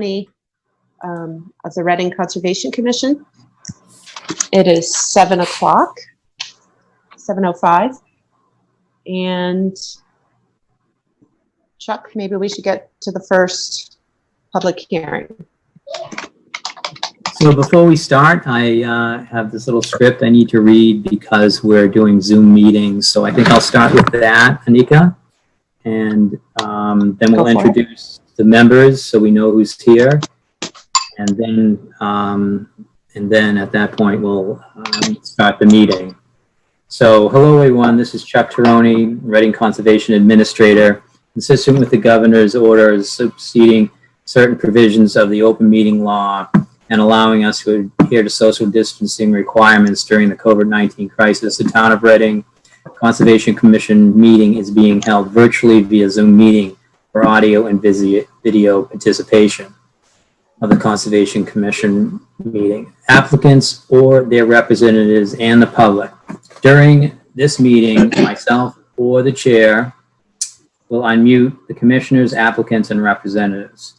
of the Reading Conservation Commission. It is 7 o'clock, 7:05. And Chuck, maybe we should get to the first public hearing. So before we start, I have this little script I need to read because we're doing Zoom meetings. So I think I'll start with that, Anika, and then we'll introduce the members so we know who's here, and then at that point we'll start the meeting. So hello everyone, this is Chuck Tirone, Reading Conservation Administrator. Consistent with the governor's orders superseding certain provisions of the open meeting law and allowing us to adhere to social distancing requirements during the COVID-19 crisis, the Town of Reading Conservation Commission meeting is being held virtually via Zoom meeting for audio and video participation of the Conservation Commission meeting. Applicants or their representatives and the public. During this meeting, myself or the chair will unmute the commissioners, applicants, and representatives.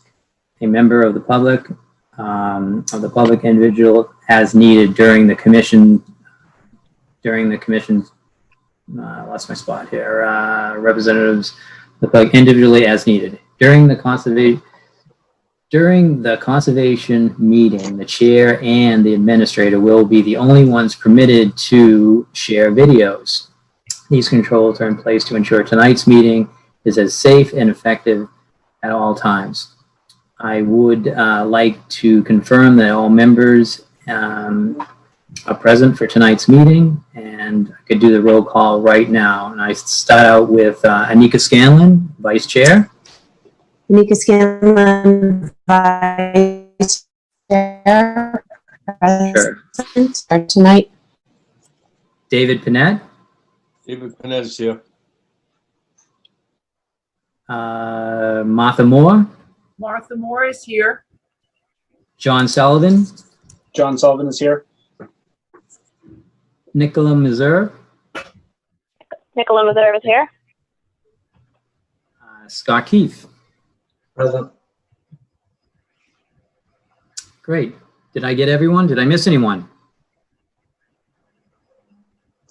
A member of the public individual as needed during the commission, lost my spot here, representatives, the public individually as needed. During the conservation meeting, the chair and the administrator will be the only ones permitted to share videos. These controls are in place to ensure tonight's meeting is as safe and effective at all times. I would like to confirm that all members are present for tonight's meeting, and I could do the roll call right now. And I start out with Anika Scanlon, Vice Chair. Anika Scanlon, Vice Chair. Present Sure. Tonight. David Panett. David Panett is here. Martha Moore. Martha Moore is here. John Sullivan. John Sullivan is here. Nicola Meserve. Nicola Meserve is here. Scott Keefe. Present. Great. Did I get everyone? Did I miss anyone?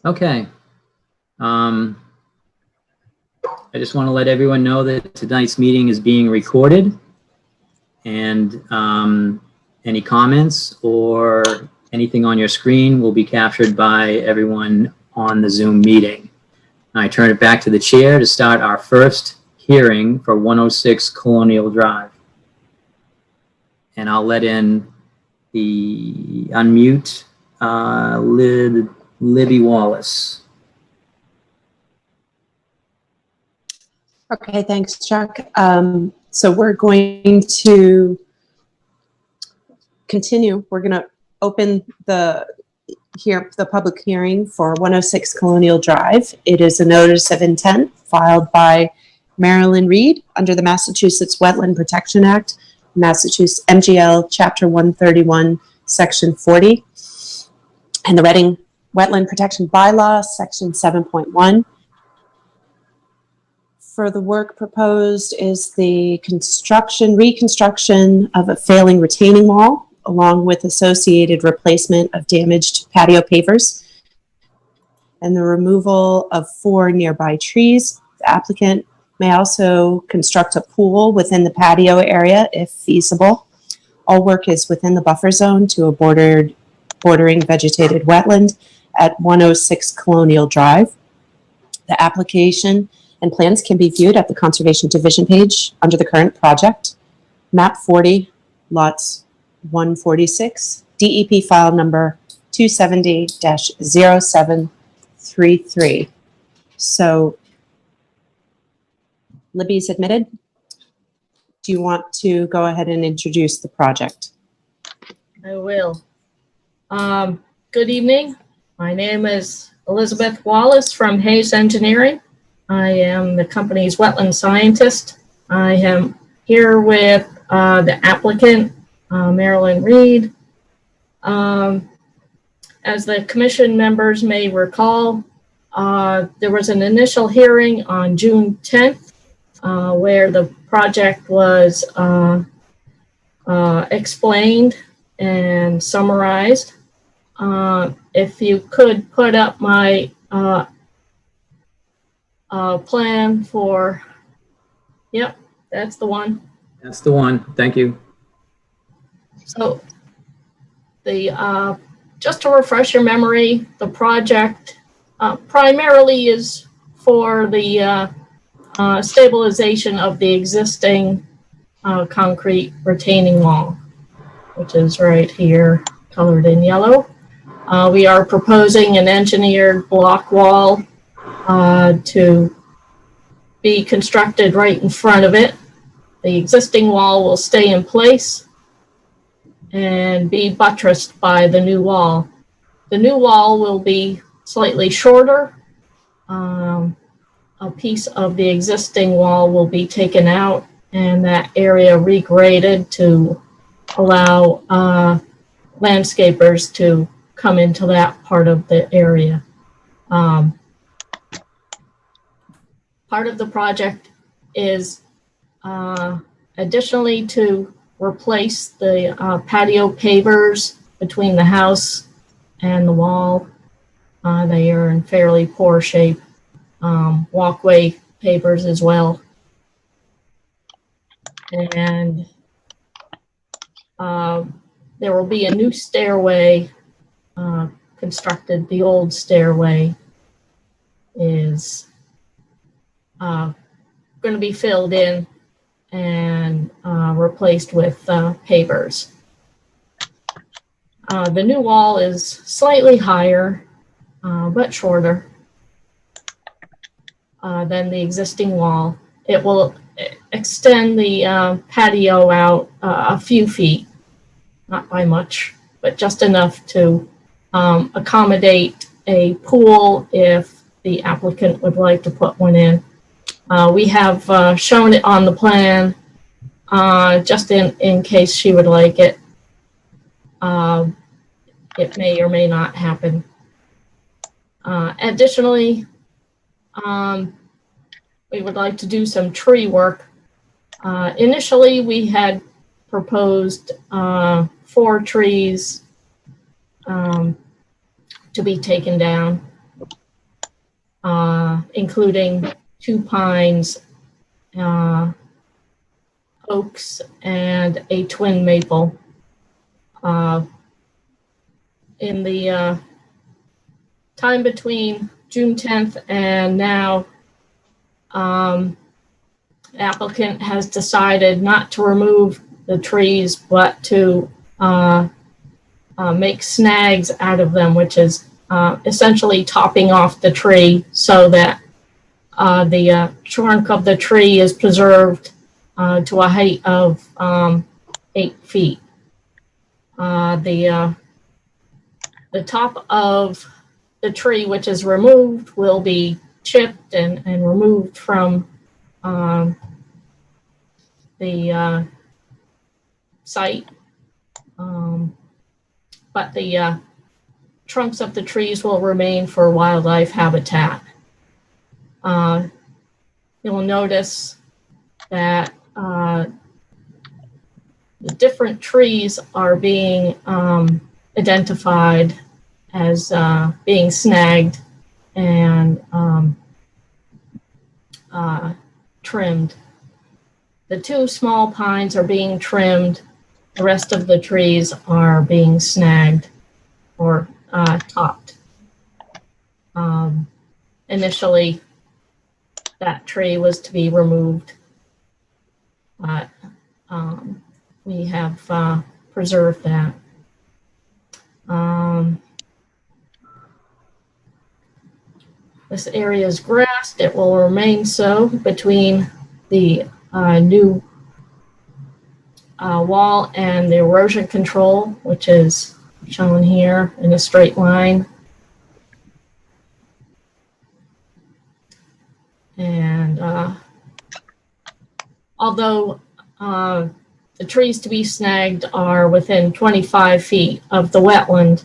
Okay. I just want to let everyone know that tonight's meeting is being recorded, and any comments or anything on your screen will be captured by everyone on the Zoom meeting. I turn it back to the chair to start our first hearing for 106 Colonial Drive. And I'll let in the unmute Libby Wallace. Okay, thanks, Chuck. So we're going to continue. We're going to open the public hearing for 106 Colonial Drive. It is a notice of intent filed by Marilyn Reed under the Massachusetts Wetland Protection Act, Massachusetts MGL Chapter 131, Section 40, and the Reading Wetland Protection Bylaw, Section 7.1. For the work proposed is the reconstruction of a failing retaining wall, along with associated replacement of damaged patio pavers, and the removal of 4 nearby trees. The applicant may also construct a pool within the patio area if feasible. All work is within the buffer zone to a bordering vegetated wetland at 106 Colonial Drive. The application and plans can be viewed at the Conservation Division page under the current project, map 40, lots 146, DEP file number 270-0733. So Libby's admitted. Do you want to go ahead and introduce the project? I will. Good evening. My name is Elizabeth Wallace from Hayes Engineering. I am the company's wetland scientist. I am here with the applicant, Marilyn Reed. As the commission members may recall, there was an initial hearing on June 10th where the project was explained and summarized. If you could put up my plan for, yep, that's the one. That's the one. Thank you. So the just to refresh your memory, the project primarily is for the stabilization of the existing concrete retaining wall, which is right here, colored in yellow. We are proposing an engineered block wall to be constructed right in front of it. The existing wall will stay in place and be buttressed by the new wall. The new wall will be slightly shorter. A piece of the existing wall will be taken out and that area regraded to allow landscapers to come into that part of the area. Part of the project is additionally to replace the patio pavers between the house and the wall. They are in fairly poor shape. Walkway pavers as well. And there will be a new stairway constructed. The old stairway is going to be filled in and replaced with pavers. The new wall is slightly higher, but shorter than the existing wall. It will extend the patio out a few feet, not by much, but just enough to accommodate a pool if the applicant would like to put one in. We have shown it on the plan just in case she would like it. It may or may not happen. Additionally, we would like to do some tree work. Initially, we had proposed 4 trees to be taken down, including 2 pines, oaks, and a twin maple. In the time between June 10th and now, the applicant has decided not to remove the trees, but to make snags out of them, which is essentially topping off the tree so that the trunk of the tree is preserved to a height of 8 feet. The top of the tree, which is removed, will be chipped and removed from the site. But the trunks of the trees will remain for wildlife habitat. You'll notice that the different trees are being identified as being snagged and trimmed. The 2 small pines are being trimmed. The rest of the trees are being snagged or topped. Initially, that tree was to be removed, but we have preserved that. This area is grassed. It will remain so between the new wall and the erosion control, which is shown here in a straight line. And although the trees to be snagged are within 25 feet of the wetland,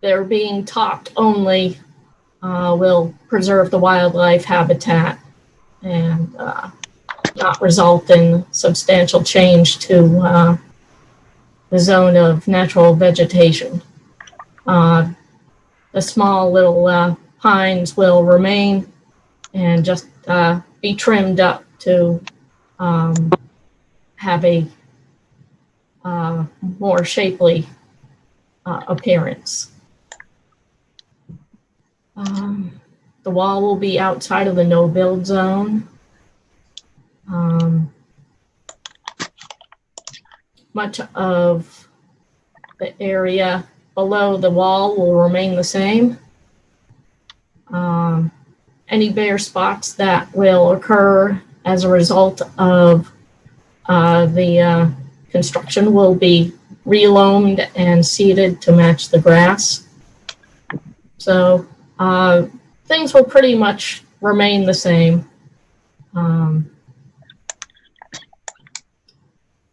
they're being topped only will preserve the wildlife habitat and not result in substantial change to the zone of natural vegetation. The small little pines will remain and just be trimmed up to have a more shapely appearance. The wall will be outside of the no-build zone. Much of the area below the wall will remain the same. Any bare spots that will occur as a result of the construction will be reloamed and seeded to match the grass. So things will pretty much remain the same.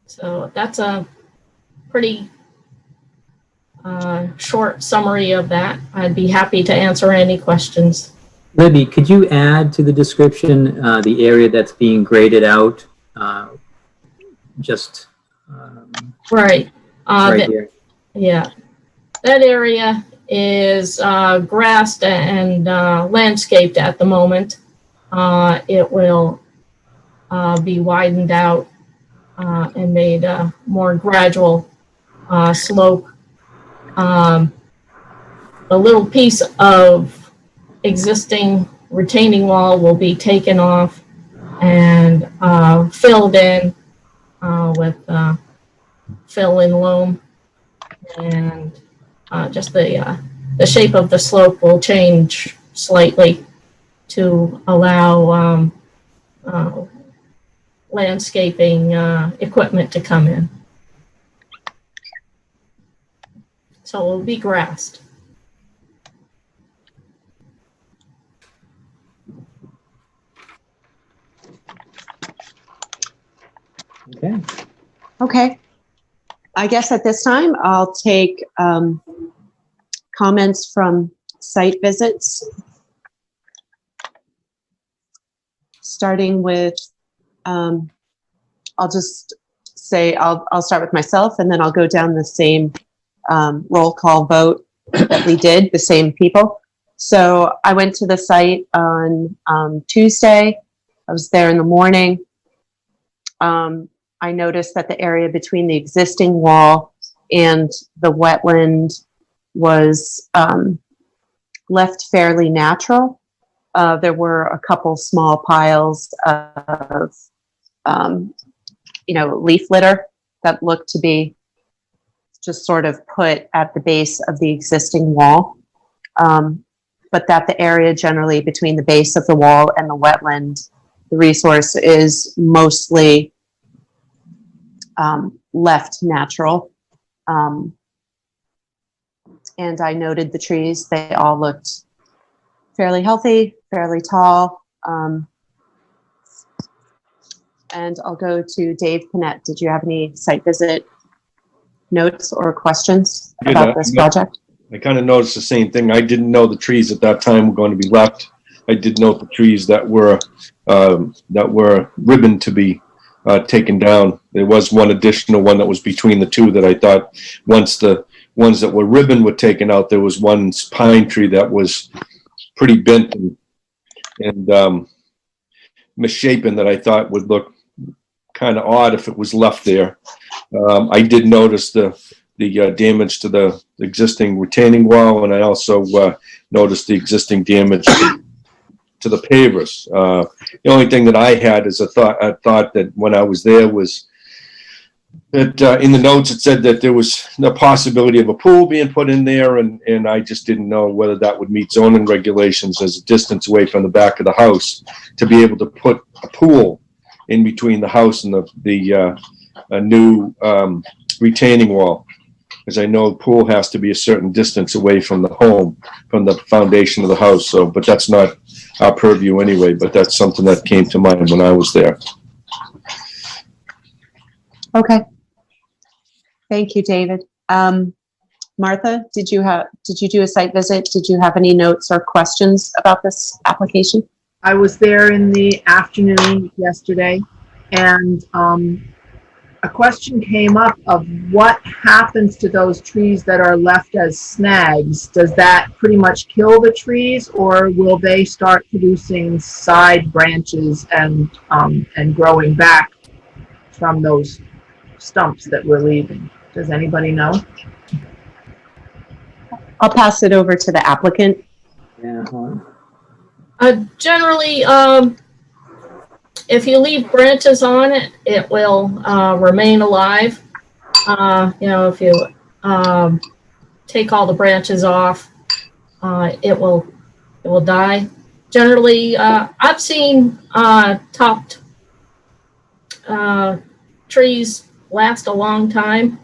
So that's a pretty short summary of that. I'd be happy to answer any questions. Libby, could you add to the description the area that's being graded out? Right. Right here. Yeah. That area is grassed and landscaped at the moment. It will be widened out and made a more gradual slope. The little piece of existing retaining wall will be taken off and filled in with fill-in loam, and just the shape of the slope will change slightly to allow landscaping equipment to come in. So it will be grassed. Okay. Okay. I guess at this time, I'll take comments from site visits. Starting with, I'll just say, I'll start with myself, and then I'll go down the same roll call vote that we did, the same people. So I went to the site on Tuesday. I was there in the morning. I noticed that the area between the existing wall and the wetland was left fairly natural. There were a couple small piles of, leaf litter that looked to be just sort of put at the base of the existing wall. But that the area generally between the base of the wall and the wetland, the resource is mostly left natural. And I noted the trees, they all looked fairly healthy, fairly tall. And I'll go to Dave Panett. Did you have any site visit notes or questions about this project? I kind of noticed the same thing. I didn't know the trees at that time were going to be left. I did note the trees that were ribboned to be taken down. There was one additional one that was between the two that I thought once the ones that were ribboned were taken out, there was one pine tree that was pretty bent and misshapen that I thought would look kind of odd if it was left there. I did notice the damage to the existing retaining wall, and I also noticed the existing damage to the pavers. The only thing that I had is I thought that when I was there was that in the notes it said that there was the possibility of a pool being put in there, and I just didn't know whether that would meet zoning regulations as a distance away from the back of the house to be able to put a pool in between the house and the new retaining wall. Because I know the pool has to be a certain distance away from the home, from the foundation of the house. So, but that's not our purview anyway, but that's something that came to mind when I was there. Okay. Thank you, David. Martha, did you do a site visit? Did you have any notes or questions about this application? I was there in the afternoon yesterday. And a question came up of what happens to those trees that are left as snags. Does that pretty much kill the trees, or will they start producing side branches and growing back from those stumps that we're leaving? Does anybody know? I'll pass it over to the applicant. Yeah, hold Generally, if you leave branches on it, it will remain alive. If you take all the branches off, it will die. Generally, I've seen topped trees last a long time,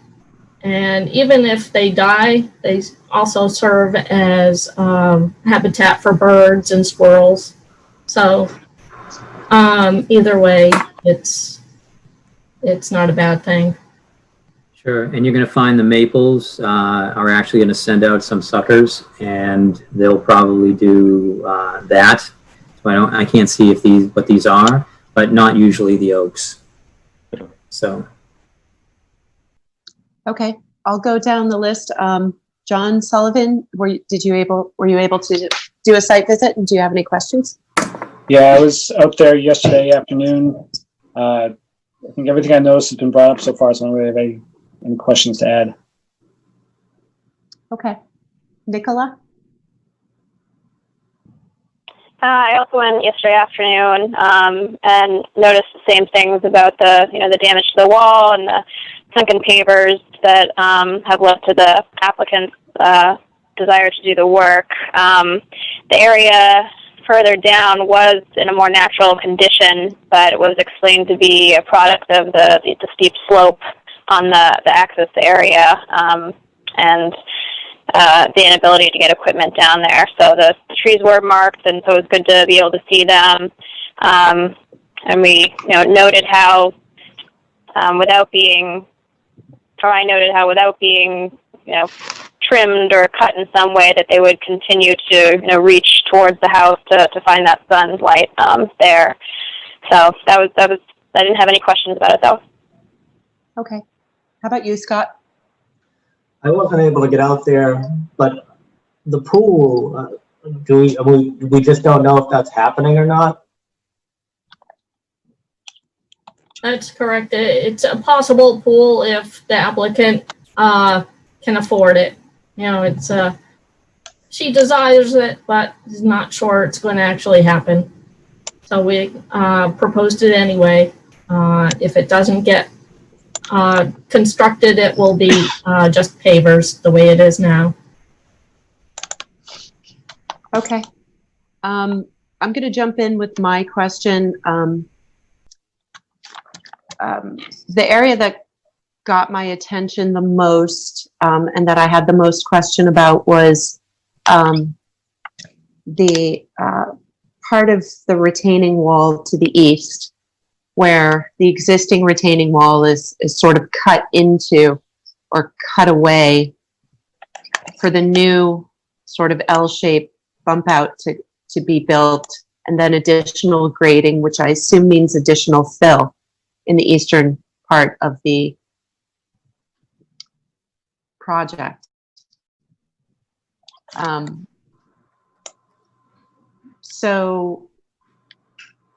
and even if they die, they also serve as habitat for birds and squirrels. So either way, it's not a bad thing. Sure, and you're going to find the maples are actually going to send out some suckers, and they'll probably do that. So I can't see what these are, but not usually the oaks. So. Okay, I'll go down the list. John Sullivan, were you able to do a site visit, and do you have any questions? Yeah, I was out there yesterday afternoon. I think everything I noticed has been brought up so far, so I don't really have any questions to add. Okay. Nicola? I also went yesterday afternoon and noticed the same things about the damage to the wall and the sunken pavers that have led to the applicant's desire to do the work. The area further down was in a more natural condition, but it was explained to be a product of the steep slope on the access area and the inability to get equipment down there. So the trees were marked, and so it was good to be able to see them. And we noted how without being trimmed or cut in some way, that they would continue to reach towards the house to find that sunlight there. So that was I didn't have any questions about it though. Okay. How about you, Scott? I wasn't able to get out there, but the pool, we just don't know if that's happening or not. That's correct. It's a possible pool if the applicant can afford it. It's she desires it, but is not sure it's going to actually happen. So we proposed it anyway. If it doesn't get constructed, it will be just pavers the way it is now. Okay. I'm going to jump in with my question. The area that got my attention the most and that I had the most question about was the part of the retaining wall to the east, where the existing retaining wall is sort of cut into or cut away for the new sort of L-shaped bump out to be built, and then additional grading, which I assume means additional fill in the eastern part of the project. So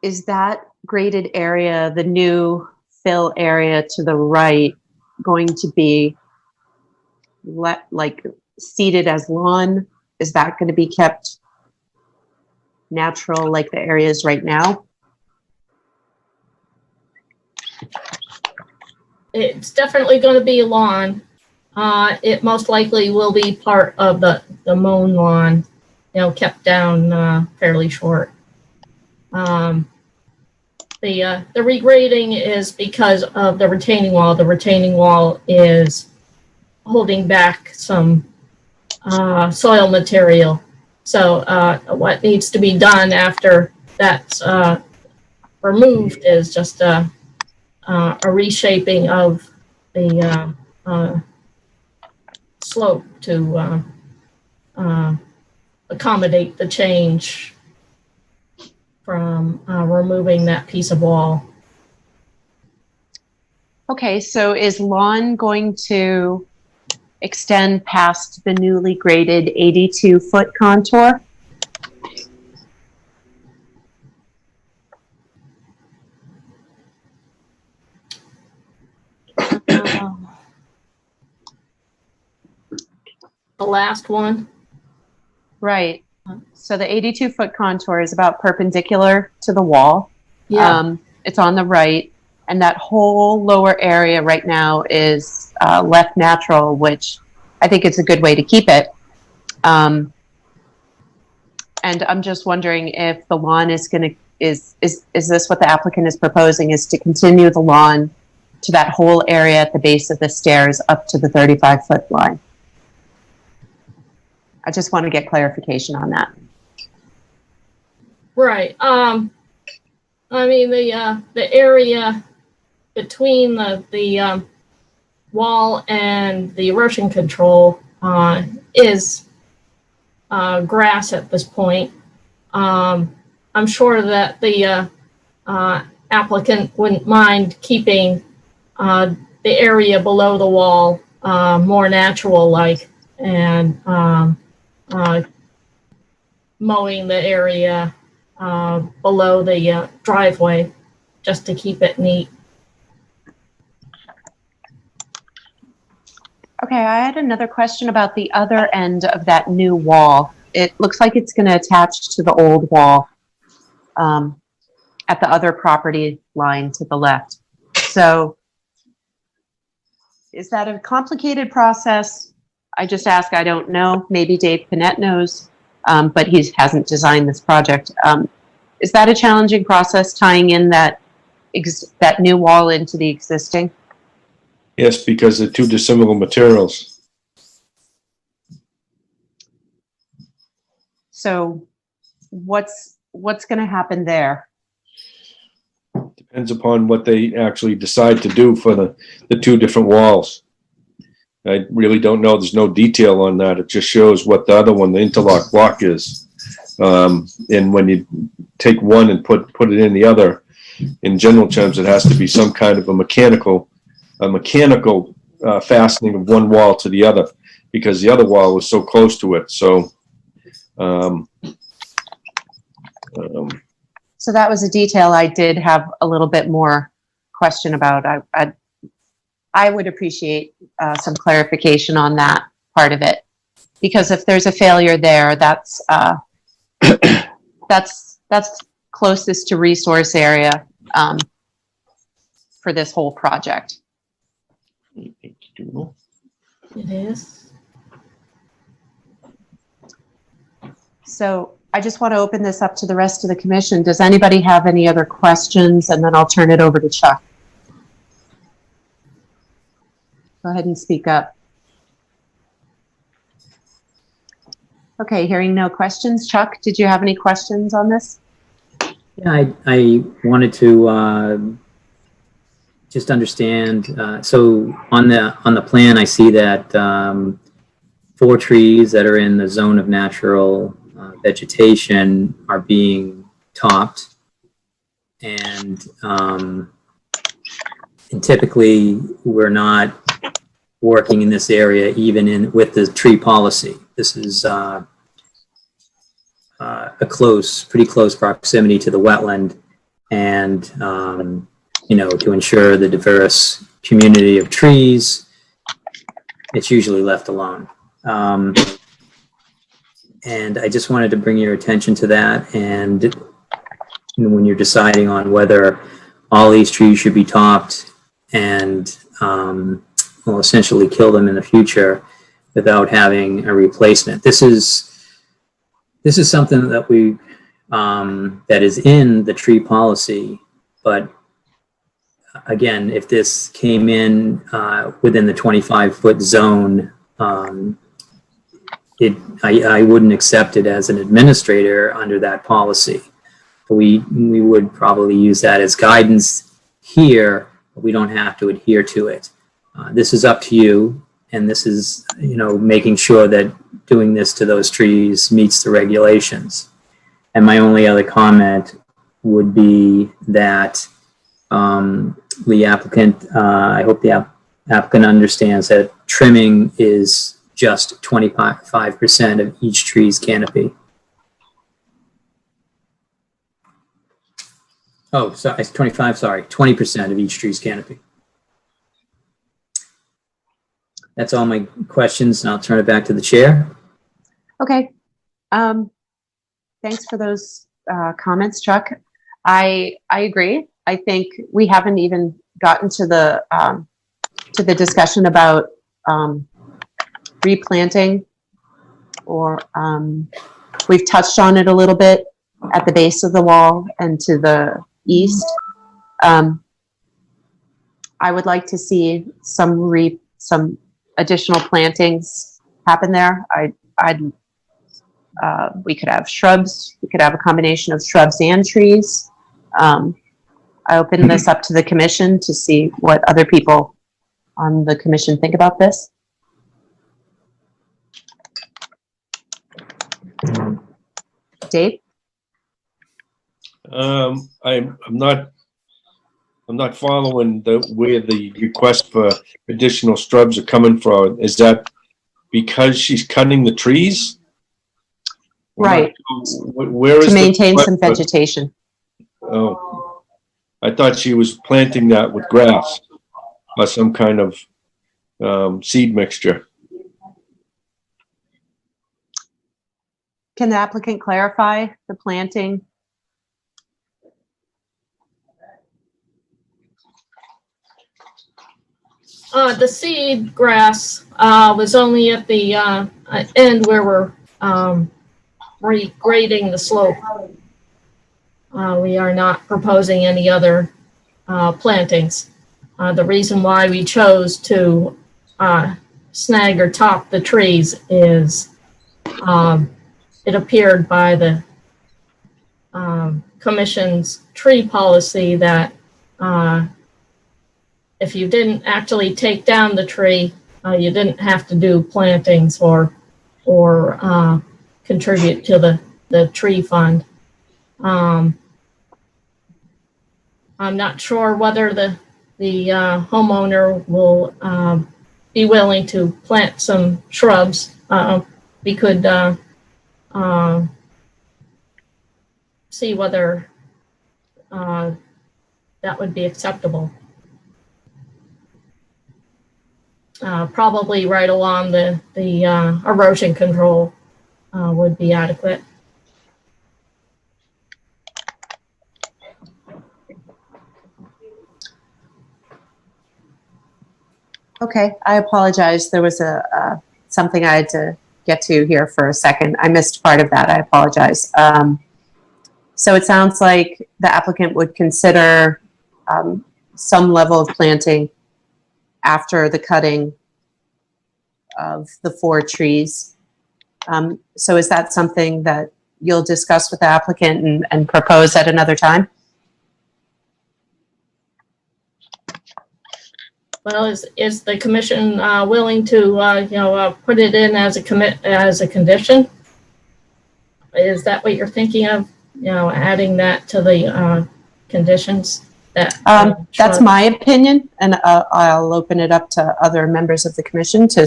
is that graded area, the new fill area to the right, going to be like seeded as lawn? Is that going to be kept natural like the area is right now? It's definitely going to be lawn. It most likely will be part of the mown lawn, kept down fairly short. The regrading is because of the retaining wall. The retaining wall is holding back some soil material. So what needs to be done after that's removed is just a reshaping of the slope to accommodate the change from removing that piece of wall. Okay, so is lawn going to extend past the newly graded 82-foot contour? The last one. Right. So the 82-foot contour is about perpendicular to the wall. Yeah. It's on the right, and that whole lower area right now is left natural, which I think is a good way to keep it. And I'm just wondering if the lawn is going to is this what the applicant is proposing, is to continue the lawn to that whole area at the base of the stairs up to the 35-foot line? I just want to get clarification on that. Right. I mean, the area between the wall and the erosion control is grass at this point. I'm sure that the applicant wouldn't mind keeping the area below the wall more natural-like, and mowing the area below the driveway just to keep it neat. Okay, I had another question about the other end of that new wall. It looks like it's going to attach to the old wall at the other property line to the left. So is that a complicated process? I just ask, I don't know. Maybe Dave Panett knows, but he hasn't designed this project. Is that a challenging process, tying in that new wall into the existing? Yes, because they're two dissimilar materials. So what's going to happen there? Depends upon what they actually decide to do for the two different walls. I really don't know. There's no detail on that. It just shows what the other one, the interlock block, is. And when you take one and put it in the other, in general terms, it has to be some kind of a mechanical fastening of one wall to the other, because the other wall was so close to it. So, So that was a detail I did have a little bit more question about. I would appreciate some clarification on that part of it, because if there's a failure there, that's closest to resource area for this whole project. It is. So I just want to open this up to the rest of the commission. Does anybody have any other questions? And then I'll turn it over to Chuck. Go ahead and speak up. Okay, hearing no questions. Chuck, did you have any questions on this? Yeah, I wanted to just understand. So on the plan, I see that 4 trees that are in the zone of natural vegetation are being topped, and typically we're not working in this area even with the tree policy. This is pretty close proximity to the wetland, and to ensure the diverse community of trees, it's usually left alone. And I just wanted to bring your attention to that. And when you're deciding on whether all these trees should be topped and essentially kill them in the future without having a replacement. This is something that that is in the tree policy, but again, if this came in within the 25-foot zone, I wouldn't accept it as an administrator under that policy. We would probably use that as guidance here, but we don't have to adhere to it. This is up to you, and this is, making sure that doing this to those trees meets the regulations. And my only other comment would be that The applicant, I hope the applicant understands that trimming is just 25% of each tree's canopy. Oh, sorry, 25, sorry, 20% of each tree's canopy. That's all my questions, and I'll turn it back to the chair. Okay. Thanks for those comments, Chuck. I agree. I think we haven't even gotten to the discussion about replanting, or we've touched on it a little bit at the base of the wall and to the east. I would like to see some additional plantings happen there. We could have shrubs. We could have a combination of shrubs and trees. I open this up to the commission to see what other people on the commission think about this. Dave? I'm not following where the request for additional shrubs are coming from. Is that because she's cutting the trees? Right. Where is To maintain the some vegetation. Oh, I thought she was planting that with grass or some kind of seed mixture. Can the applicant clarify the planting? The seed grass was only at the end where we're regrading the slope. We are not proposing any other plantings. The reason why we chose to snag or top the trees is it appeared by the commission's tree policy that if you didn't actually take down the tree, you didn't have to do plantings or contribute to the tree fund. I'm not sure whether the homeowner will be willing to plant some shrubs. We could see whether that would be acceptable. Probably right along the erosion control would be adequate. Okay, I apologize. There was something I had to get to here for a second. I missed part of that. I apologize. So it sounds like the applicant would consider some level of planting after the cutting of the 4 trees. So is that something that you'll discuss with the applicant and propose at another time? Well, is the commission willing to put it in as a condition? Is that what you're thinking of? Adding that to the conditions. That's my opinion, and I'll open it up to other members of the commission to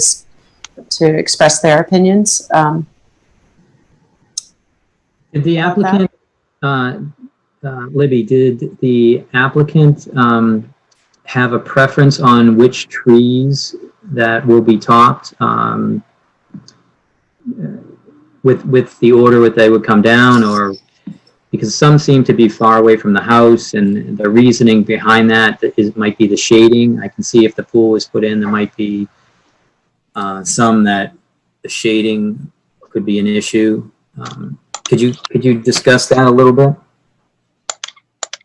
express their opinions. Did the applicant, Libby, did the applicant have a preference on which trees that will be topped with the order that they would come down, or because some seem to be far away from the house, and the reasoning behind that might be the shading. I can see if the pool was put in, there might be some that the shading could be an issue. Could you discuss that a little bit?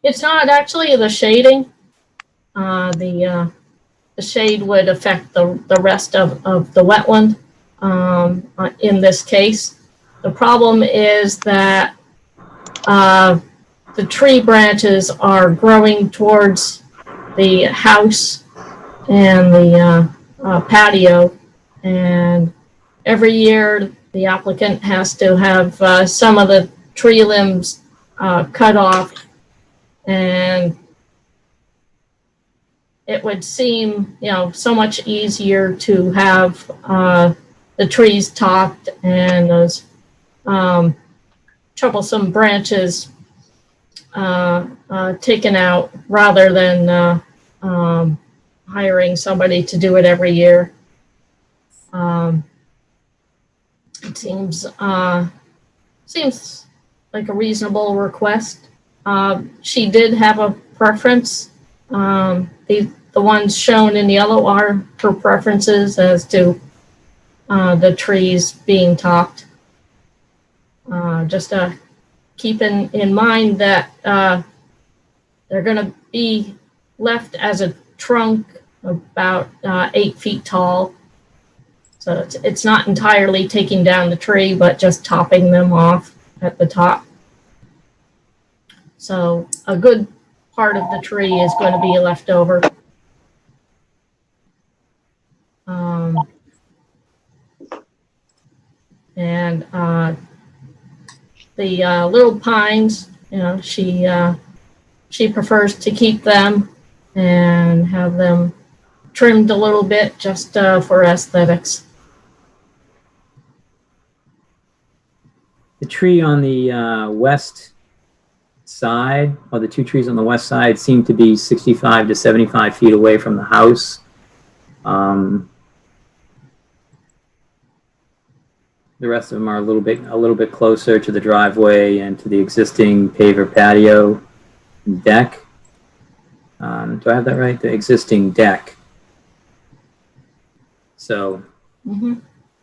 It's not actually the shading. The shade would affect the rest of the wetland in this case. The problem is that the tree branches are growing towards the house and the patio, and every year the applicant has to have some of the tree limbs cut off and it would seem, so much easier to have the trees topped and those troublesome branches taken out rather than hiring somebody to do it every year. It seems like a reasonable request. She did have a preference. The ones shown in yellow are her preferences as to the trees being topped. Just keep in mind that they're going to be left as a trunk about 8 feet tall. So it's not entirely taking down the tree, but just topping them off at the top. So a good part of the tree is going to be left over. And the little pines, she prefers to keep them and have them trimmed a little bit just for aesthetics. The tree on the west side, or the two trees on the west side, seem to be 65 to 75 feet away from the house. The rest of them are a little bit closer to the driveway and to the existing paver patio deck. Do I have that right? The existing deck. So,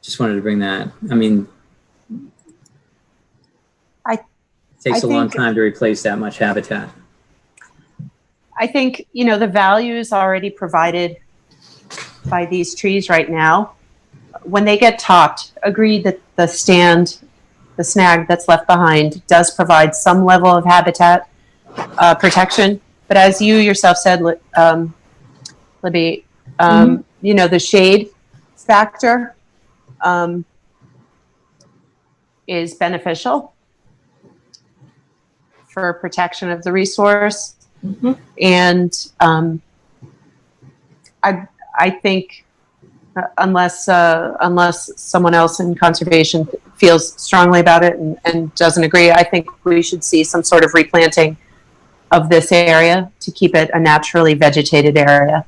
just wanted to bring that. I mean, it takes a long time to replace that much habitat. I think, the value is already provided by these trees right now. When they get topped, agreed that the snag that's left behind does provide some level of habitat protection. But as you yourself said, Libby, the shade factor is beneficial for protection of the resource. And I think unless someone else in conservation feels strongly about it and doesn't agree, I think we should see some sort of replanting of this area to keep it a naturally vegetated area.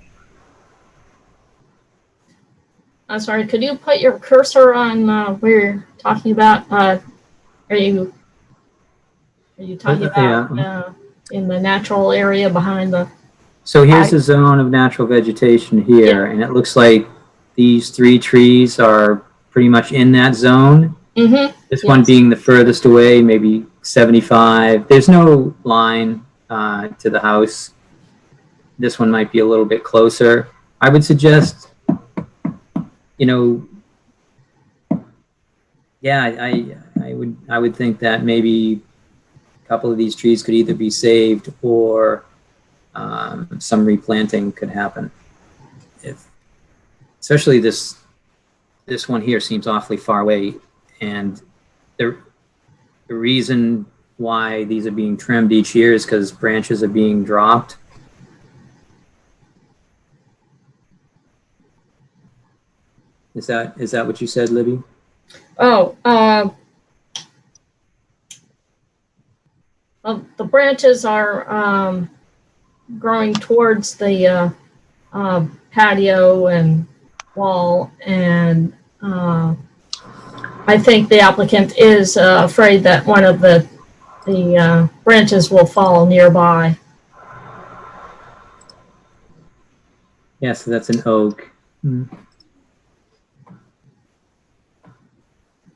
I'm sorry, could you put your cursor on where you're talking about? Are you talking about in the natural area behind the... So here's the zone of natural vegetation here, and it looks like these 3 trees are pretty much in that zone. This one being the furthest away, maybe 75. There's no line to the house. This one might be a little bit closer. I would suggest, I would think that maybe a couple of these trees could either be saved or some replanting could happen. Especially this one here seems awfully far away, and the reason why these are being trimmed each year is because branches are being dropped. Is that what you said, Libby? Oh, the branches are growing towards the patio and wall, and I think the applicant is afraid that one of the branches will fall nearby. Yeah, so that's an oak.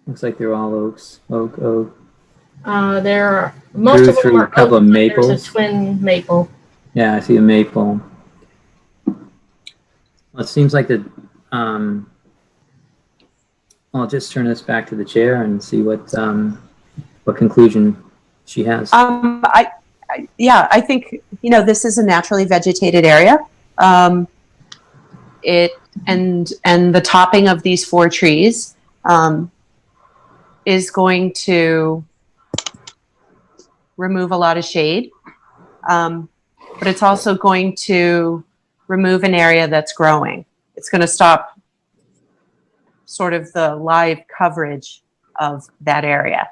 Looks like they're all oaks. Oak. There are most of them are a couple oak, of but maples. there's a twin maple. Yeah, I see a maple. Well, it seems like the. I'll just turn this back to the chair and see what conclusion she has. I think this is a naturally vegetated area. And the topping of these 4 trees is going to remove a lot of shade, but it's also going to remove an area that's growing. It's going to stop sort of the live coverage of that area.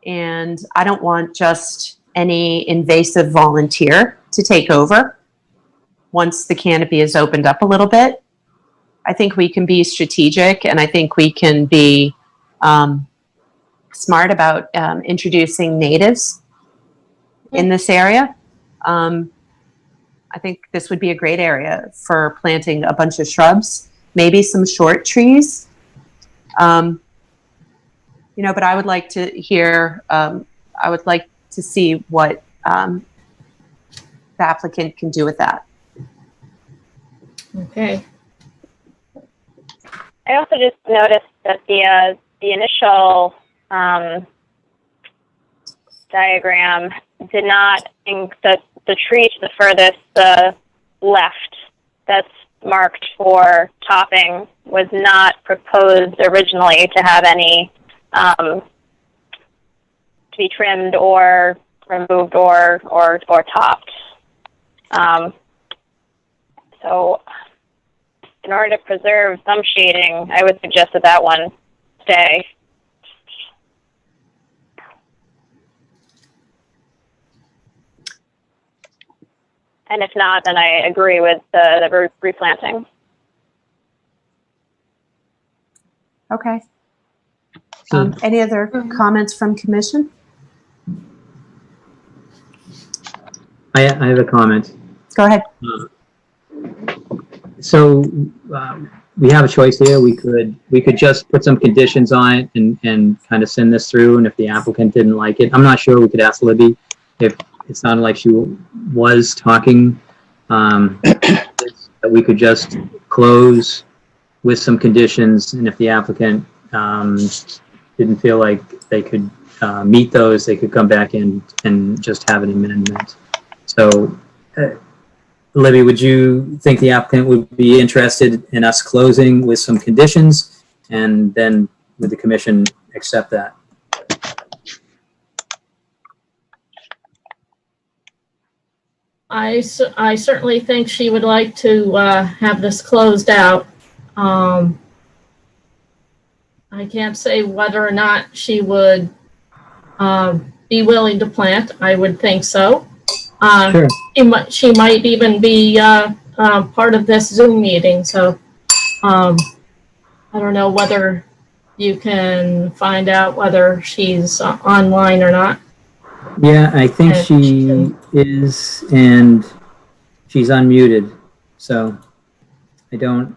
And I don't want just any invasive volunteer to take over once the canopy is opened up a little bit. I think we can be strategic, and I think we can be smart about introducing natives in this area. I think this would be a great area for planting a bunch of shrubs, maybe some short trees. But I would like to hear, I would like to see what the applicant can do with that. Okay. I also just noticed that the initial diagram did not, the tree to the furthest left that's marked for topping was not proposed originally to have any, to be trimmed or removed or topped. So in order to preserve some shading, I would suggest that one stay. And if not, then I agree with the replanting. Okay. So- Any other comments from commission? I have a comment. Go ahead. So we have a choice here. We could just put some conditions on it and kind of send this through. And if the applicant didn't like it, I'm not sure. We could ask Libby if it sounded like she was talking. That we could just close with some conditions, and if the applicant didn't feel like they could meet those, they could come back in and just have an amendment. So. Libby, would you think the applicant would be interested in us closing with some conditions, and then would the commission accept that? I certainly think she would like to have this closed out. I can't say whether or not she would be willing to plant. I would think so. Sure. She might even be part of this Zoom meeting. So I don't know whether you can find out whether she's online or not. Yeah, I think she is, and she's unmuted. So I don't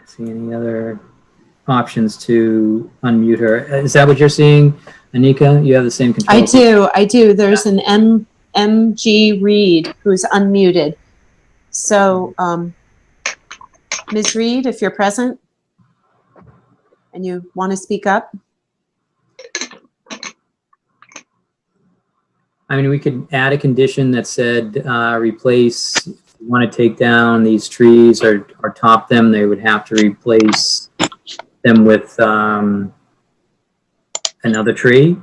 see any other options to unmute her. Is that what you're seeing, Anika? You have the same control. I do. There's an MG Reed who's unmuted. So, Ms. Reed, if you're present and you want to speak up. I mean, we could add a condition that said, replace, if you want to take down these trees or top them, they would have to replace them with another tree.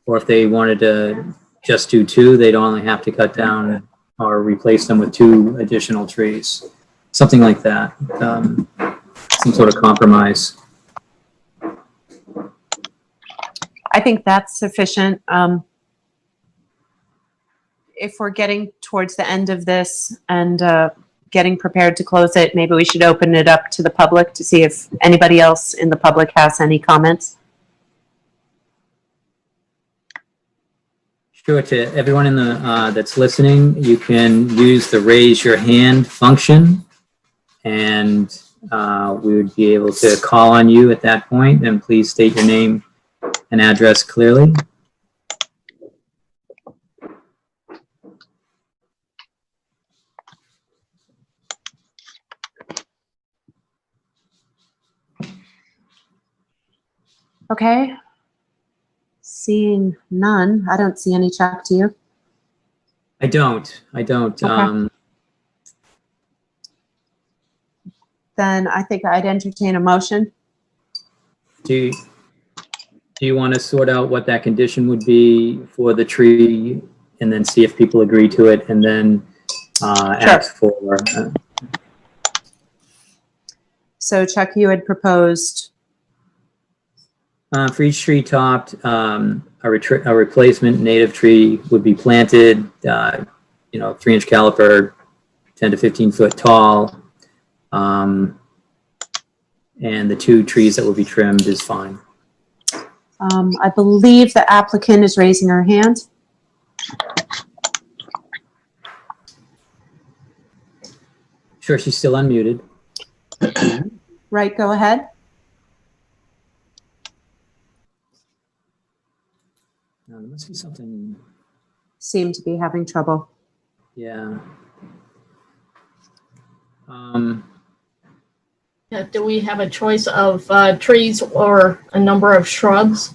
Or if they wanted to just do two, they'd only have to cut down or replace them with 2 additional trees. Something like that. Some sort of compromise. I think that's sufficient. If we're getting towards the end of this and getting prepared to close it, maybe we should open it up to the public to see if anybody else in the public has any comments. Sure, to everyone in the that's listening, you can use the raise your hand function, and we would be able to call on you at that point, and please state your name and address clearly. Okay. Seeing none, I don't see any. Chuck, do you? I don't. Okay. Then I think I'd entertain a motion. Do you want to sort out what that condition would be for the tree and then see if people agree to it, and then ask for. So Chuck, you had proposed, For each tree topped, a replacement native tree would be planted, 3-inch caliper, 10 to 15 foot tall. And the 2 trees that will be trimmed is fine. I believe the applicant is raising her hand. Sure, she's still unmuted. Right, go ahead. No, there must be something, Seem to be having trouble. yeah. Do we have a choice of trees or a number of shrubs?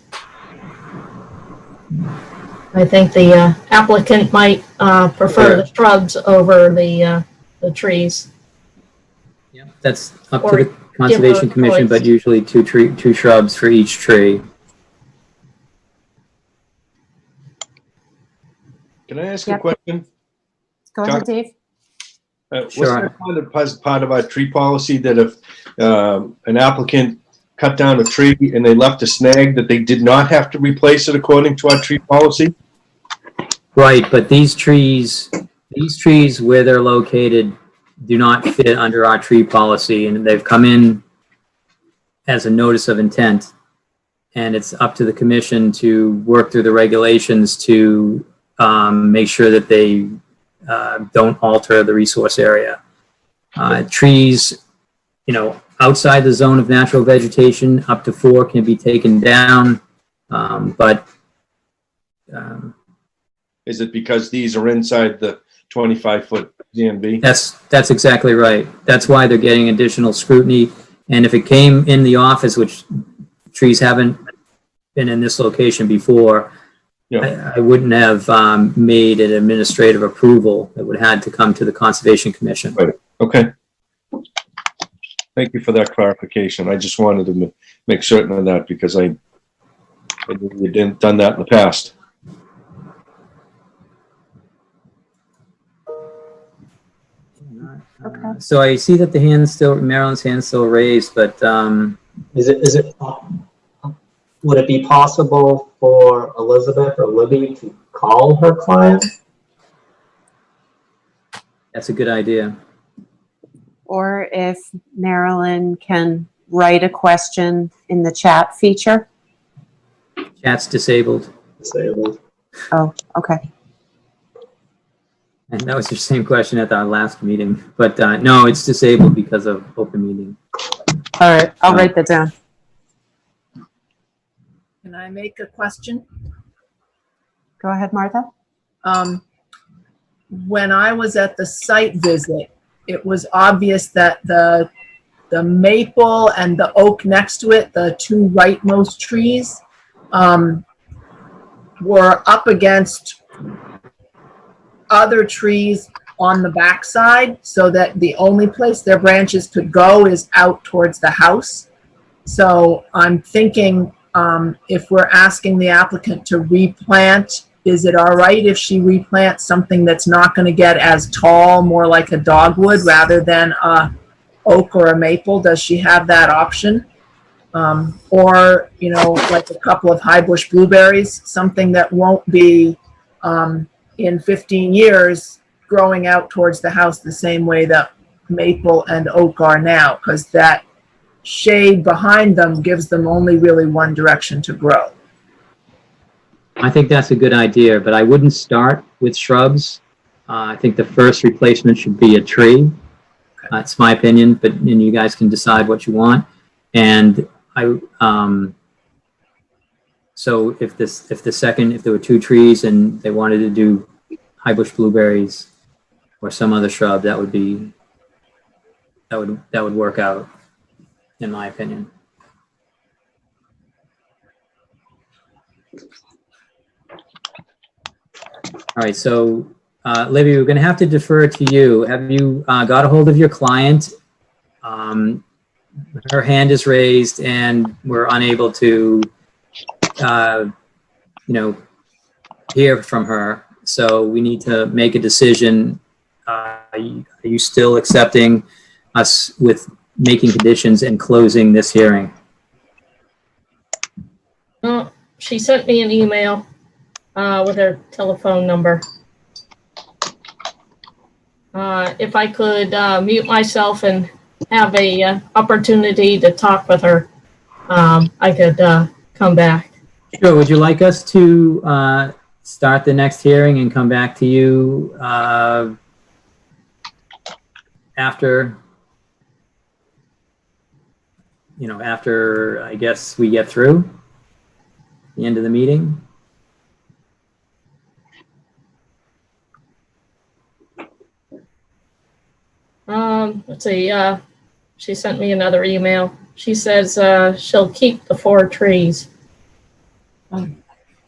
I think the applicant might prefer the shrubs over the trees. Yeah, that's up Or to the Conservation a Commission, choice. but usually two shrubs for each tree. Can I ask a Yep. question? Go ahead, Dave. Sure. Was that part of our tree policy that if an applicant cut down a tree and they left a snag, that they did not have to replace it according to our tree policy? Right, but these trees where they're located do not fit under our tree policy, and they've come in as a notice of intent. And it's up to the commission to work through the regulations to make sure that they don't alter the resource area. Trees, outside the zone of natural vegetation, up to 4 can be taken down, but Is it because these are inside the 25-foot ZMB? that's exactly right. That's why they're getting additional scrutiny. And if it came in the office, which trees haven't been in this location before, Yeah. I wouldn't have made an administrative approval. It would have had to come to the Conservation Commission. Right. Okay. Thank you for that clarification. I just wanted to make certain of that because I knew you didn't done that in the past. Okay. So I see that Marilyn's hand's still raised, but Would it be possible for Elizabeth or Libby to call her client? that's a good idea. Or if Marilyn can write a question in the chat feature. Chat's disabled. Disabled. Oh, okay. And that was your same question at our last meeting. But no, it's disabled because of open meeting. All right, I'll write that down. Can I make a question? Go ahead, Martha. When I was at the site visit, it was obvious that the maple and the oak next to it, the 2 rightmost trees, were up against other trees on the backside, so that the only place their branches could go is out towards the house. So I'm thinking, if we're asking the applicant to replant, is it all right if she replants something that's not going to get as tall, more like a dogwood rather than a oak or a maple? Does she have that option? Or, like a couple of high bush blueberries, something that won't be in 15 years growing out towards the house the same way that maple and oak are now, because that shade behind them gives them only really one direction to grow. I think that's a good idea, but I wouldn't start with shrubs. I think the first replacement should be a tree. That's my opinion, but and you guys can decide what you want. And so if there were 2 trees and they wanted to do high bush blueberries or some other shrub, that would work out, in my opinion. All right, so Libby, we're going to have to defer to you. Have you got a hold of your client? Her hand is raised and we're unable to, hear from her. So we need to make a decision. Are you still accepting us with making conditions and closing this hearing? She sent me an email with her telephone number. If I could mute myself and have a opportunity to talk with her, I could come back. Sure. Would you like us to start the next hearing and come back to you after, after I guess we get through the end of the meeting? Let's see. She sent me another email. She says she'll keep the 4 trees.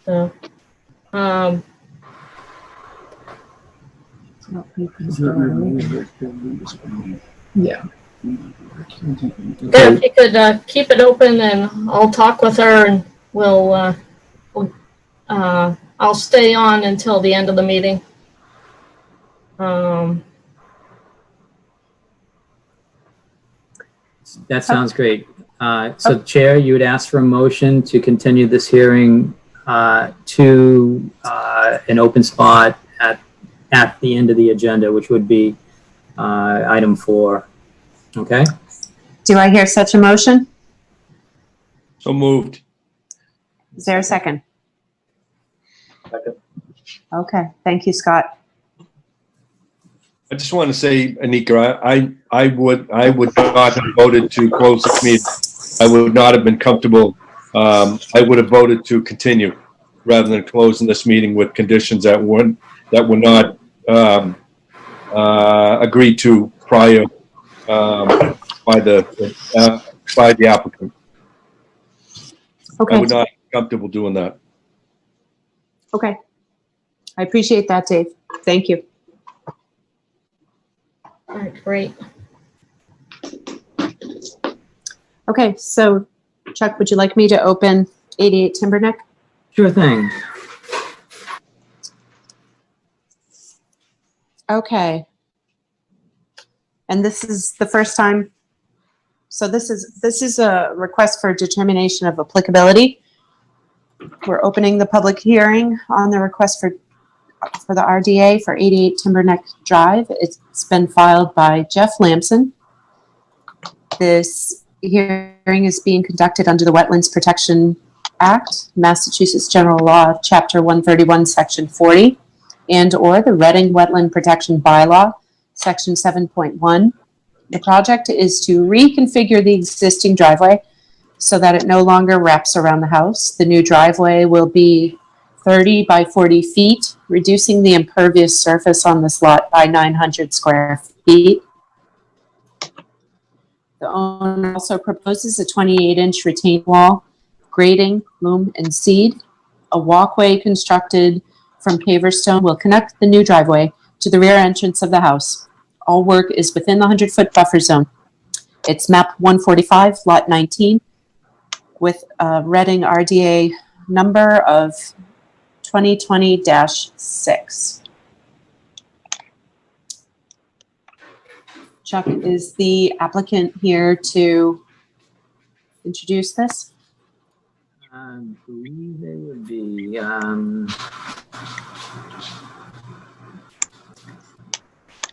So, Yeah. yeah, if you could keep it open, and I'll talk with her, and we'll I'll stay on until the end of the meeting. That sounds great. So Chair, you would ask for a motion to continue this hearing to an open spot at the end of the agenda, which would be item 4. Okay? Do I hear such a motion? So moved. Is there a second? Second. Okay, thank you, Scott. I just want to say, Anika, I would not have voted to close this meeting. I would not have been comfortable. I would have voted to continue rather than closing this meeting with conditions that were not agreed to prior by the applicant. I Okay, would not be comfortable doing that. okay. I appreciate that, Dave. Thank you. All right, great. Okay, so Chuck, would you like me to open 88 Timberneck? Sure thing. Okay. And this is the first time. So this is a request for determination of applicability. We're opening the public hearing on the request for the RDA for 88 Timberneck Drive. It's been filed by Jeff Lamson. This hearing is being conducted under the Wetlands Protection Act, Massachusetts General Law, Chapter 131, Section 40, and or the Reading Wetland Protection Bylaw, Section 7.1. The project is to reconfigure the existing driveway so that it no longer wraps around the house. The new driveway will be 30 by 40 feet, reducing the impervious surface on this lot by 900 square feet. The owner also proposes a 28-inch retaining wall, grading, loam, and seed. A walkway constructed from paver stone will connect the new driveway to the rear entrance of the house. All work is within the 100-foot buffer zone. It's map 145, lot 19, with a Reading RDA number of 2020-6. Chuck, is the applicant here to introduce this? I believe they would be.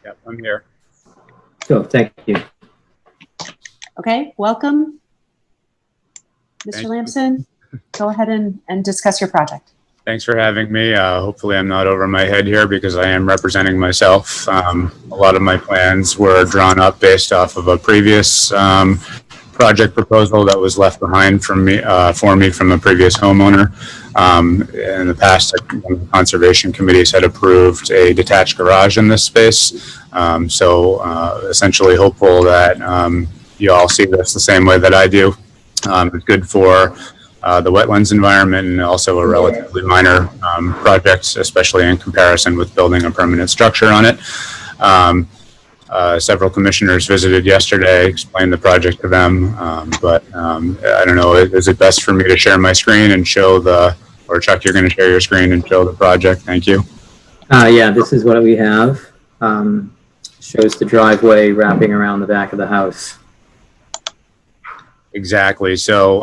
Yep, I'm here. So thank you. Okay, welcome. Mr. Thank you. Lamson, go ahead and discuss your project. Thanks for having me. Hopefully I'm not over my head here because I am representing myself. A lot of my plans were drawn up based off of a previous project proposal that was left behind for me from a previous homeowner. In the past, one of the conservation committees had approved a detached garage in this space. So essentially hopeful that you all see this the same way that I do. It's good for the wetlands environment and also a relatively minor project, especially in comparison with building a permanent structure on it. Several commissioners visited yesterday, explained the project to them, but I don't know, is it best for me to share my screen and show or Chuck, you're going to share your screen and show the project? Thank you. Yeah, this is what we have. Shows the driveway wrapping around the back of the house. Exactly. So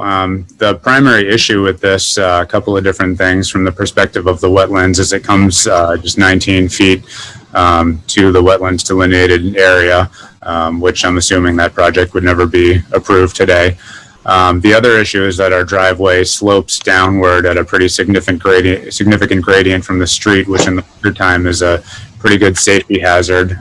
the primary issue with this, a couple of different things from the perspective of the wetlands, is it comes just 19 feet to the wetlands delineated area, which I'm assuming that project would never be approved today. The other issue is that our driveway slopes downward at a pretty significant gradient from the street, which in the winter time is a pretty good safety hazard.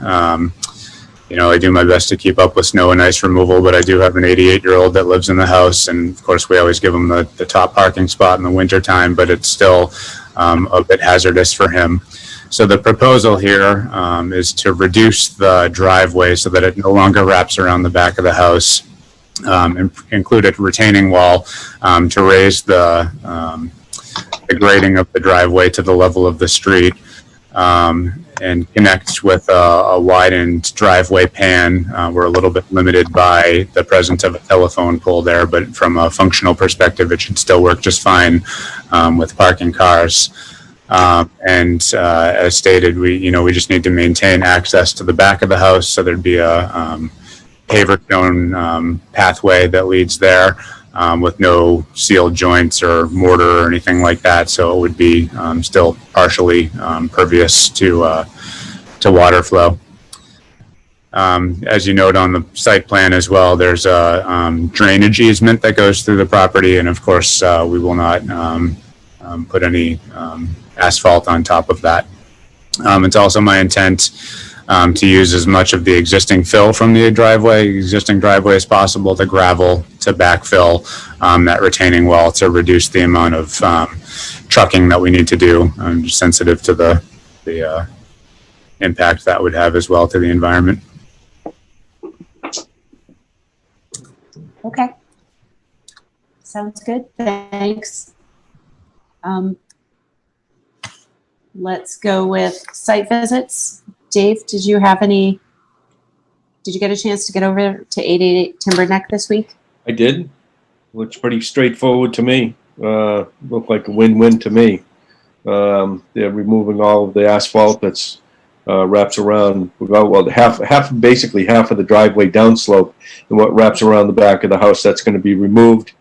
I do my best to keep up with snow and ice removal, but I do have an 88-year-old that lives in the house, and of course we always give him the top parking spot in the winter time, but it's still a bit hazardous for him. So the proposal here is to reduce the driveway so that it no longer wraps around the back of the house, include a retaining wall to raise the grading of the driveway to the level of the street, and connect with a widened driveway pan. We're a little bit limited by the presence of a telephone pole there, but from a functional perspective, it should still work just fine with parking cars. As stated, we just need to maintain access to the back of the house, so there'd be a paver stone pathway that leads there, with no sealed joints or mortar or anything like that. So it would be still partially pervious to water flow. As you note on the site plan as well, there's a drainage easement that goes through the property. And of course, we will not put any asphalt on top of that. It's also my intent to use as much of the existing fill from the existing driveway as possible to gravel to backfill that retaining wall to reduce the amount of trucking that we need to do. I'm just sensitive to the impact that would have as well to the environment. Okay. Sounds good. Thanks. Let's go with site visits. Dave, did you get a chance to get over to 888 Timber Neck this week? I did. Looks pretty straightforward to me. Looked like a win-win to me. They're removing all of the asphalt that's wraps around, basically half of the driveway downslope, and what wraps around the back of the house, that's going to be removed.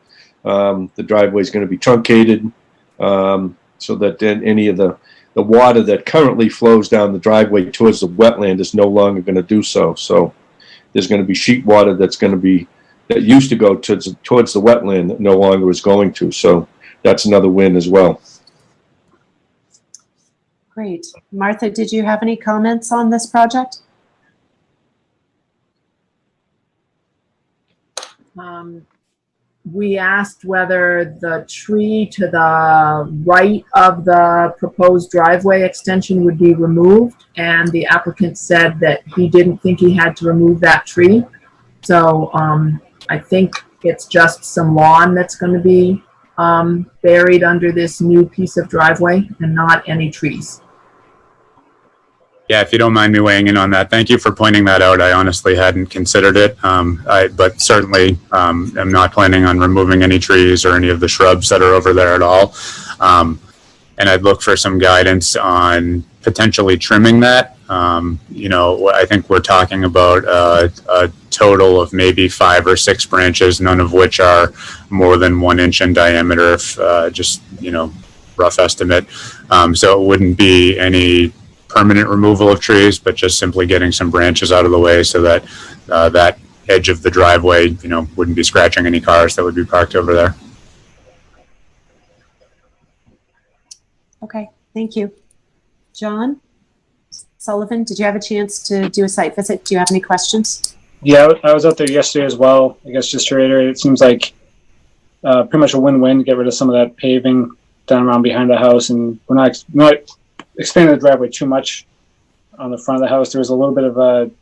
The driveway is going to be truncated, so that then any of the water that currently flows down the driveway towards the wetland is no longer going to do so. So there's going to be sheet water that used to go towards the wetland that no longer is going to. So that's another win as well. Great. Martha, did you have any comments on this project? We asked whether the tree to the right of the proposed driveway extension would be removed, and the applicant said that he didn't think he had to remove that tree. So I think it's just some lawn that's going to be buried under this new piece of driveway and not any trees. Yeah, if you don't mind me weighing in on that, thank you for pointing that out. I honestly hadn't considered it, but certainly am not planning on removing any trees or any of the shrubs that are over there at all. And I'd look for some guidance on potentially trimming that. I think we're talking about a total of maybe 5 or 6 branches, none of which are more than 1 inch in diameter, rough estimate. So it wouldn't be any permanent removal of trees, but just simply getting some branches out of the way so that that edge of the driveway, wouldn't be scratching any cars that would be parked over there. Okay, thank you. John Sullivan, did you have a chance to do a site visit? Do you have any questions? Yeah, I was out there yesterday as well. I guess just to reiterate, it seems like pretty much a win-win to get rid of some of that paving down around behind the house, and we're not expanding the driveway too much on the front of the house. There was a little bit of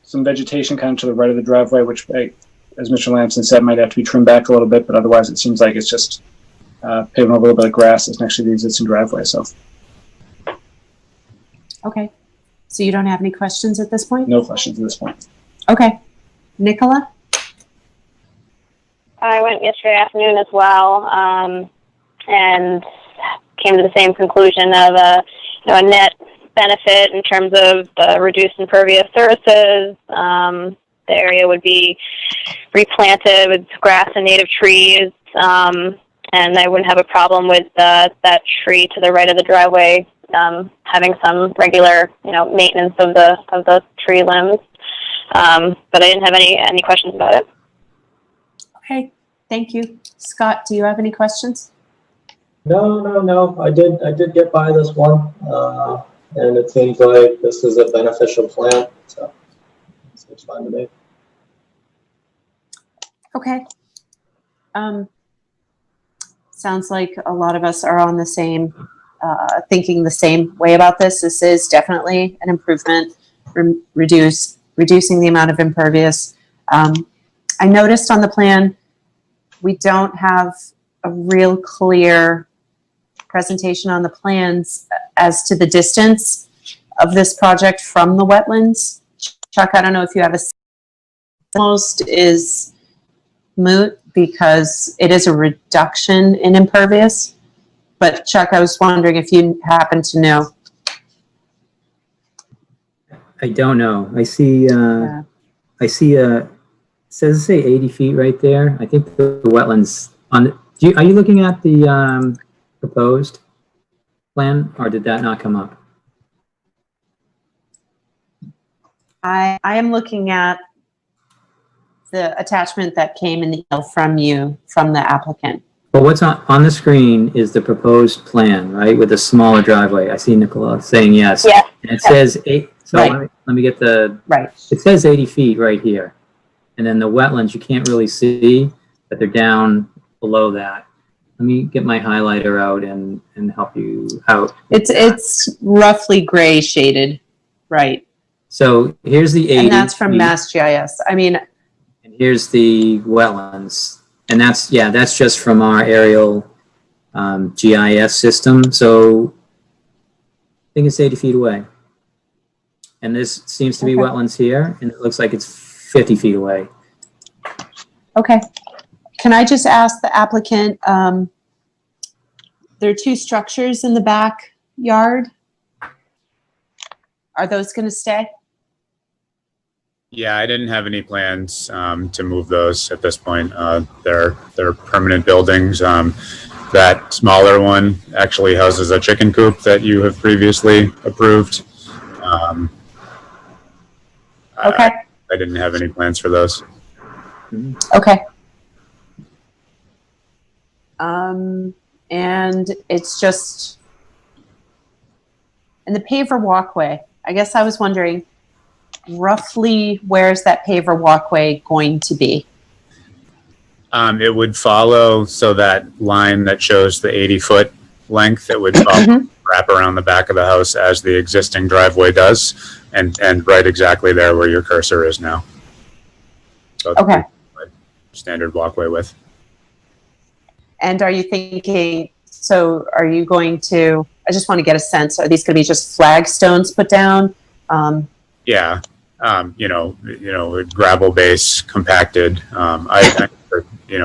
some vegetation kind of to the right of the driveway, which, as Mr. Lamson said, might have to be trimmed back a little bit, but otherwise it seems like it's just paving over a little bit of grass that's next to the existing driveway. So, Okay, so you don't have any questions at this point? no questions at this point. Okay. Nicola? I went yesterday afternoon as well, and came to the same conclusion of a net benefit in terms of the reduced impervious surfaces. The area would be replanted with grass and native trees, and I wouldn't have a problem with that tree to the right of the driveway having some regular, maintenance of the tree limbs. But I didn't have any questions about it. Okay, thank you. Scott, do you have any questions? No. I did get by this one, and it seems like this is a beneficial plan, so it's fine to me. Okay. Sounds like a lot of us are on the same, thinking the same way about this. This is definitely an improvement, reducing the amount of impervious. I noticed on the plan, we don't have a real clear presentation on the plans as to the distance of this project from the wetlands. Chuck, I don't know if you have almost is moot because it is a reduction in impervious. But Chuck, I was wondering if you happen to know. I don't know. I see it says 80 feet right there. I think the wetlands on are you looking at the proposed plan, or did that not come up? I am looking at the attachment that came in the email from the applicant. Well, what's on the screen is the proposed plan, right, with a smaller driveway. I see Nicola saying yes. Yeah. And it says 8. So Right. let me get the. Right. It says 80 feet right here, and then the wetlands you can't really see, but they're down below that. Let me get my highlighter out and help you out. It's roughly gray shaded, right? So here's the 80. And that's from feet, Mass GIS. I mean, and here's the wetlands, and that's just from our aerial GIS system. So I think it's 80 feet away. And this seems to be Okay. wetlands here, and it looks like it's 50 feet away. okay. Can I just ask the applicant, there are 2 structures in the backyard. Are those going to stay? Yeah, I didn't have any plans to move those at this point. They're permanent buildings. That smaller one actually houses a chicken coop that you have previously approved. Okay. I didn't have any plans for those. Okay. And it's just, and the paver walkway, I guess I was wondering roughly where's that paver walkway going to be? It would follow, so that line that shows the 80-foot length, it would follow, wrap around the back of the house as the existing driveway does, and right exactly there where your cursor is now. So Okay. Standard walkway width. And are you thinking, so are you going to, I just want to get a sense, are these going to be just flagstones put down? Yeah, gravel base compacted. I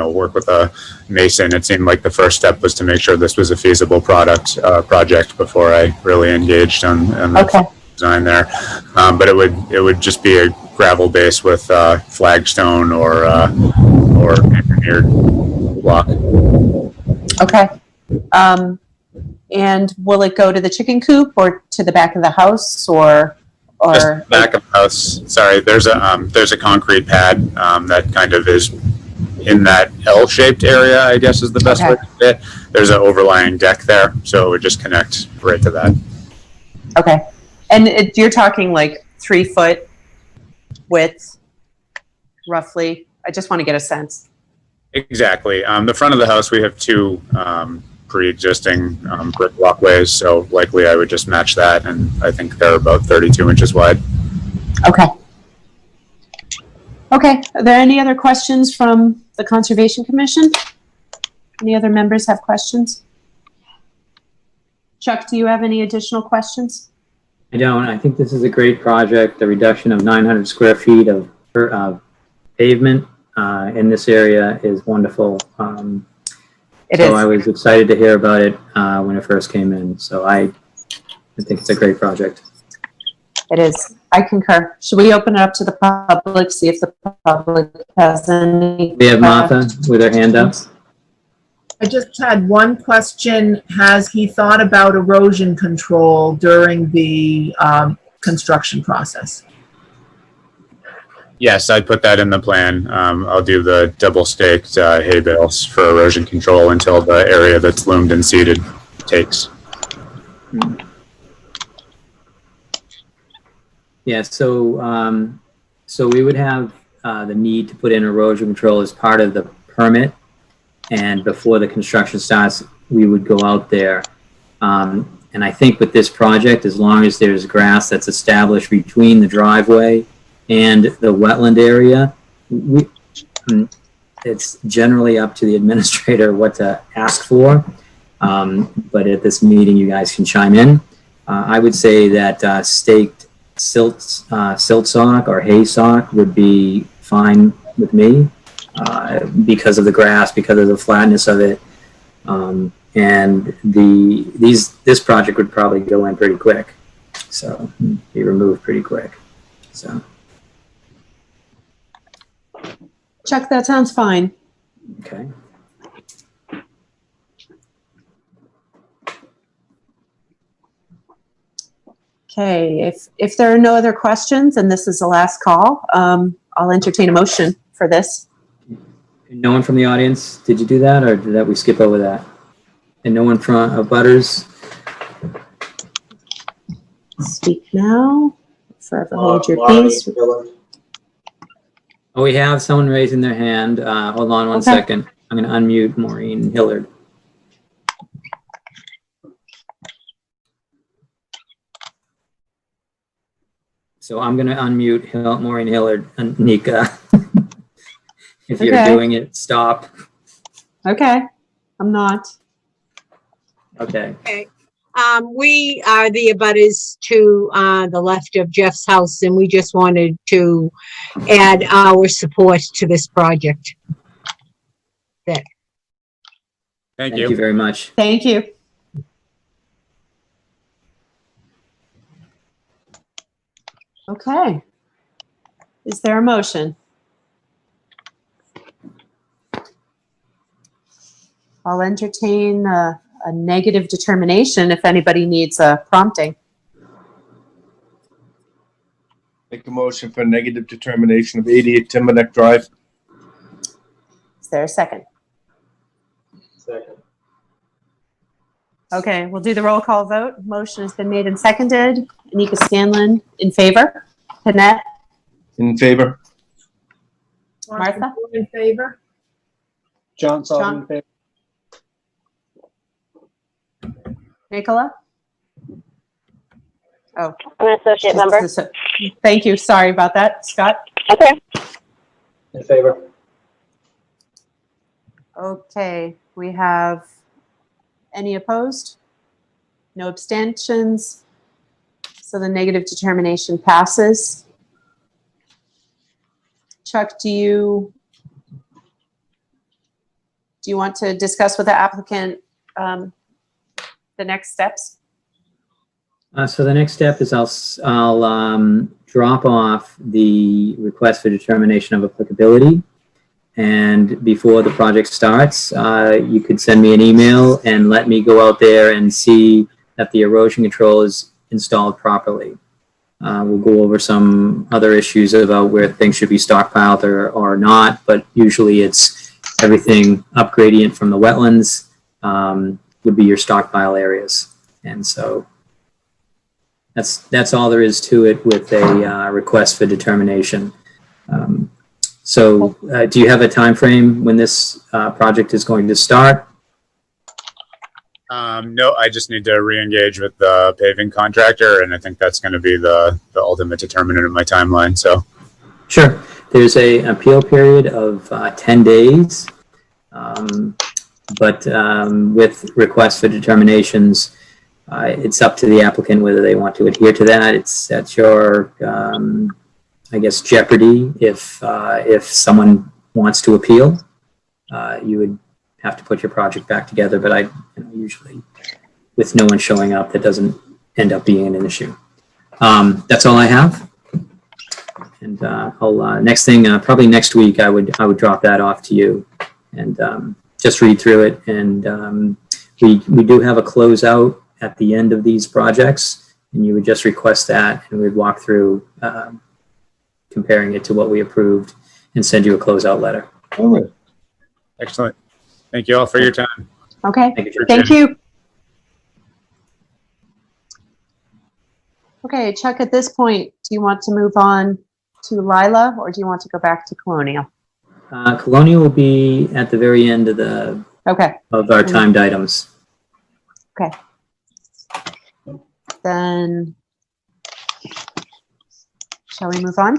work with a mason. It seemed like the first step was to make sure this was a feasible project before I really engaged on the Okay. design there. But it would just be a gravel base with flagstone or engineered block. Okay. And will it go to the chicken coop or to the back of the house or? Just back of the house. Sorry, there's a concrete pad that kind of is in that L-shaped area, I guess is the best way to say it. There's an overlying deck there, so it would just connect right to that. Okay. And you're talking like 3 foot width, roughly? I just want to get a sense. Exactly. The front of the house, we have 2 pre-existing brick walkways, so likely I would just match that, and I think they're about 32 inches wide. Okay. Okay. Are there any other questions from the Conservation Commission? Any other members have questions? Chuck, do you have any additional questions? I don't. I think this is a great project. The reduction of 900 square feet of pavement in this area is wonderful. It so is. I was excited to hear about it when it first came in. So I I think it's a great project. It is. I concur. Should we open it up to the public, see if the public has any? We have Martha with her hand up. I just had one question. Has he thought about erosion control during the construction process? Yes, I put that in the plan. I'll do the double staked hay bales for erosion control until the area that's loomed and seeded takes. Yeah, so we would have the need to put in erosion control as part of the permit, and before the construction starts, we would go out there. And I think with this project, as long as there's grass that's established between the driveway and the wetland area, it's generally up to the administrator what to ask for. But at this meeting, you guys can chime in. I would say that staked silt sock or hay sock would be fine with me because of the grass, because of the flatness of it. And this project would probably go in pretty quick, so be removed pretty quick. So Chuck, that sounds fine. okay. Okay, if there are no other questions, and this is the last call, I'll entertain a motion for this. No one from the audience, did you do that, or did we skip over that? And no one from Butters? Speak now, forever hold your Lonnie peace. Hillard. Oh, we have someone raising their hand. Hold on one Okay. second. I'm going to unmute Maureen Hillard. So I'm going to unmute Maureen Hillard and Nika. If you're Okay. doing it, stop. Okay, I'm not. Okay. We are the abutters to the left of Jeff's house, and we just wanted to add our support to this project. Thank Thank you. you very much. Thank you. Okay. Is there a motion? I'll entertain a negative determination if anybody needs a prompting. Make a motion for negative determination of 88 Timberneck Drive. Is there a second? Second. Okay, we'll do the roll call vote. Motion has been made and seconded. Anika Scanlon in favor. Annette? In favor? Martha? In favor? John Sullivan, John? in favor. Nicola? Oh. I'm an associate member. Thank you. Sorry about that. Scott? Okay. In favor. Okay, we have any opposed? No abstentions? So the negative determination passes. Chuck, do you want to discuss with the applicant the next steps? So the next step is I'll drop off the request for determination of applicability. And before the project starts, you could send me an email and let me go out there and see that the erosion control is installed properly. We'll go over some other issues about where things should be stockpiled or not, but usually it's everything up gradient from the wetlands would be your stockpile areas. And so that's all there is to it with a request for determination. So do you have a time frame when this project is going to start? No, I just need to re-engage with the paving contractor, and I think that's going to be the ultimate determinant of my timeline. So, Sure. There's a appeal period of 10 days, but with requests for determinations, it's up to the applicant whether they want to adhere to that. It's at your, I guess, jeopardy if someone wants to appeal. You would have to put your project back together, but usually with no one showing up, that doesn't end up being an issue. That's all I have. And I'll next thing, probably next week, I would drop that off to you and just read through it. And we do have a closeout at the end of these projects, and you would just request that, and we'd walk through comparing it to what we approved and send you a closeout letter. All right. Excellent. Thank you all for your time. Okay, Thank you. thank you. Okay, Chuck, at this point, do you want to move on to Lila, or do you want to go back to Colonial? Colonial will be at the very end of Okay, our timed items. then shall we move on?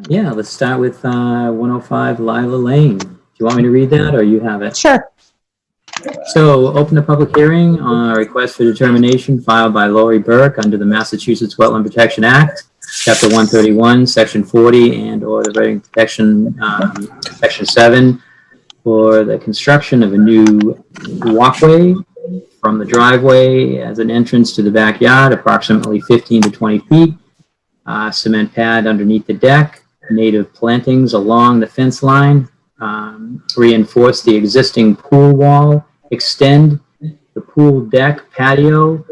Yeah, let's start with 105 Lila Lane. Do you want me to read that, or you have it? Sure. So, open the public hearing on a request for determination filed by Lori Burke under the Massachusetts Wetland Protection Act, Chapter 131, Section 40, and or the Reading Protection, Section 7, for the construction of a new walkway from the driveway as an entrance to the backyard, approximately 15 to 20 feet, cement pad underneath the deck, native plantings along the fence line, reinforce the existing pool wall, extend the pool deck patio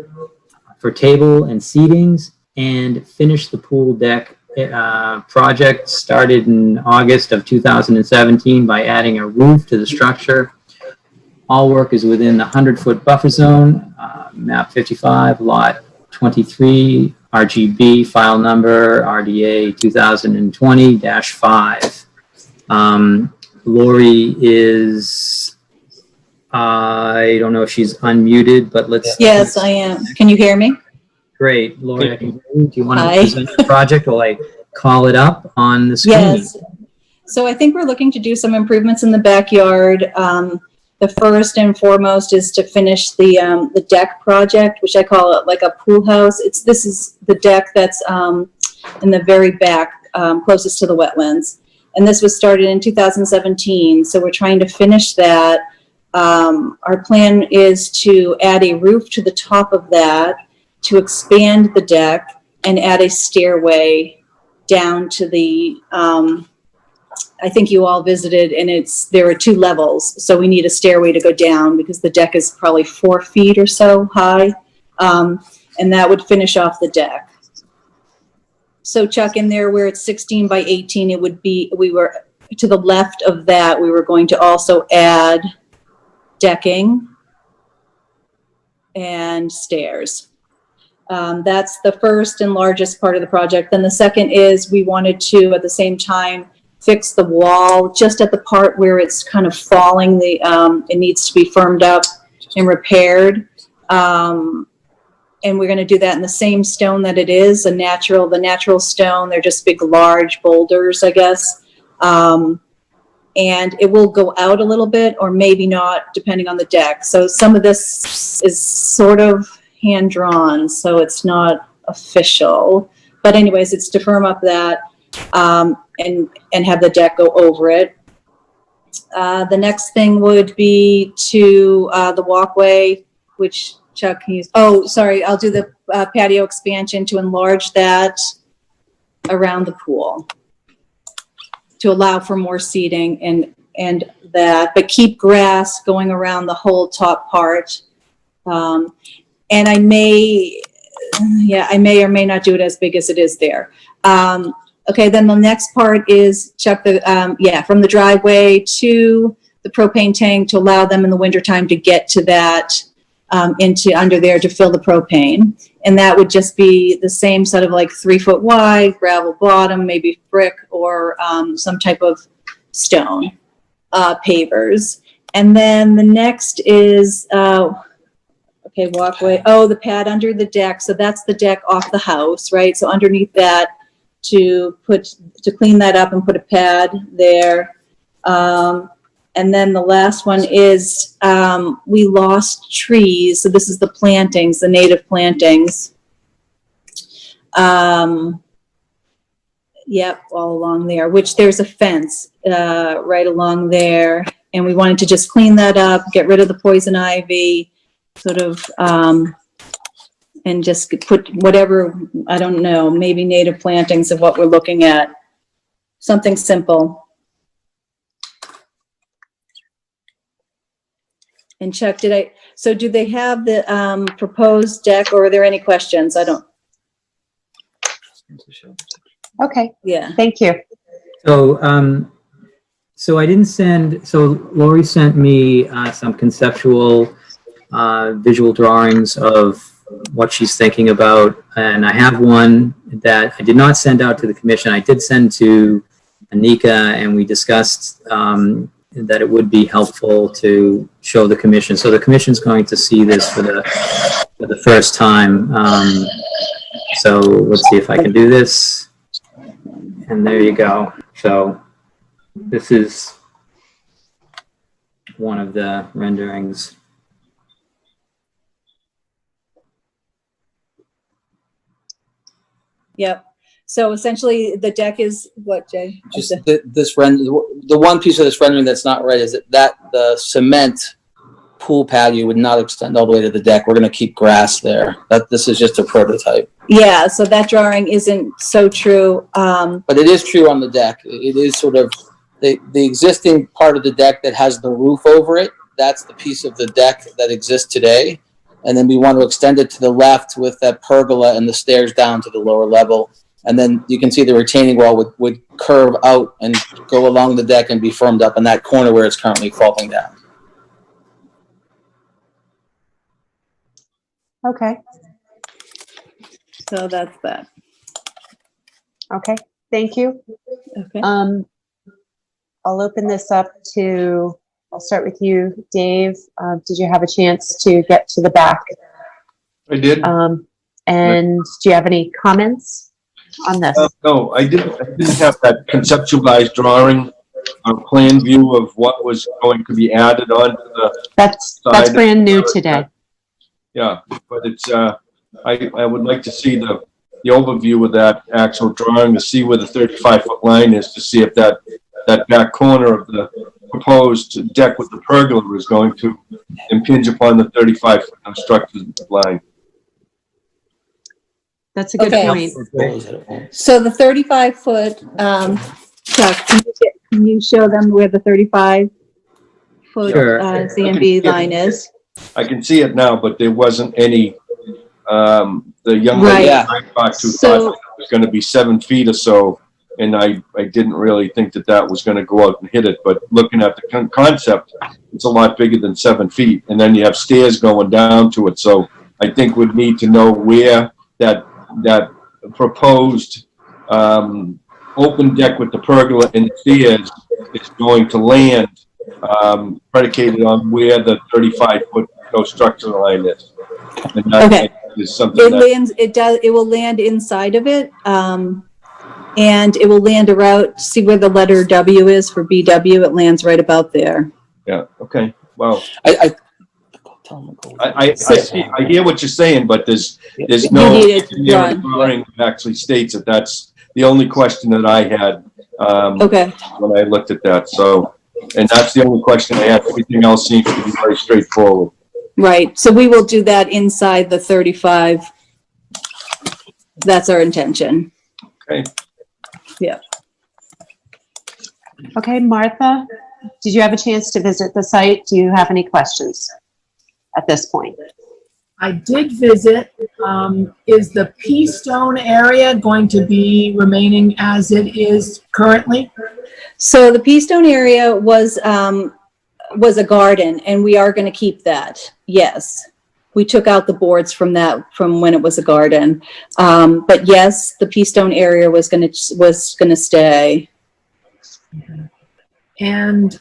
for table and seatings, and finish the pool deck project started in August of 2017 by adding a roof to the structure. All work is within the 100-foot buffer zone, map 55, lot 23, RGB, file number RDA 2020-5. Lori is, I don't know if she's unmuted, but let's. Yes, I am. Can you hear me? Great. Lori, I can hear you. Do you want to Hi. present the project while I call it up on the screen? Yes. So I think we're looking to do some improvements in the backyard. The first and foremost is to finish the deck project, which I call it like a pool house. This is the deck that's in the very back, closest to the wetlands. And this was started in 2017, so we're trying to finish that. Our plan is to add a roof to the top of that, to expand the deck, and add a stairway down to the, I think you all visited, and there are 2 levels, so we need a stairway to go down because the deck is probably 4 feet or so high, and that would finish off the deck. So Chuck, in there where it's 16 by 18, it would be, we were to the left of that, we were going to also add decking and stairs. That's the first and largest part of the project. Then the second is we wanted to, at the same time, fix the wall just at the part where it's kind of falling. It needs to be firmed up and repaired. And we're going to do that in the same stone that it is, the natural stone. They're just big, large boulders, I guess. And it will go out a little bit or maybe not, depending on the deck. So some of this is sort of hand-drawn, so it's not official. But anyways, it's to firm up that and have the deck go over it. The next thing would be to the walkway, which Chuck can use. Oh, sorry, I'll do the patio expansion to enlarge that around the pool to allow for more seating and that, but keep grass going around the whole top part. And I may or may not do it as big as it is there. Okay, then the next part is Chuck, from the driveway to the propane tank to allow them in the wintertime to get to that, into under there to fill the propane. And that would just be the same sort of like 3 foot wide, gravel bottom, maybe brick or some type of stone pavers. And then the next is, walkway. Oh, the pad under the deck. So that's the deck off the house, right? So underneath that to clean that up and put a pad there. And then the last one is we lost trees. So this is the plantings, the native plantings. Yep, all along there, which there's a fence right along there. And we wanted to just clean that up, get rid of the poison ivy, sort of, and and just put whatever, I don't know, maybe native plantings of what we're looking at. Something simple. And Chuck, so do they have the proposed deck, or are there any questions? I don't, Okay, yeah. thank you. So I didn't send, so Lori sent me some conceptual visual drawings of what she's thinking about. And I have one that I did not send out to the commission. I did send to Anika, and we discussed that it would be helpful to show the commission. So the commission's going to see this for the first time. So let's see if I can do this. And there you go. So this is one of the renderings. Yep. So essentially the deck is what, Jay? Just the one piece of this rendering that's not right is that the cement pool patio would not extend all the way to the deck. We're going to keep grass there. This is just a prototype. Yeah, so that drawing isn't so true. But it is true on the deck. It is sort of the existing part of the deck that has the roof over it. That's the piece of the deck that exists today. And then we want to extend it to the left with that pergola and the stairs down to the lower level. And then you can see the retaining wall would curve out and go along the deck and be firmed up in that corner where it's currently falling down. Okay, So that's that. okay, thank you. Okay. I'll open this up to, I'll start with you, Dave. Did you have a chance to get to the back? I did. And do you have any comments on this? No, I didn't have that conceptualized drawing or plan view of what was going to be added onto the That's side. brand new today. Yeah, but it's, I would like to see the overview of that actual drawing to see where the 35-foot line is, to see if that back corner of the proposed deck with the pergola is going to impinge upon the 35-foot constructed line. That's a good Okay. point. So the 35-foot, Chuck, can you show them where the 35-foot Sure. ZMB line is? I can see it now, but there wasn't any, the young Right. lady Yeah. I talked to So- thought it was gonna be 7 feet or so, and I didn't really think that was gonna go out and hit it, but looking at the concept, it's a lot bigger than 7 feet, and then you have stairs going down to it, so I think we'd need to know where that proposed, open deck with the pergola and the stairs is going to land, predicated on where the 35-foot structural line is. And that Okay. is something It that, lands, it will land inside of it. And it will land around, see where the letter W is for BW? It lands right about there. yeah, okay, well, Tell them to go. I hear what you're saying, but there's You no need it engineering done. drawing that actually states it. That's the only question that I had, Okay, when I looked at that, so, and that's the only question I have. Everything else seems to be very straightforward. right. So we will do that inside the 35. That's our intention. Okay. Yeah. Okay, Martha, did you have a chance to visit the site? Do you have any questions at this point? I did visit. Is the Pea Stone area going to be remaining as it is currently? So the Pea Stone area was a garden, and we are going to keep that. Yes. We took out the boards from when it was a garden. But yes, the Pea Stone area was going to stay. And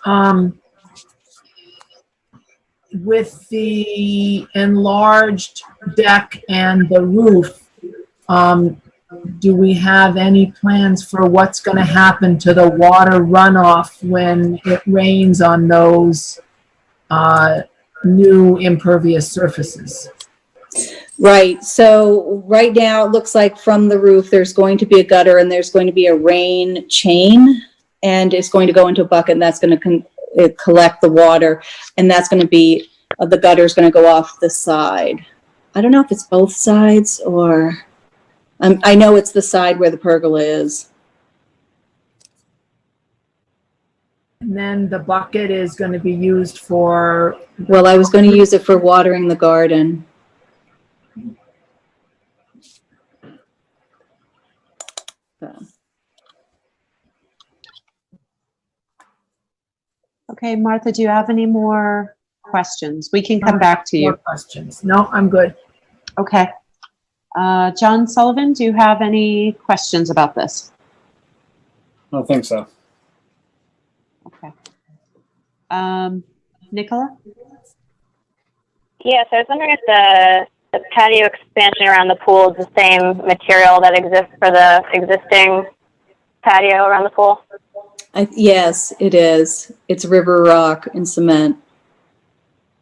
with the enlarged deck and the roof, do we have any plans for what's going to happen to the water runoff when it rains on those new impervious surfaces? Right. So right now it looks like from the roof, there's going to be a gutter and there's going to be a rain chain, and it's going to go into a bucket, and that's going to collect the water, and that's going to be, the gutter is going to go off the side. I don't know if it's both sides or, I know it's the side where the pergola is. And then the bucket is going to be used for, Well, I was going to use it for watering the garden. So. Okay, Martha, do you have any more questions? We can come back to more you. questions. No, I'm good. Okay. John Sullivan, do you have any questions about this? I don't think so. Okay. Nicola? Yes, I was wondering if the patio expansion around the pool is the same material that exists for the existing patio around the pool? Yes, it is. It's river rock and cement.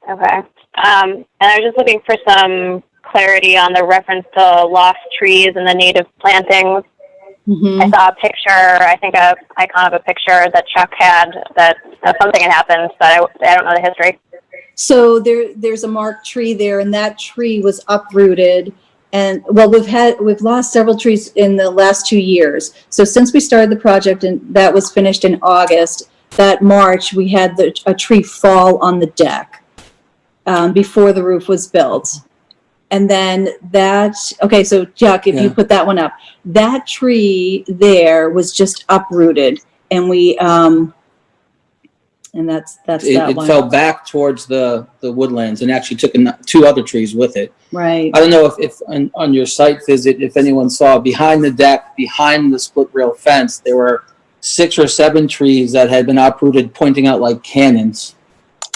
Okay. And I was just looking for some clarity on the reference to lost trees and the native plantings. Mhm. I saw a picture, I think a icon of a picture that Chuck had that something had happened, but I don't know the history. So there's a marked tree there, and that tree was uprooted. And well, we've lost several trees in the last 2 years. So since we started the project, and that was finished in August, that March we had a tree fall on the deck before the roof was built. And then okay, so Chuck, if you put that one up, that tree there was just uprooted, and we and that's that It one. fell back towards the woodlands and actually took 2 other trees with it. Right. I don't know if on your site visit, if anyone saw behind the deck, behind the split rail fence, there were 6 or 7 trees that had been uprooted, pointing out like cannons.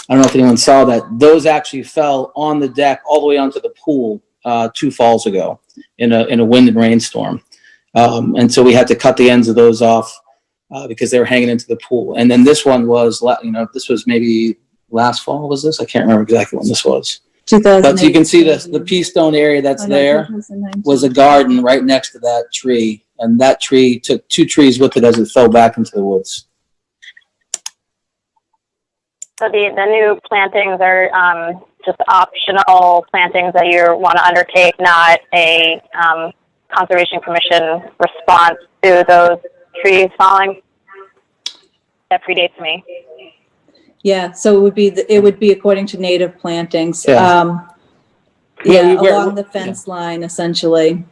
I don't know if anyone saw that. Those actually fell on the deck all the way onto the pool 2 falls ago in a wind and rainstorm. And so we had to cut the ends of those off because they were hanging into the pool. And then this one was, this was maybe last fall, was this? I can't remember exactly when this was. 2008. But you can see the pea stone area that's there was a garden right next to that tree. And that tree took 2 trees with it as it fell back into the woods. So the new plantings are just optional plantings that you want to undertake, not a Conservation Commission response to those trees falling? That predates me. Yeah, so it would be according to native plantings. Yeah. Along the fence line, essentially.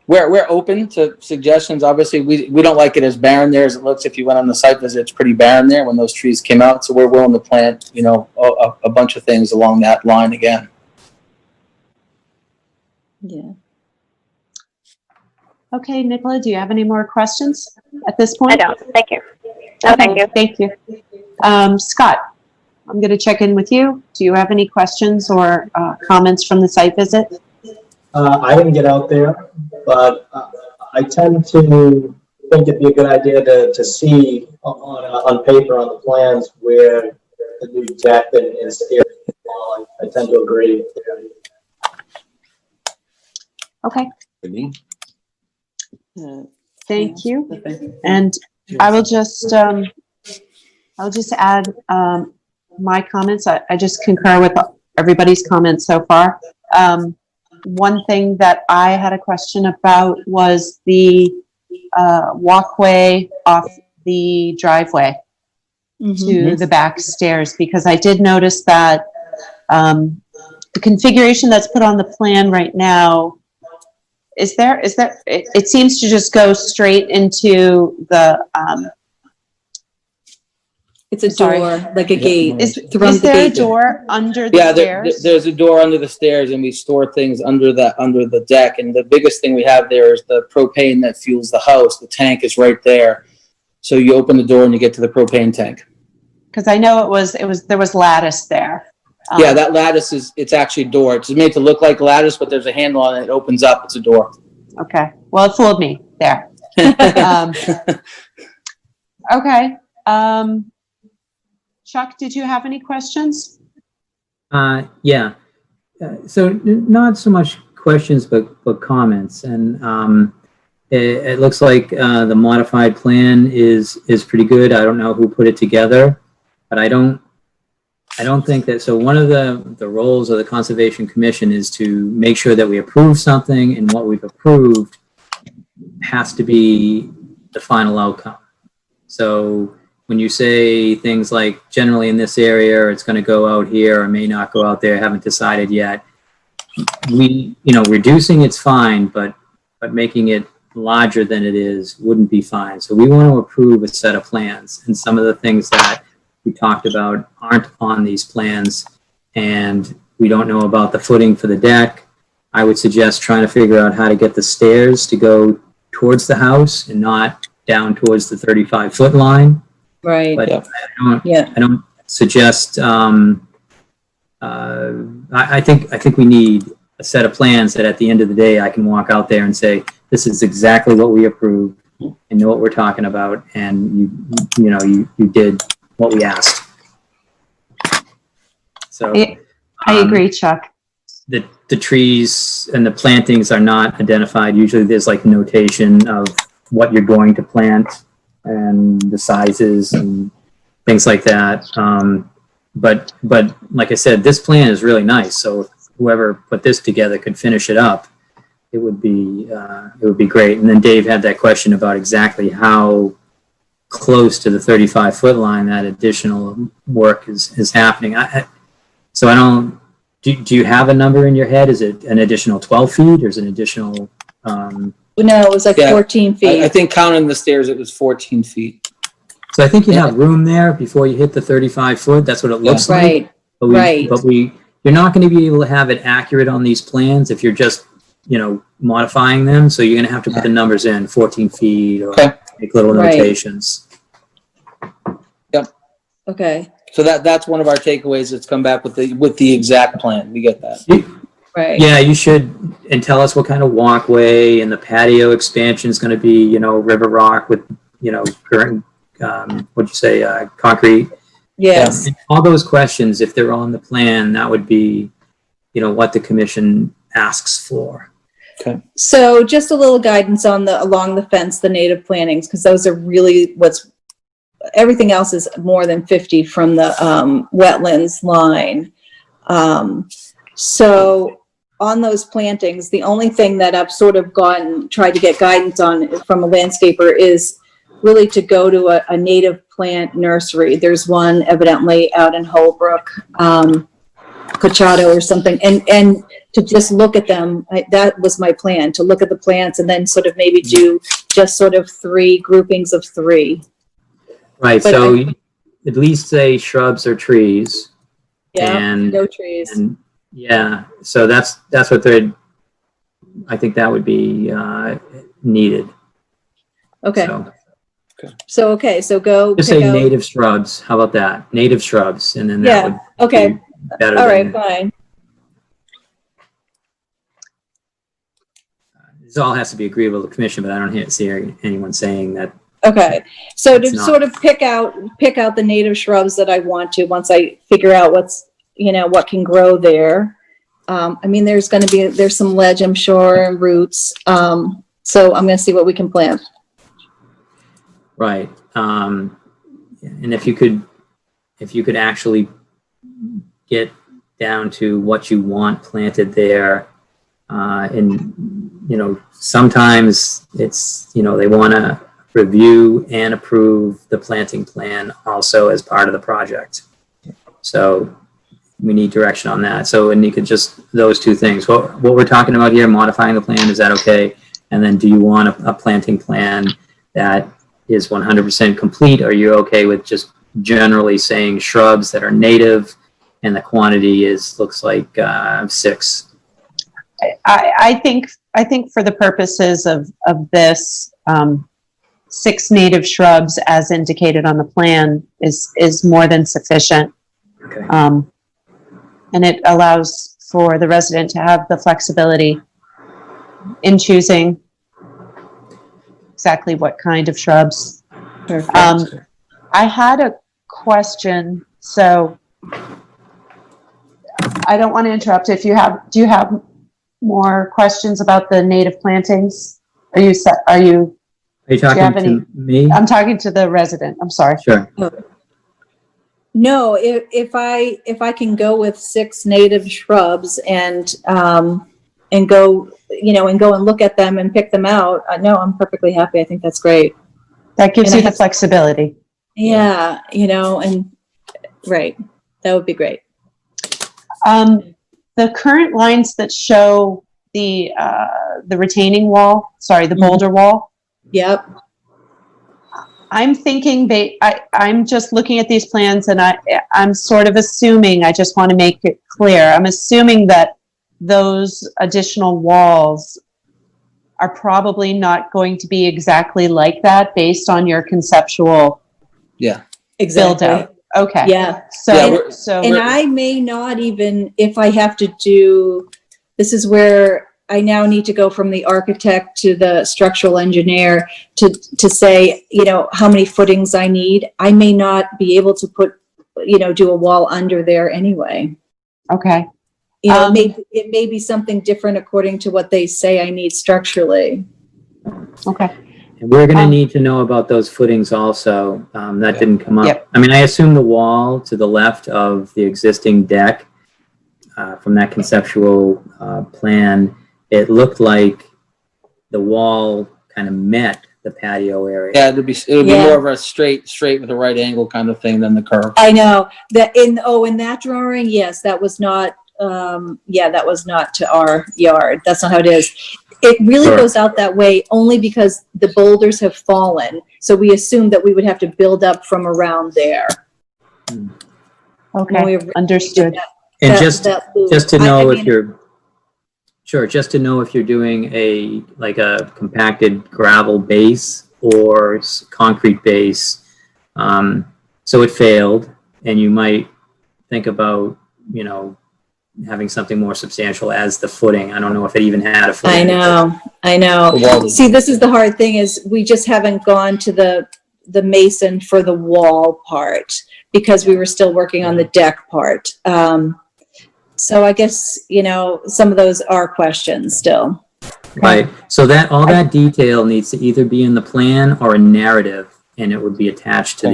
We're open to suggestions. Obviously, we don't like it as barren there as it looks. If you went on the site visit, it's pretty barren there when those trees came out. So we're willing to plant, a bunch of things along that line again. Yeah. Okay, Nicola, do you have any more questions at this point? I don't. Thank you. No, thank you. Thank you. Scott, I'm going to check in with you. Do you have any questions or comments from the site visit? I didn't get out there, but I tend to think it'd be a good idea to see on paper, on the plans, where the new deck and stairs fall. I tend to agree. Okay. Thank you. And I will just add my comments. I just concur with everybody's comments so far. One thing that I had a question about was the walkway off the driveway to the back stairs, because I did notice that the configuration that's put on the plan right now, it seems to just go straight into the it's a door, like a gate. Is there a door under the stairs? There's a door under the stairs, and we store things under the deck. And the biggest thing we have there is the propane that fuels the house. The tank is right there. So you open the door and you get to the propane tank. Because I know there was lattice there. Yeah, that lattice it's actually a door. It's made to look like lattice, but there's a handle on it. It opens up. It's a door. Okay. Well, it fooled me there. Okay. Chuck, did you have any questions? Yeah. So not so much questions, but comments. And it looks like the modified plan is pretty good. I don't know who put it together, but I don't I don't think that, so one of the roles of the Conservation Commission is to make sure that we approve something, and what we've approved has to be the final outcome. So when you say things like generally in this area, it's going to go out here or may not go out there, haven't decided yet. Reducing it's fine, but making it larger than it is wouldn't be fine. So we want to approve a set of plans, and some of the things that we talked about aren't on these plans, and we don't know about the footing for the deck. I would suggest trying to figure out how to get the stairs to go towards the house and not down towards the 35-foot line. Right. But Yep. I don't suggest, I think we need a set of plans that at the end of the day, I can walk out there and say, this is exactly what we approved and know what we're talking about. And you did what we asked. So I agree, Chuck. the trees and the plantings are not identified. Usually there's like notation of what you're going to plant and the sizes and things like that. But like I said, this plan is really nice. So if whoever put this together could finish it up, it would be great. And then Dave had that question about exactly how close to the 35-foot line that additional work is happening. So I don't, do you have a number in your head? Is it an additional 12 feet or is it an additional? No, it was like Yeah. 14 feet. I think counting the stairs, it was 14 feet. So I think you have room there before you hit the 35-foot. That's what it looks like. Right, right. But you're not going to be able to have it accurate on these plans if you're just, modifying them. So you're going to have to put the numbers in 14 feet or Okay. make little Right. notations. Okay, So that's one of our takeaways. It's come back with the exact plan. We get that. right. Yeah, you should, and tell us what kind of walkway and the patio expansion is going to be, river rock with, current, what'd you say, concrete? Yes. And all those questions, if they're on the plan, that would be, what the commission asks for. So just a little guidance on along the fence, the native plantings, because those are really everything else is more than 50 from the wetlands line. So on those plantings, the only thing that I've sort of tried to get guidance on from a landscaper is really to go to a native plant nursery. There's one evidently out in Holbrook, Cochado or something, and to just look at them. That was my plan, to look at the plants and then sort of maybe do just sort of 3 groupings of 3. Right, But so at least say shrubs or trees. Yeah, And- no trees. And yeah, so that's what I think that would be needed. Okay, So so go just pick say out. native shrubs. How about that? Native shrubs, and then that Yeah, would okay, be better all right, than, fine. this all has to be agreeable to the commission, but I don't see anyone saying that. Okay, so to It's not. sort of pick out the native shrubs that I want to, once I figure out what can grow there. There's some ledge, I'm sure, and roots. So I'm gonna see what we can plant. Right. And if you could actually get down to what you want planted there, and, sometimes it's, they want to review and approve the planting plan also as part of the project. So we need direction on that. So, and you could just, those 2 things, what we're talking about here, modifying the plan, is that okay? And then do you want a planting plan that is 100% complete? Or are you okay with just generally saying shrubs that are native and the quantity looks like 6? I think for the purposes of this, 6 native shrubs as indicated on the plan is more than sufficient. Okay. And it allows for the resident to have the flexibility in choosing exactly what kind of shrubs. I had a question, so I don't want to interrupt. Do you have more questions about the native plantings? Are you Are you have talking any- to me? I'm talking to the resident. I'm sorry. Sure. No, if I can go with 6 native shrubs and go, and go and look at them and pick them out, no, I'm perfectly happy. I think that's great. That gives And I you the have- flexibility. Yeah, and right, that would be great. The current lines that show the retaining wall, sorry, the boulder wall, Yep. I'm thinking I'm just looking at these plans and I'm sort of assuming, I just want to make it clear, I'm assuming that those additional walls are probably not going to be exactly like that based on your conceptual build Exactly. out. Okay. Yeah. So And I may not even, if I have to do, this is where I now need to go from the architect to the structural engineer to say, how many footings I need. I may not be able to put, do a wall under there anyway. okay. It may be something different according to what they say I need structurally. Okay. And we're going to need to know about those footings also. That didn't come up. Yep. I mean, I assume the wall to the left of the existing deck from that conceptual plan, it looked like the wall kind of met the patio area. Yeah, it would be more of a straight with a right angle kind of thing than the curve. I know that in that drawing, yes, that was not, that was not to our yard. That's not how it is. It really Sure. goes out that way only because the boulders have fallen. So we assumed that we would have to build up from around there. Okay. When we Understood. And that- just that loop. to I know mean, if you're, sure, just to know if you're doing a compacted gravel base or concrete base. So it failed, and you might think about, having something more substantial as the footing. I don't know if it even had a footing. I know. The wall See, this is the hard thing is we just haven't gone to the mason for the wall part because we were still working on the deck part. So I guess, some of those are questions still. Right. So that all that detail needs to either be in the plan or a narrative, and it would be attached to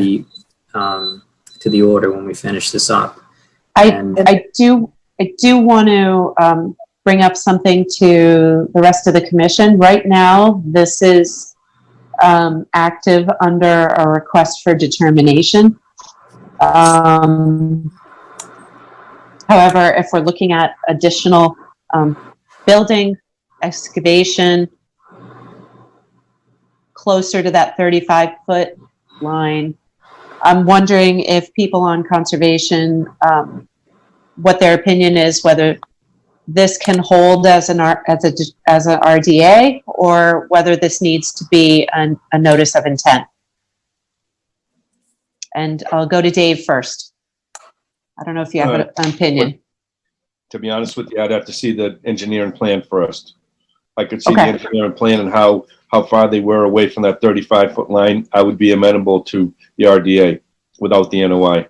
the order when we finish this up. I do want to bring up something to the rest of the commission. Right now, this is active under a request for determination. However, if we're looking at additional building, excavation, closer to that 35-foot line, I'm wondering if people on conservation, what their opinion is, whether this can hold as an RDA or whether this needs to be a notice of intent. And I'll go to Dave first. I don't know if you have an opinion. To be honest with you, I'd have to see the engineering plan first. I could see Okay. the engineering plan and how far they were away from that 35-foot line. I would be amenable to the RDA without the NOI.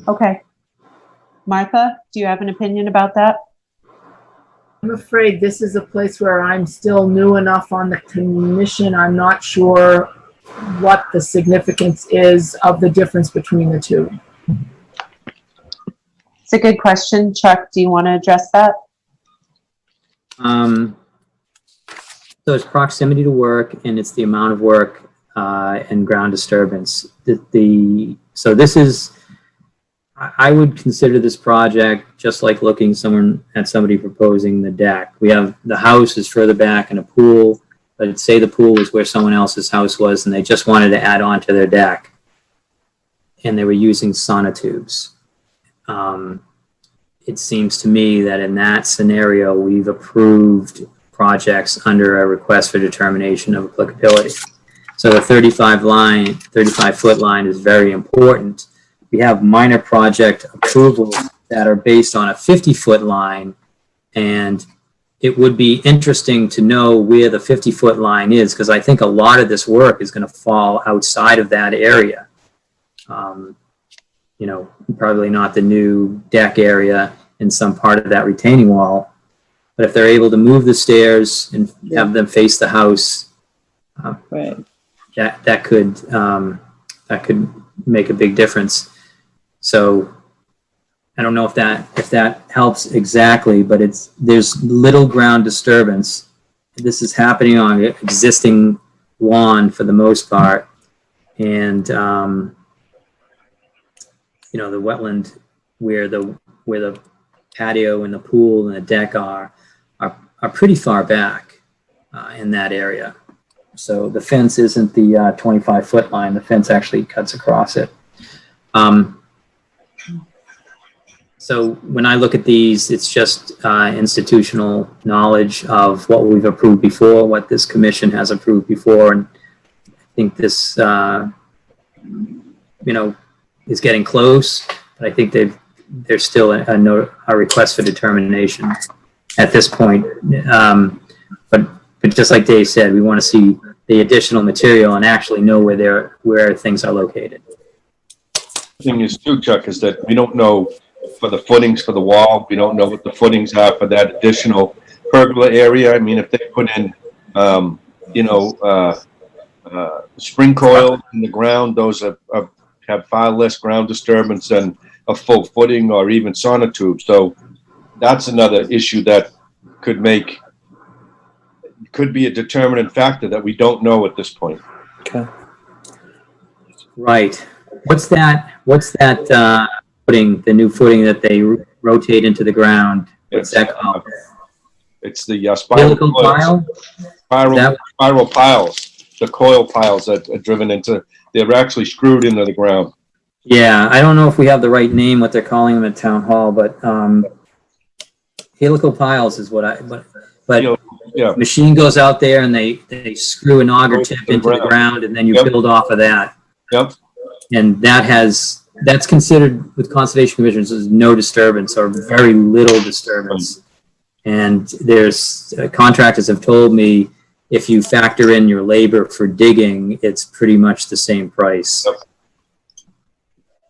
Okay. Martha, do you have an opinion about that? I'm afraid this is a place where I'm still new enough on the commission. I'm not sure what the significance is of the difference between the two. It's a good question. Chuck, do you want to address that? So it's proximity to work, and it's the amount of work and ground disturbance. So this is, I would consider this project just like looking at somebody proposing the deck. We have the house is further back and a pool, but say the pool was where someone else's house was, and they just wanted to add on to their deck, and they were using sonotubes. It seems to me that in that scenario, we've approved projects under a request for determination of applicability. So the 35-foot line is very important. We have minor project approvals that are based on a 50-foot line, and it would be interesting to know where the 50-foot line is, because I think a lot of this work is going to fall outside of that area. Probably not the new deck area in some part of that retaining wall, but if they're able to move the stairs and have them face the house, Right. that could make a big difference. So I don't know if that helps exactly, but there's little ground disturbance. This is happening on existing lawn for the most part. And, the wetland where the patio and the pool and the deck are pretty far back in that area. So the fence isn't the 25-foot line. The fence actually cuts across it. So when I look at these, it's just institutional knowledge of what we've approved before, what this commission has approved before. And I think this, is getting close, but I think there's still a request for determination at this point. But just like Dave said, we want to see the additional material and actually know where things are located. The thing is too, Chuck, is that we don't know for the footings for the wall. We don't know what the footings are for that additional pergola area. I mean, if they put in, spring coil in the ground, those have far less ground disturbance than a full footing or even sonotube. So that's another issue that could be a determinant factor that we don't know at this point. Okay. Right. What's that footing, the new footing that they rotate into the ground? What's that called? It's the spiral pile? Spiral piles. The coil piles that are driven into, they're actually screwed into the ground. Yeah, I don't know if we have the right name, what they're calling them at town hall, but helical piles is but yeah. Machine goes out there and they screw an auger tip into the ground, and then you build off of that. Yep. And that's considered with conservation commissions as no disturbance or very little disturbance. And there's contractors have told me if you factor in your labor for digging, it's pretty much the same price. Yep.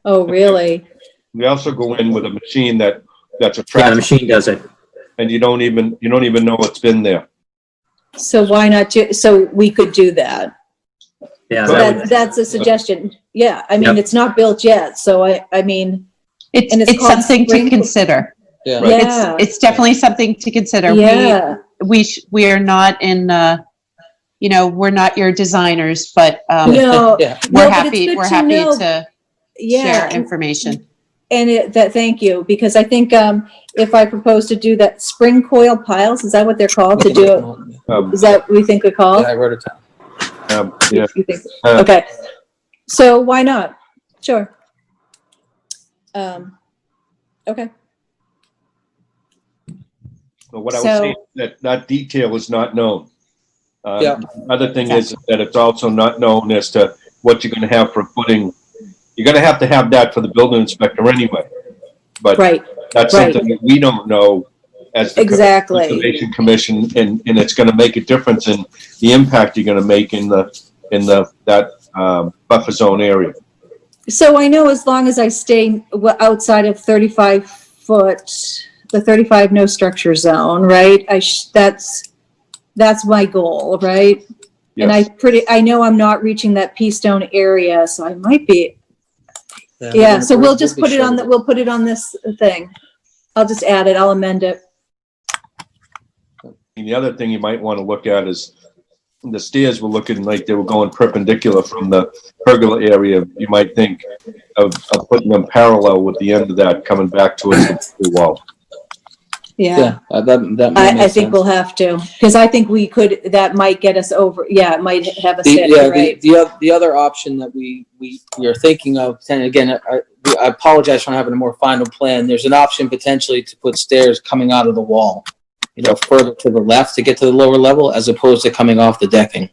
Oh, really? We also go in with a machine that's a Yeah, track, the machine does it. and you don't even know it's been there. So why not so we could do that? Yeah, That's a suggestion. Yeah, I mean, Yep. It's not built yet, so I mean, and it's It's called something to sprinkle- consider. Yeah. Right. Yeah. It's definitely something to consider. Yeah. We are not in, we're not your designers, but No, Yeah. we're no, but it's happy good to know. share information. And thank you, because I think if I propose to do that spring coil piles, is that what they're called to do? Is that what we think we call? Yeah, I wrote it down. Yeah. You think? Okay. So why not? Sure. Okay. But what I was So- saying is that detail is not known. Yeah. Other thing is that it's also not known as to what you're going to have for footing. You're going to have that for the building inspector anyway. But Right. that's right. something that we don't know as the Exactly. Conservation Commission, and it's going to make a difference in the impact you're going to make in that buffer zone area. So I know as long as I stay outside of 35 foot, the 35 no structure zone, right? That's my goal, right? And Yes. I know I'm not reaching that pea stone area, so I might be. Yeah, so we'll just put it on we'll put it on this thing. I'll just add it, I'll amend it. And the other thing you might want to look at is the stairs were looking like they were going perpendicular from the pergola area. You might think of putting them parallel with the end of that coming back towards the wall. Yeah, That might I make think sense. we'll have to, because I think we could, that might get us over, yeah, it might have us hit, Yeah, right? the other option that we are thinking of, and again, I apologize for not having a more final plan. There's an option potentially to put stairs coming out of the wall, further to the left to get to the lower level, as opposed to coming off the decking.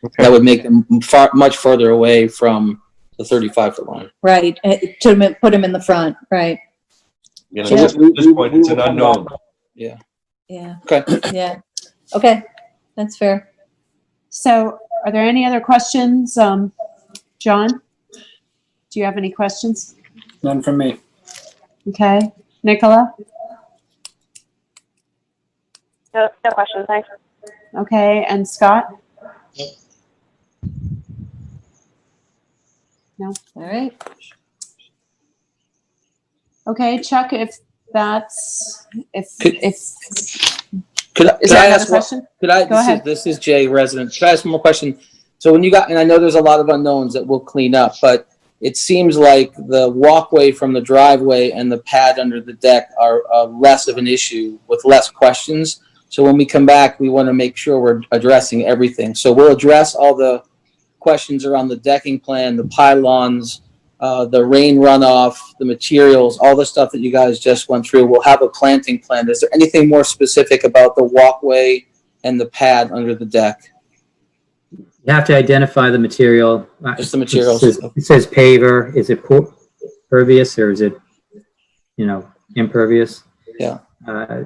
Okay. That would make them much further away from the 35-foot line. Right, to put them in the front, right, You know, So at this point, it's an unknown. yeah, Okay. yeah, okay, that's fair. So are there any other questions? John, do you have any questions? None from me. Okay. Nicola? No questions, thanks. Okay. And Scott? No. All right. Okay, Chuck, if that's, Could I, is could there I another ask what, question? could I, Go ahead. this is Jay, resident. Could I ask one more question? So when you got, and I know there's a lot of unknowns that we'll clean up, but it seems like the walkway from the driveway and the pad under the deck are less of an issue with less questions. So when we come back, we want to make sure we're addressing everything. So we'll address all the questions around the decking plan, the pylons, the rain runoff, the materials, all the stuff that you guys just went through. We'll have a planting plan. Is there anything more specific about the walkway and the pad under the deck? You have to identify the material. Just the materials. It says paver. Is it pervious or is it, impervious? Yeah. I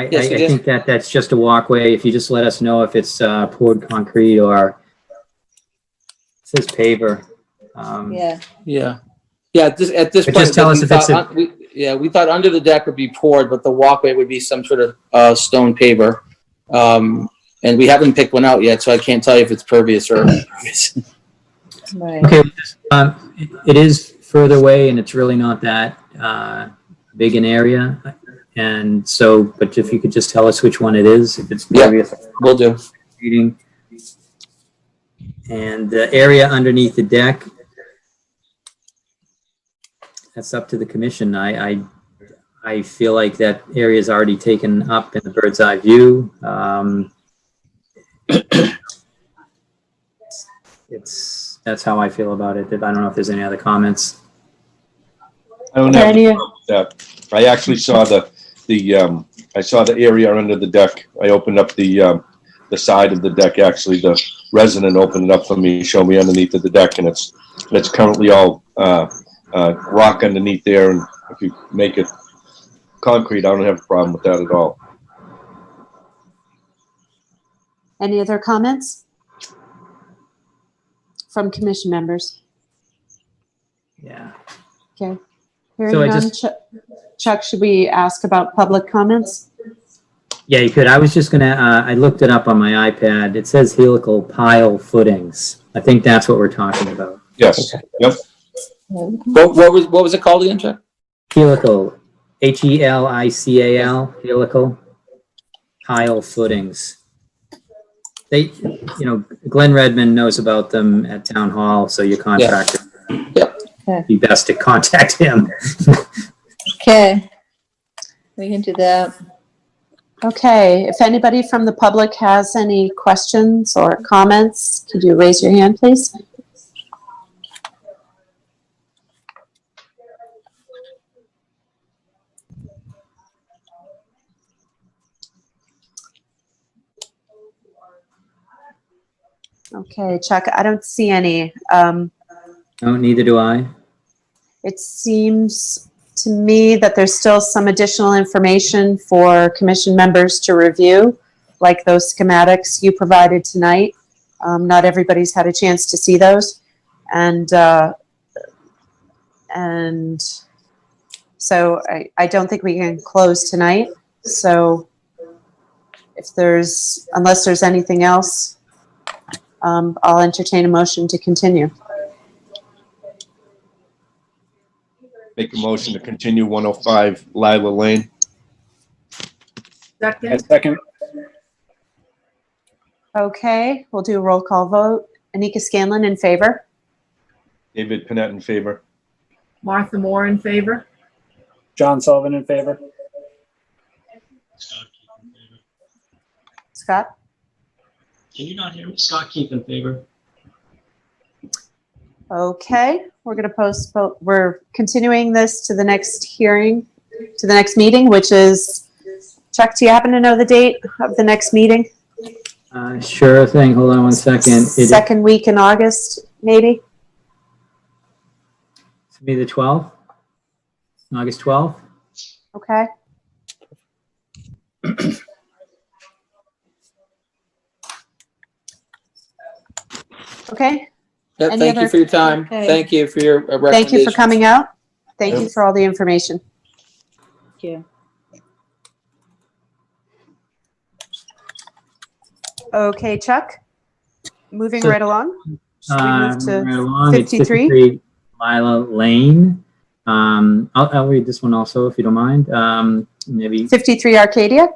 Yes, it is. think that's just a walkway. If you just let us know if it's poured concrete or it says paver. Yeah. At this But point, just tell us if it's we thought under the deck would be poured, but the walkway would be some sort of stone paver. And we haven't picked one out yet, so I can't tell you if it's pervious or impervious. Right. Okay. It is further away and it's really not that big an area. And so, but if you could just tell us which one it is, if it's pervious. Will do. And the area underneath the deck, that's up to the commission. I feel like that area is already taken up in the bird's eye view. That's how I feel about it. I don't know if there's any other comments. I don't have a problem with that. I actually saw I saw the area under the deck. I opened up the side of the deck. Actually, the resident opened it up for me, showed me underneath of the deck, and it's currently all rock underneath there. And if you make it concrete, I don't have a problem with that at all. Any other comments from commission members? Yeah. Okay. Hearing So I none, Chuck, should we ask about public comments? Yeah, you could. I was just gonna, I looked it up on my iPad. It says helical pile footings. I think that's what we're talking about. Yes. Yep. What was it called again, Chuck? Helical, HELICAL, helical pile footings. They, Glenn Redmond knows about them at town hall, so your contractor. Yep. Be best to contact him. Okay. We can do that. Okay, if anybody from the public has any questions or comments, could you raise your hand, please? Okay, Chuck, I don't see any. No, neither do I. It seems to me that there's still some additional information for commission members to review, like those schematics you provided tonight. Not everybody's had a chance to see those. And so I don't think we can close tonight. So unless there's anything else, I'll entertain a motion to continue. Make a motion to continue 105 Lila Lane. Second. Okay, we'll do a roll call vote. Anika Scanlon in favor. David Panett in favor. Martha Moore in favor. John Sullivan in favor. Scott? Can you not hear me? Scott Keith in favor. Okay, we're going to postpone. We're continuing this to the next hearing, to the next meeting, which is, Chuck, do you happen to know the date of the next meeting? Sure thing. Hold on one second. Second week in August, maybe? It'll be the 12th, August 12th. Okay. Okay. Yep, Any thank you other- for your time. Okay. Thank you for your recommendations. Thank you for coming out. Thank you for all the information. Thank you. Okay, Chuck, moving right along. Should we move to right along. It's 53? 53 Lila Lane. I'll read this one also, if you don't mind. Maybe, 53 Arcadia?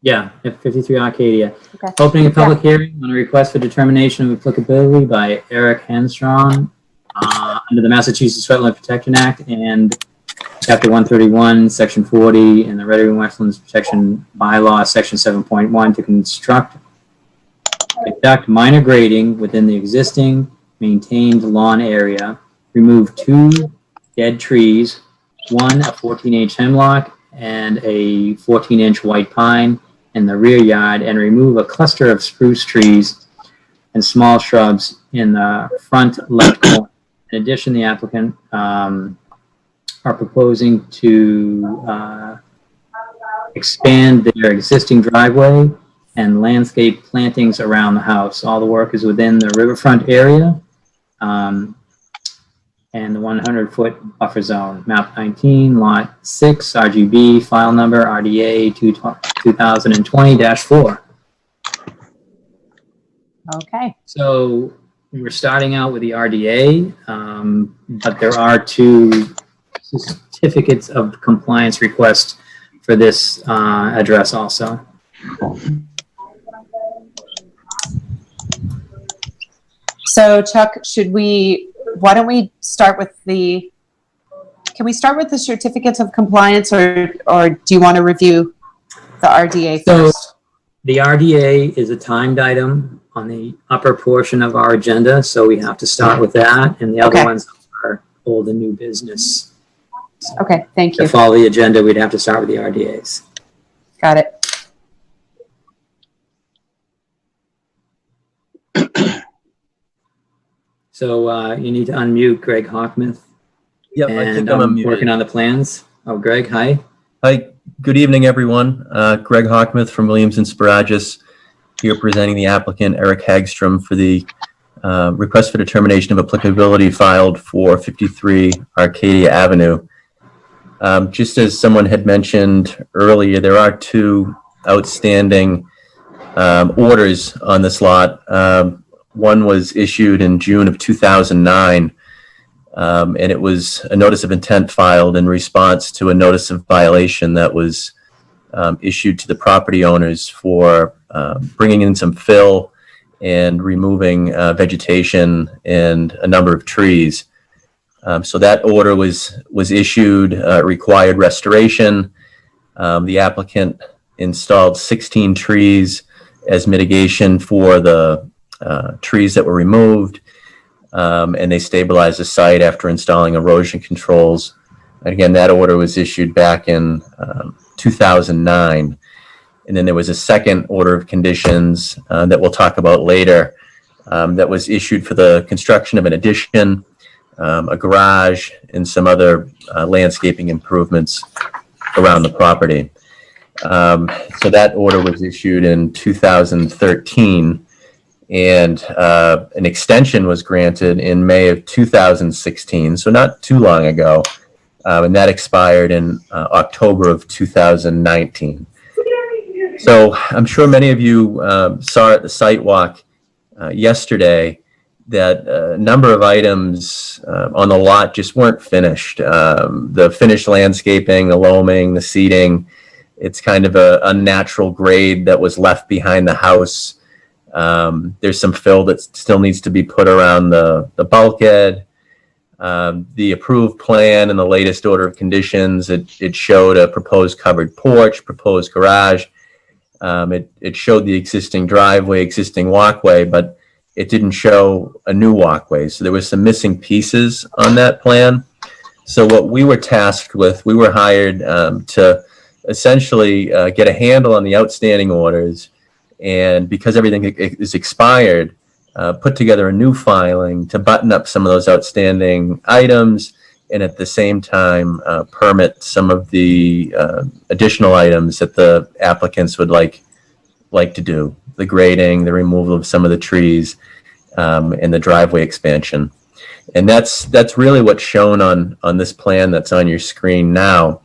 yeah, 53 Arcadia. Okay. Opening a public hearing on a request for determination of applicability by Eric Henstrom under the Massachusetts Wetland Protection Act and Chapter 131, Section 40, and the Red Wing Wetlands Protection Bylaw, Section 7.1, to conduct minor grading within the existing maintained lawn area, remove 2 dead trees, 1 a 14-inch hemlock and a 14-inch white pine in the rear yard, and remove a cluster of spruce trees and small shrubs in the front left corner. In addition, the applicant are proposing to expand their existing driveway and landscape plantings around the house. All the work is within the riverfront area and the 100-foot buffer zone. Map 19, Lot 6, RGB, file number RDA 2020-4. Okay. So we're starting out with the RDA, but there are 2 certificates of compliance requests for this address also. So Chuck, why don't we start with can we start with the certificates of compliance, or do you want to review the RDA first? So the RDA is a timed item on the upper portion of our agenda, so we have to start with that, and the other ones are old and new business. Okay, thank you. To follow the agenda, we'd have to start with the RDAs. Got it. So you need to unmute Greg Hockmuth. Yep, I think I'm unmuted. Working on the plans. Oh, Greg, hi. Hi, good evening, everyone. Greg Hockmuth from Williams and Sparagus, here presenting the applicant Eric Hagstrom for the request for determination of applicability filed for 53 Arcadia Avenue. Just as someone had mentioned earlier, there are 2 outstanding orders on this lot. One was issued in June of 2009, and it was a notice of intent filed in response to a notice of violation that was issued to the property owners for bringing in some fill and removing vegetation and a number of trees. So that order was issued, required restoration. The applicant installed 16 trees as mitigation for the trees that were removed, and they stabilized the site after installing erosion controls. And again, that order was issued back in 2009. And then there was a second order of conditions that we'll talk about later that was issued for the construction of an addition, a garage, and some other landscaping improvements around the property. So that order was issued in 2013. And an extension was granted in May of 2016, so not too long ago, and that expired in October of 2019. So I'm sure many of you saw at the site walk yesterday that a number of items on the lot just weren't finished. The finished landscaping, the loaming, the seeding, it's kind of a unnatural grade that was left behind the house. There's some fill that still needs to be put around the bulkhead. The approved plan and the latest order of conditions, it showed a proposed covered porch, proposed garage. It showed the existing driveway, existing walkway, but it didn't show a new walkway. So there was some missing pieces on that plan. So what we were tasked with, we were hired to essentially get a handle on the outstanding orders. And because everything is expired, put together a new filing to button up some of those outstanding items, and at the same time permit some of the additional items that the applicants would like to do: the grading, the removal of some of the trees, and the driveway expansion. And that's really what's shown on this plan that's on your screen now.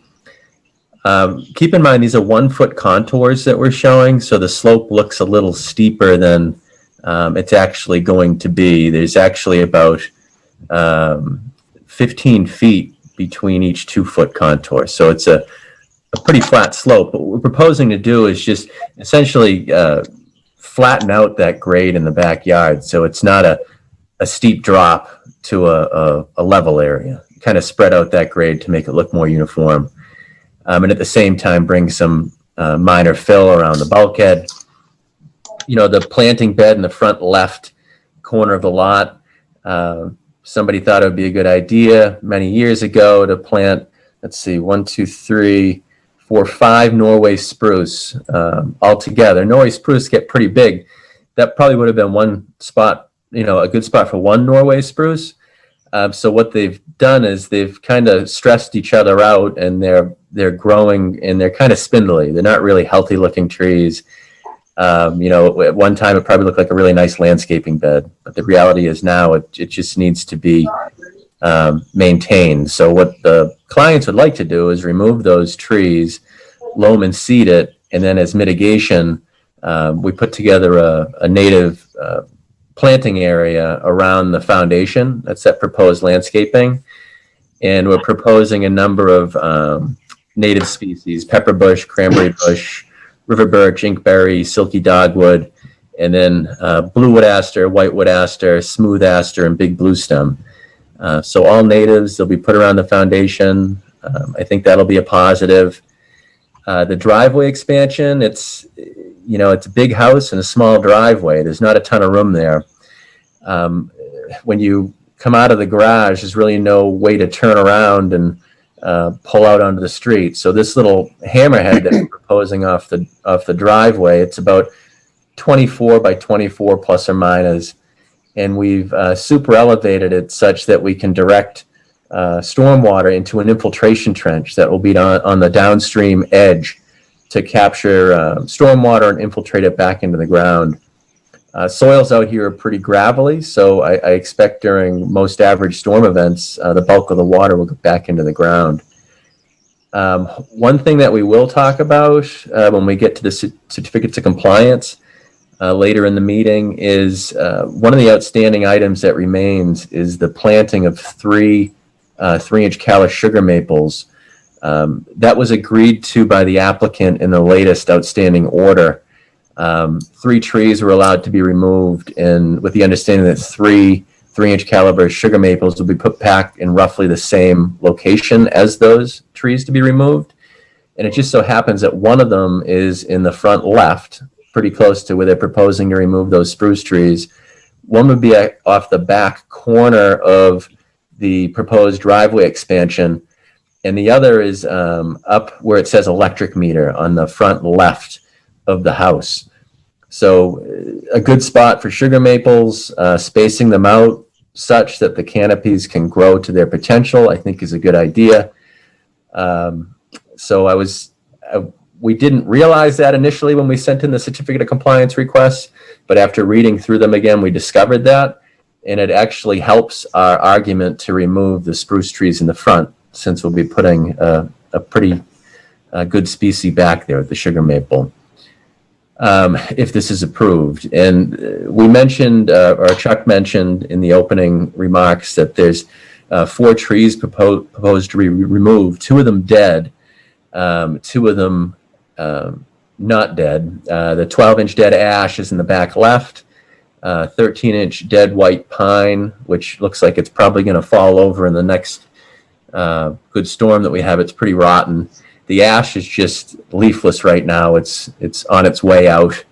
Keep in mind, these are 1-foot contours that we're showing, so the slope looks a little steeper than it's actually going to be, there's actually about 15 feet between each 2-foot contour. So it's a pretty flat slope. What we're proposing to do is just essentially flatten out that grade in the backyard. So it's not a steep drop to a level area. Kind of spread out that grade to make it look more uniform. And at the same time, bring some minor fill around the bulkhead. You know, the planting bed in the front left corner of the lot, somebody thought it would be a good idea many years ago to plant, let's see, 1, 2, 3, 4, 5 Norway spruce altogether. Norway spruce get pretty big. That probably would have been one spot, you know, a good spot for one Norway spruce. So what they've done is they've kind of stressed each other out, and they're growing, and they're kind of spindly. They're not really healthy looking trees. You know, at one time it probably looked like a really nice landscaping bed, but the reality is now it just needs to be maintained. So what the clients would like to do is remove those trees, loam and seed it, and then as mitigation, we put together a native planting area around the foundation. That's that proposed landscaping. And we're proposing a number of native species: pepper bush, cranberry bush, river birch, inkberry, silky dogwood, and then blue wood aster, white wood aster, smooth aster, and big blue stem. So all natives, they'll be put around the foundation. I think that'll be a positive. The driveway expansion, it's a big house and a small driveway. There's not a ton of room there. When you come out of the garage, there's really no way to turn around and pull out onto the street. So this little hammerhead that we're proposing off the driveway, it's about 24 by 24 plus or minus, and we've super elevated it such that we can direct stormwater into an infiltration trench that will be on the downstream edge to capture stormwater and infiltrate it back into the ground. Soils out here are pretty gravelly, so I expect during most average storm events, the bulk of the water will go back into the ground. One thing that we will talk about when we get to the certificates of compliance later in the meeting is one of the outstanding items that remains is the planting of 3 3-inch callus sugar maples. That was agreed to by the applicant in the latest outstanding order. 3 trees were allowed to be removed, and with the understanding that 3 3-inch caliber sugar maples will be put back in roughly the same location as those trees to be removed. And it just so happens that one of them is in the front left, pretty close to where they're proposing to remove those spruce trees. One would be off the back corner of the proposed driveway expansion, and the other is up where it says electric meter on the front left of the house. So a good spot for sugar maples, spacing them out such that the canopies can grow to their potential, I think is a good idea. We didn't realize that initially when we sent in the certificate of compliance requests, but after reading through them again, we discovered that, and it actually helps our argument to remove the spruce trees in the front, since we'll be putting a pretty good species back there at the sugar maple. If this is approved. And we mentioned, or Chuck mentioned in the opening remarks, that there's 4 trees proposed to be removed, 2 of them dead, 2 of them not dead. The 12-inch dead ash is in the back left, 13-inch dead white pine, which looks like it's probably going to fall over in the next good storm that we have. It's pretty rotten. The ash is just leafless right now. It's on its way out,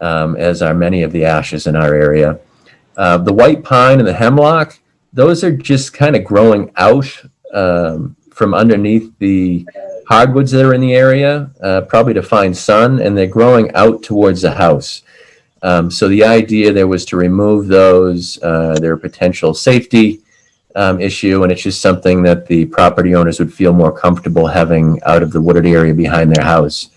as are many of the ashes in our area. The white pine and the hemlock, those are just kind of growing out from underneath the hardwoods that are in the area, probably to find sun, and they're growing out towards the house. So the idea there was to remove those. They're a potential safety issue, and it's just something that the property owners would feel more comfortable having out of the wooded area behind their house.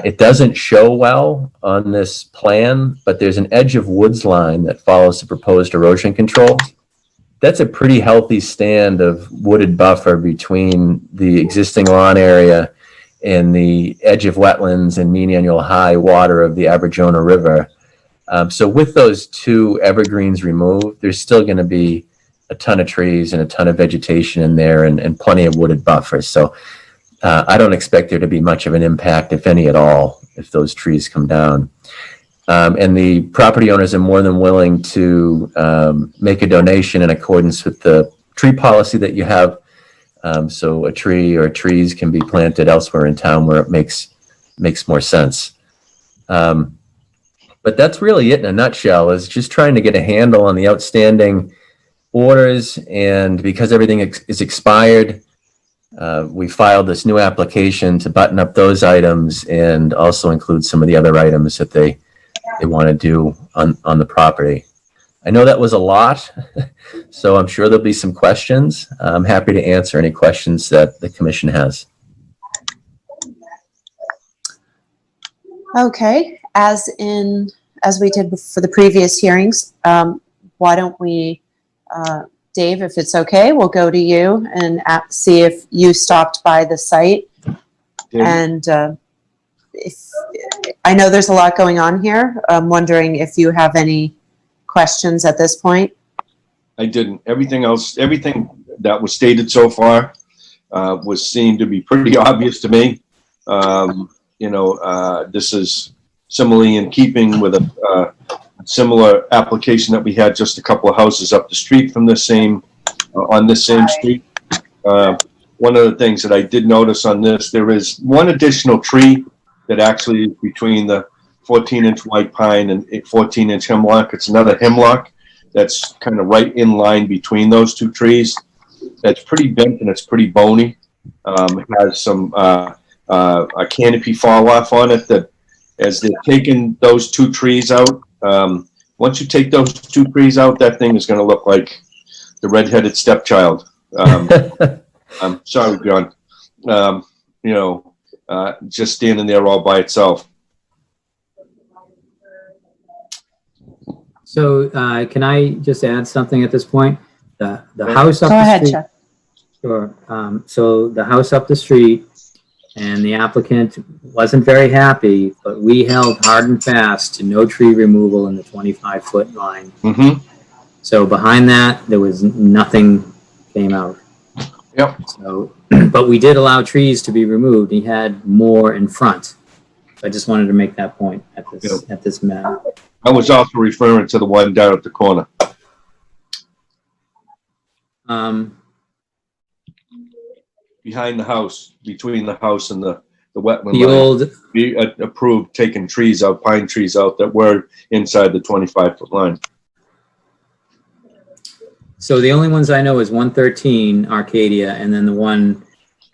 It doesn't show well on this plan, but there's an edge of woods line that follows the proposed erosion control. That's a pretty healthy stand of wooded buffer between the existing lawn area and the edge of wetlands and mean annual high water of the Aberjona River. So with those 2 evergreens removed, there's still going to be a ton of trees and a ton of vegetation in there and plenty of wooded buffers. So I don't expect there to be much of an impact, if any at all, if those trees come down. And the property owners are more than willing to make a donation in accordance with the tree policy that you have. So a tree or trees can be planted elsewhere in town where it makes more sense. But that's really it in a nutshell, is just trying to get a handle on the outstanding orders. And because everything is expired, we filed this new application to button up those items and also include some of the other items that they want to do on the property. I know that was a lot, so I'm sure there'll be some questions. I'm happy to answer any questions that the commission has. Okay, as we did for the previous hearings, why don't we, Dave, if it's okay, we'll go to you and see if you stopped by the site. Dave? And if I know there's a lot going on here, I'm wondering if you have any questions at this point. I didn't. Everything that was stated so far was seen to be pretty obvious to me. This is similarly in keeping with a similar application that we had just a couple of houses up the street from the same, on this same street. One of the things that I did notice on this, there is one additional tree that actually is between the 14-inch white pine and 14-inch hemlock. It's another hemlock that's kind of right in line between those 2 trees. That's pretty bent and it's pretty bony. It has some a canopy fall off on it that, as they're taking those 2 trees out, once you take those 2 trees out, that thing is going to look like the redheaded stepchild. I'm sorry, John. Just standing there all by itself. So can I just add something at this point? The house up Go the ahead, street. Chuck. Sure. So the house up the street, and the applicant wasn't very happy, but we held hard and fast to no tree removal in the 25-foot line. Mm-hmm. So behind that, there was nothing came out. Yep. So, but we did allow trees to be removed. He had more in front. I just wanted to make that point at this map. I was also referring to the one down at the corner. Behind the house, between the house and the wetland The line. old, We approved taking trees out, pine trees out that were inside the 25-foot line. so the only ones I know is 113 Arcadia, and then the one,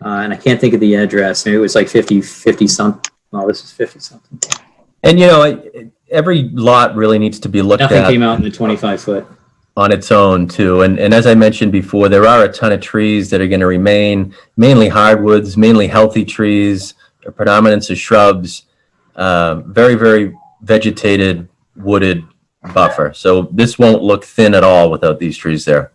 and I can't think of the address. Maybe it was like 50 something. Oh, this is 50 something. And every lot really needs to be looked Nothing at came out in the 25-foot. on its own too. And as I mentioned before, there are a ton of trees that are going to remain, mainly hardwoods, mainly healthy trees, a predominance of shrubs, very, very vegetated, wooded buffer. So this won't look thin at all without these trees there.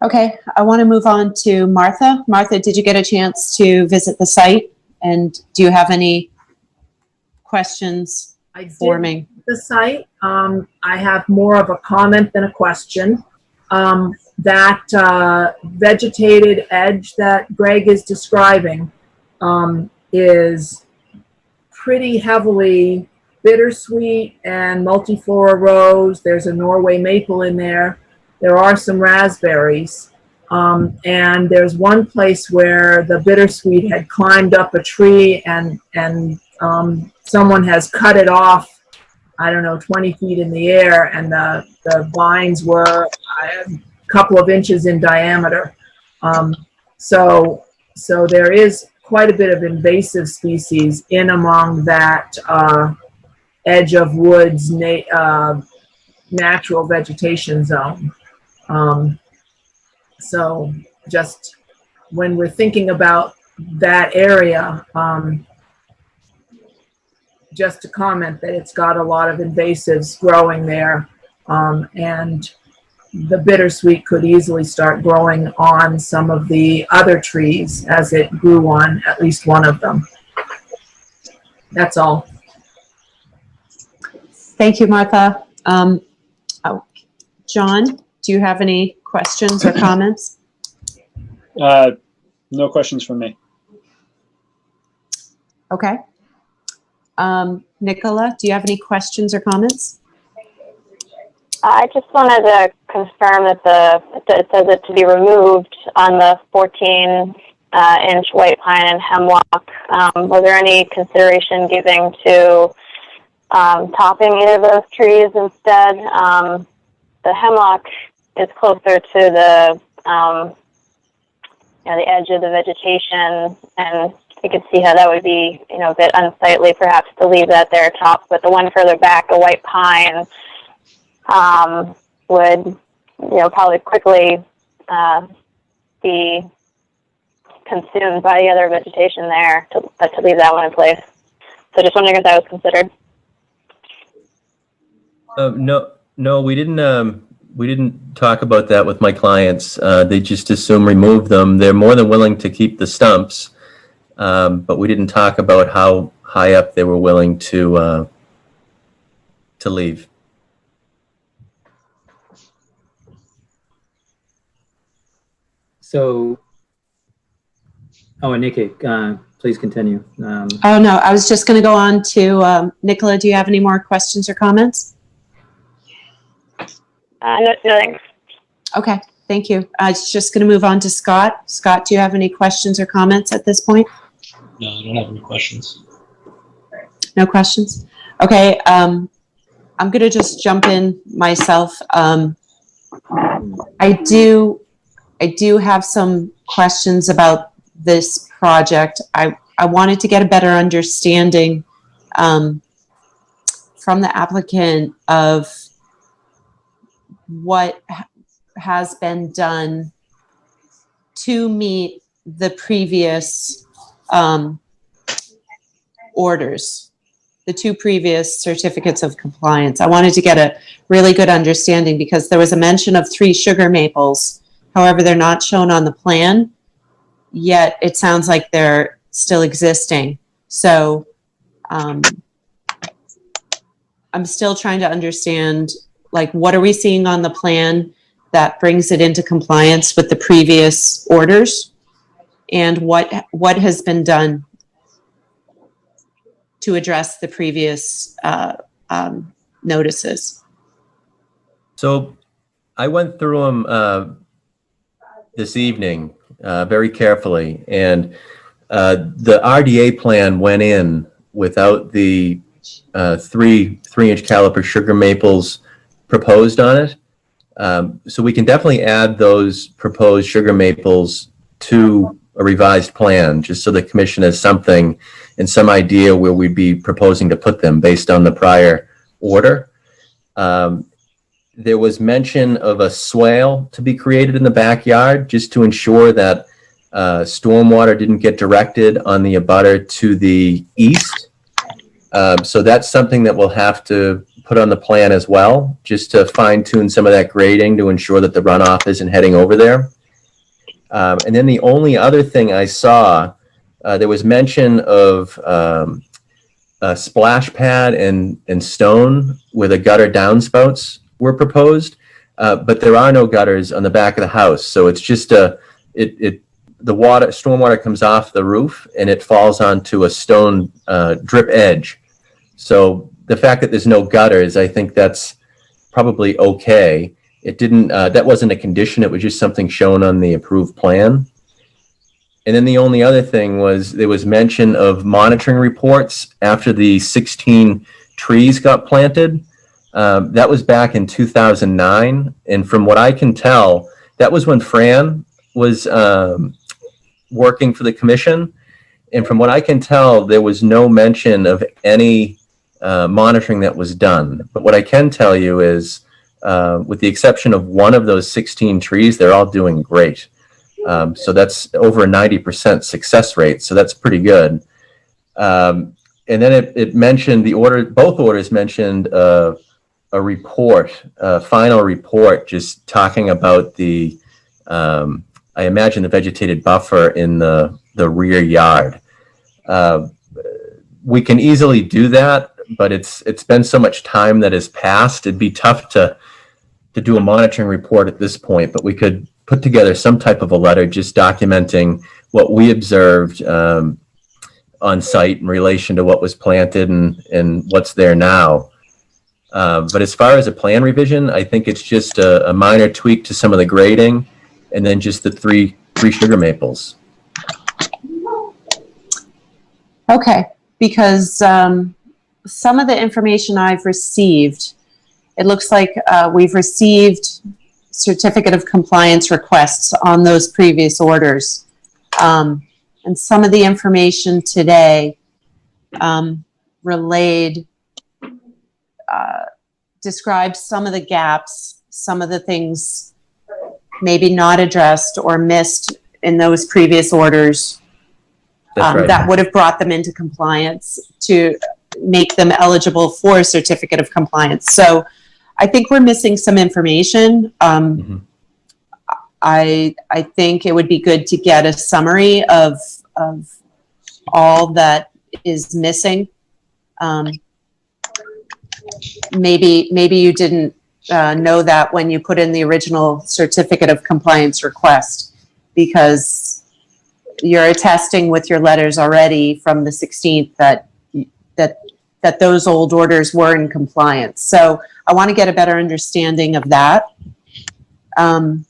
Okay, I want to move on to Martha. Martha, did you get a chance to visit the site? And do you have any questions for me? The site, I have more of a comment than a question. That vegetated edge that Greg is describing is pretty heavily bittersweet and multiflora rose. There's a Norway maple in there. There are some raspberries. And there's one place where the bittersweet had climbed up a tree and someone has cut it off, I don't know, 20 feet in the air, and the vines were a couple of inches in diameter. So there is quite a bit of invasive species in among that edge of woods natural vegetation zone. So just when we're thinking about that area, just to comment that it's got a lot of invasives growing there, and the bittersweet could easily start growing on some of the other trees as it grew on at least one of them. That's all. Thank you, Martha. John, do you have any questions or comments? No questions from me. Okay. Nicola, do you have any questions or comments? I just wanted to confirm that it says it to be removed on the 14-inch white pine and hemlock. Was there any consideration given to topping either of those trees instead? The hemlock is closer to the the edge of the vegetation, and you could see how that would be a bit unsightly perhaps to leave that there top. But the one further back, a white pine, would probably quickly be consumed by the other vegetation there to leave that one in place. So just wondering if that was considered. No, we didn't talk about that with my clients. They just assume remove them. They're more than willing to keep the stumps, but we didn't talk about how high up they were willing to leave. So, Nikki, please continue. Oh, no, I was just going to go on to Nicola. Do you have any more questions or comments? No, thanks. Okay, thank you. I was just going to move on to Scott. Scott, do you have any questions or comments at this point? No, I don't have any questions. No questions? Okay, I'm going to just jump in myself. I do have some questions about this project. I wanted to get a better understanding from the applicant of what has been done to meet the previous orders, the two previous certificates of compliance. I wanted to get a really good understanding because there was a mention of 3 sugar maples. However, they're not shown on the plan, yet it sounds like they're still existing. So I'm still trying to understand, like, what are we seeing on the plan that brings it into compliance with the previous orders, and what has been done to address the previous notices? So I went through them this evening very carefully, and the RDA plan went in without the 3-inch caliper sugar maples proposed on it. So we can definitely add those proposed sugar maples to a revised plan, just so the commission has something and some idea where we'd be proposing to put them based on the prior order. There was mention of a swale to be created in the backyard just to ensure that stormwater didn't get directed on the abutter to the east. So that's something that we'll have to put on the plan as well, just to fine tune some of that grading to ensure that the runoff isn't heading over there. And then the only other thing I saw, there was mention of a splash pad and stone where the gutter downspouts were proposed, but there are no gutters on the back of the house. So it's just the stormwater comes off the roof and it falls onto a stone drip edge. So the fact that there's no gutters, I think that's probably okay. It didn't, that wasn't a condition. It was just something shown on the approved plan. And then the only other thing was there was mention of monitoring reports after the 16 trees got planted. That was back in 2009. And from what I can tell, that was when Fran was working for the commission. And from what I can tell, there was no mention of any monitoring that was done. But what I can tell you is, with the exception of one of those 16 trees, they're all doing great. So that's over a 90% success rate. So that's pretty good. And then it mentioned both orders mentioned a report, a final report, just talking about the, I imagine the vegetated buffer in the rear yard. We can easily do that, but it's been so much time that has passed. It'd be tough to do a monitoring report at this point, but we could put together some type of a letter just documenting what we observed on site in relation to what was planted and what's there now. But as far as a plan revision, I think it's just a minor tweak to some of the grading, and then just the three sugar maples. Okay, because some of the information I've received, it looks like we've received certificate of compliance requests on those previous orders. And some of the information today relayed, described some of the gaps, some of the things maybe not addressed or missed in those previous orders. That's right. That would have brought them into compliance to make them eligible for a certificate of compliance. So I think we're missing some information. I think it would be good to get a summary of all that is missing. Maybe you didn't know that when you put in the original certificate of compliance request, because you're attesting with your letters already from the 16th that those old orders were in compliance. So I want to get a better understanding of that. And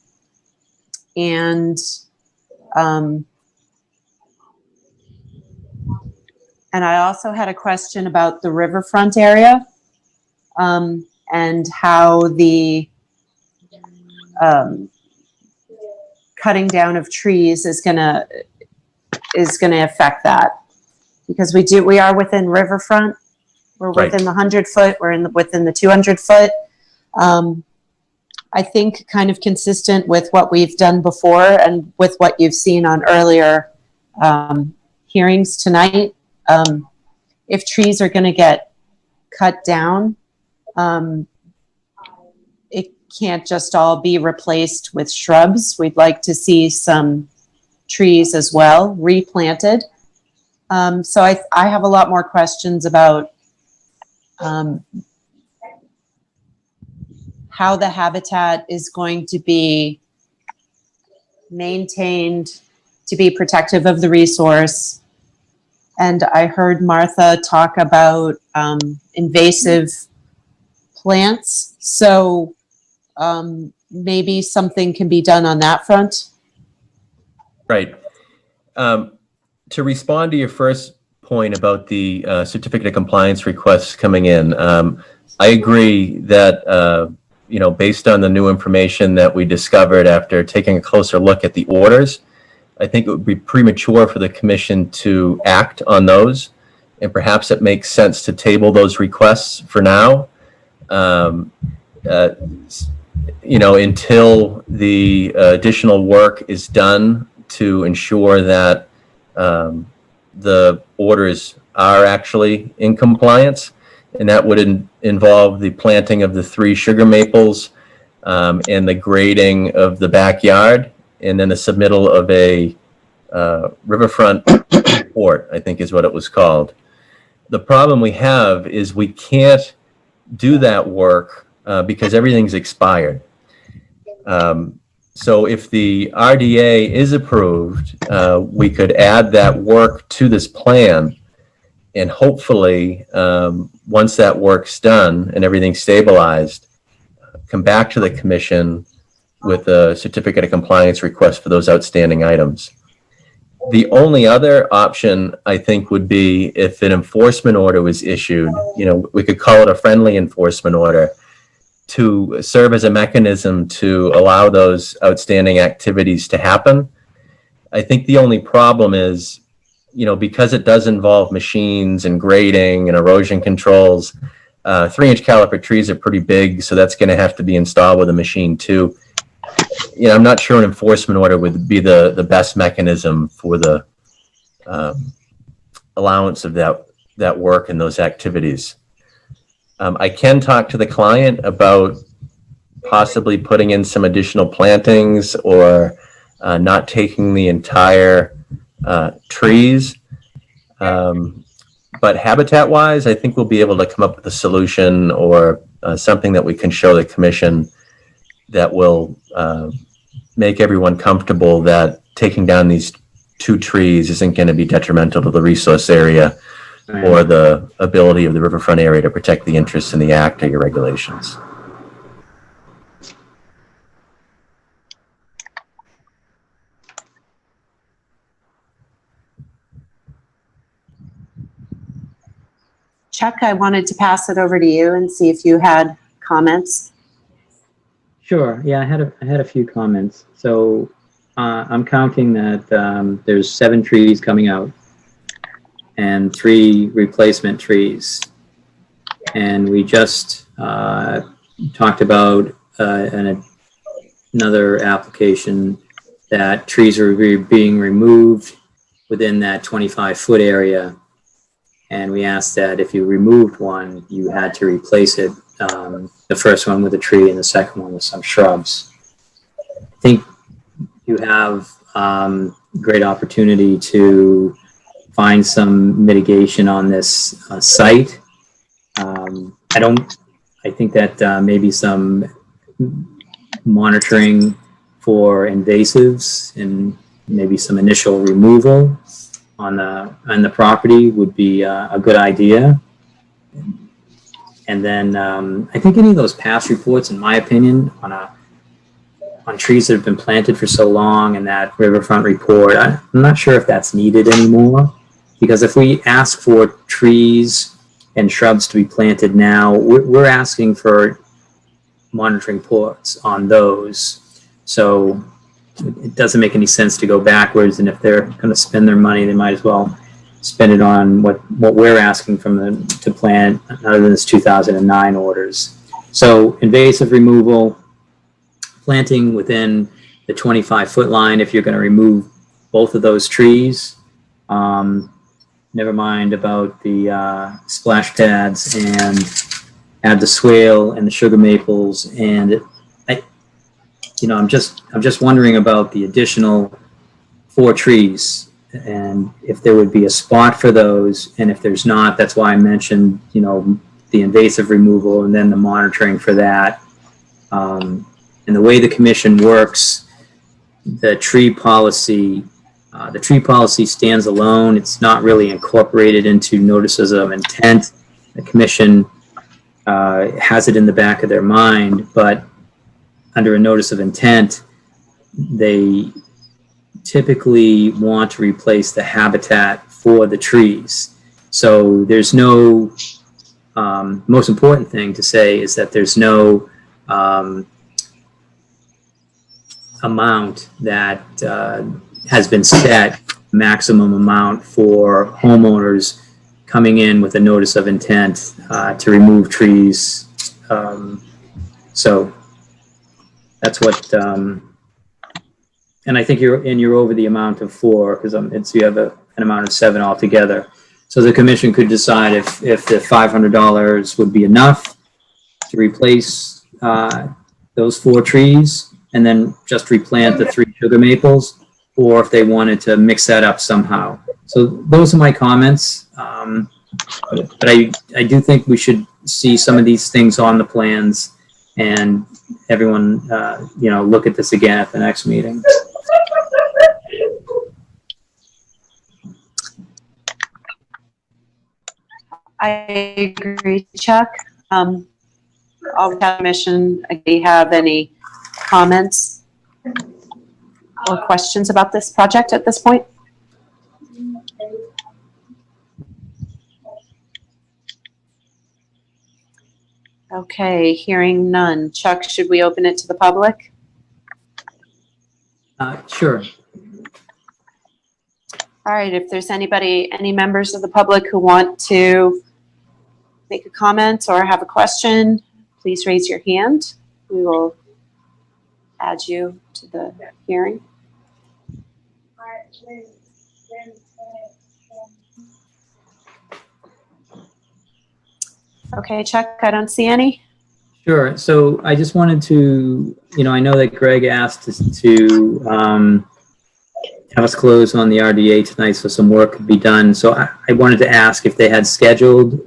I also had a question about the riverfront area, and how the cutting down of trees is gonna affect that, because we are within riverfront. We're Right. within the 100-foot. We're within the 200-foot. I think kind of consistent with what we've done before and with what you've seen on earlier hearings tonight. If trees are going to get cut down, it can't just all be replaced with shrubs. We'd like to see some trees as well replanted. So I have a lot more questions about how the habitat is going to be maintained to be protective of the resource. And I heard Martha talk about invasive plants. So maybe something can be done on that front. Right. To respond to your first point about the certificate of compliance requests coming in, I agree that, based on the new information that we discovered after taking a closer look at the orders, I think it would be premature for the commission to act on those. And perhaps it makes sense to table those requests for now, until the additional work is done to ensure that the orders are actually in compliance. And that would involve the planting of the 3 sugar maples and the grading of the backyard, and then the submittal of a riverfront report, I think is what it was called. The problem we have is we can't do that work because everything's expired. So if the RDA is approved, we could add that work to this plan, and hopefully, once that work's done and everything's stabilized, come back to the commission with a certificate of compliance request for those outstanding items. The only other option, I think, would be if an enforcement order was issued. We could call it a friendly enforcement order, to serve as a mechanism to allow those outstanding activities to happen. I think the only problem is, because it does involve machines and grading and erosion controls, 3-inch caliper trees are pretty big, so that's going to have to be installed with a machine too. I'm not sure an enforcement order would be the best mechanism for the allowance of that work and those activities. I can talk to the client about possibly putting in some additional plantings or not taking the entire trees. But habitat-wise, I think we'll be able to come up with a solution or something that we can show the commission that will make everyone comfortable that taking down these 2 trees isn't going to be detrimental to the resource area or the ability of the riverfront area to protect the interests in the act or your regulations. Chuck, I wanted to pass it over to you and see if you had comments. Sure. Yeah, I had a few comments. So I'm counting that there's 7 trees coming out and 3 replacement trees. And we just talked about another application that trees are being removed within that 25-foot area. And we asked that if you removed one, you had to replace it, the first one with a tree and the second one with some shrubs. I think you have great opportunity to find some mitigation on this site. I think that maybe some monitoring for invasives and maybe some initial removal on the property would be a good idea. And then I think any of those past reports, in my opinion, on trees that have been planted for so long, and that riverfront report, I'm not sure if that's needed anymore. Because if we ask for trees and shrubs to be planted now, we're asking for monitoring reports on those. So it doesn't make any sense to go backwards, and if they're going to spend their money, they might as well spend it on what we're asking from them to plant, other than this 2009 orders. So invasive removal, planting within the 25-foot line if you're going to remove both of those trees. Never mind about the splash pads, and add the swale and the sugar maples, and I'm just wondering about the additional 4 trees, and if there would be a spot for those, and if there's not, that's why I mentioned, the invasive removal and then the monitoring for that. And the way the commission works, the tree policy stands alone. It's not really incorporated into notices of intent. The commission has it in the back of their mind, but under a notice of intent, they typically want to replace the habitat for the trees. So there's no, most important thing to say is that there's no amount that has been set, maximum amount for homeowners coming in with a notice of intent to remove trees. So that's what, and I think you're over the amount of 4, because you have an amount of 7 altogether. So the commission could decide if the $500 would be enough to replace those 4 trees and then just replant the 3 sugar maples, or if they wanted to mix that up somehow. So those are my comments. But I do think we should see some of these things on the plans, and everyone, look at this again at the next meeting. I agree, Chuck. All the commission, do you have any comments or questions about this project at this point? Okay, hearing none. Chuck, should we open it to the public? Sure. All right, if there's any members of the public who want to make a comment or have a question, please raise your hand. We will add you to the hearing. Okay, Chuck, I don't see any. Sure. So I just wanted to, I know that Greg asked us to have us close on the RDA tonight, so some work could be done. So I wanted to ask if they had scheduled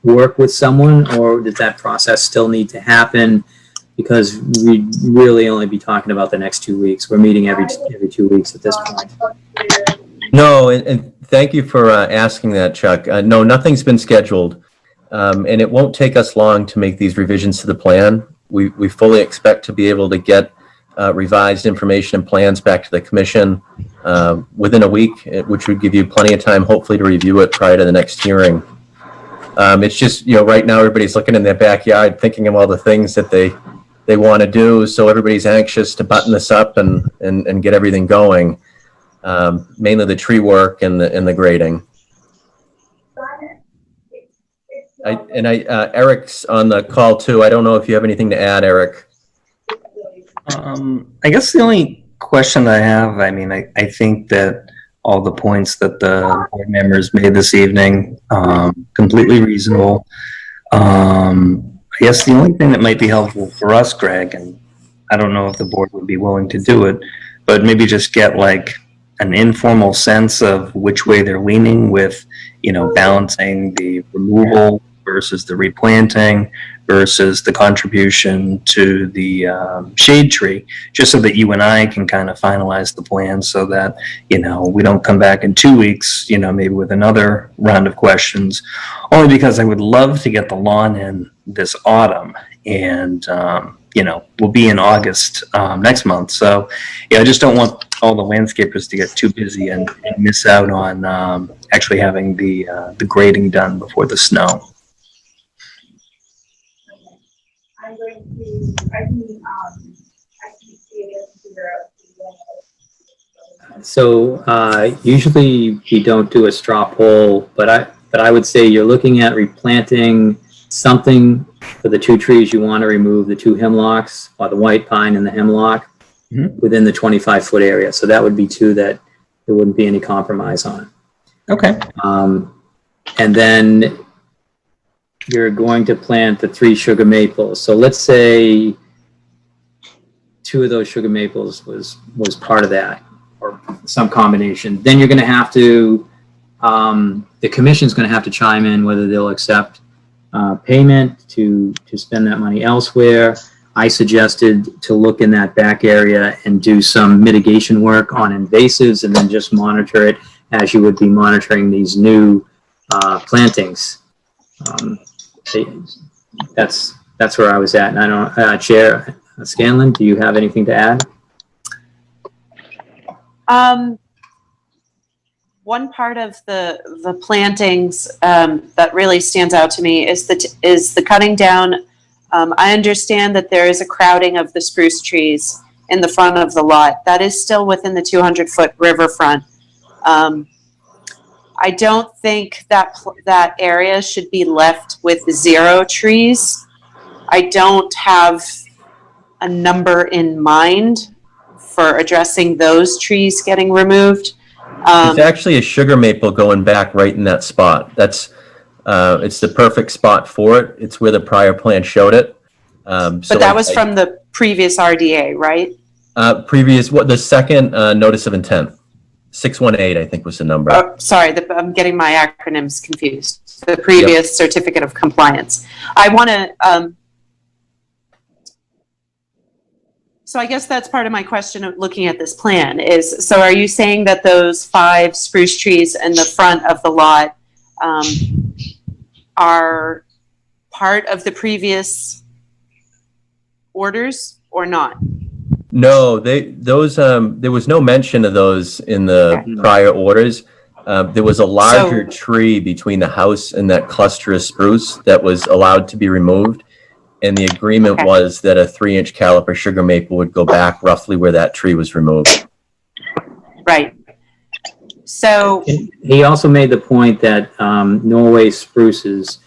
work with someone, or does that process still need to happen? Because we'd really only be talking about the next 2 weeks. We're meeting every 2 weeks at this point. No, and thank you for asking that, Chuck. No, nothing's been scheduled, and it won't take us long to make these revisions to the plan. We fully expect to be able to get revised information and plans back to the commission within a week, which would give you plenty of time, hopefully, to review it prior to the next hearing. It's just, right now everybody's looking in their backyard, thinking of all the things that they want to do. So everybody's anxious to button this up and get everything going. Mainly the tree work and the grading. Eric's on the call too. I don't know if you have anything to add, Eric. I guess the only question I have, I think that all the points that the board members made this evening, completely reasonable. I guess the only thing that might be helpful for us, Greg, and I don't know if the board would be willing to do it, but maybe just get like an informal sense of which way they're leaning with, balancing the removal versus the replanting versus the contribution to the shade tree, just so that you and I can kind of finalize the plan so that, we don't come back in 2 weeks, maybe with another round of questions, only because I would love to get the lawn in this autumn. And, we'll be in August next month. So, I just don't want all the landscapers to get too busy and miss out on actually having the grading done before the snow. So usually we don't do a straw poll, but I would say you're looking at replanting something for the 2 trees you want to remove, the 2 hemlocks, or the white pine and the hemlock, within the 25-foot area. So that would be 2 that there wouldn't be any compromise on. Okay. And then you're going to plant the 3 sugar maples. So let's say 2 of those sugar maples was part of that, or some combination. Then you're going to have to, the commission's going to have to chime in whether they'll accept payment to spend that money elsewhere. I suggested to look in that back area and do some mitigation work on invasives, and then just monitor it as you would be monitoring these new plantings. That's where I was at. And I don't, Chair Scanlon, do you have anything to add? One part of the plantings that really stands out to me is the cutting down. I understand that there is a crowding of the spruce trees in the front of the lot. That is still within the 200-foot riverfront. I don't think that area should be left with 0 trees. I don't have a number in mind for addressing those trees getting removed. There's actually a sugar maple going back right in that spot. It's the perfect spot for it. It's where the prior plan showed it. But that was from the previous RDA, right? The second notice of intent. 618, I think, was the number. Oh, sorry, I'm getting my acronyms confused. The previous certificate of compliance. I want to. So I guess that's part of my question of looking at this plan is, so are you saying that those 5 spruce trees in the front of the lot are part of the previous orders or not? No, there was no mention of those in the prior orders. There was a larger tree between the house and that cluster of spruce that was allowed to be removed. And the agreement was that a 3-inch caliper sugar maple would go back roughly where that tree was removed. Right. So he also made the point that Norway spruces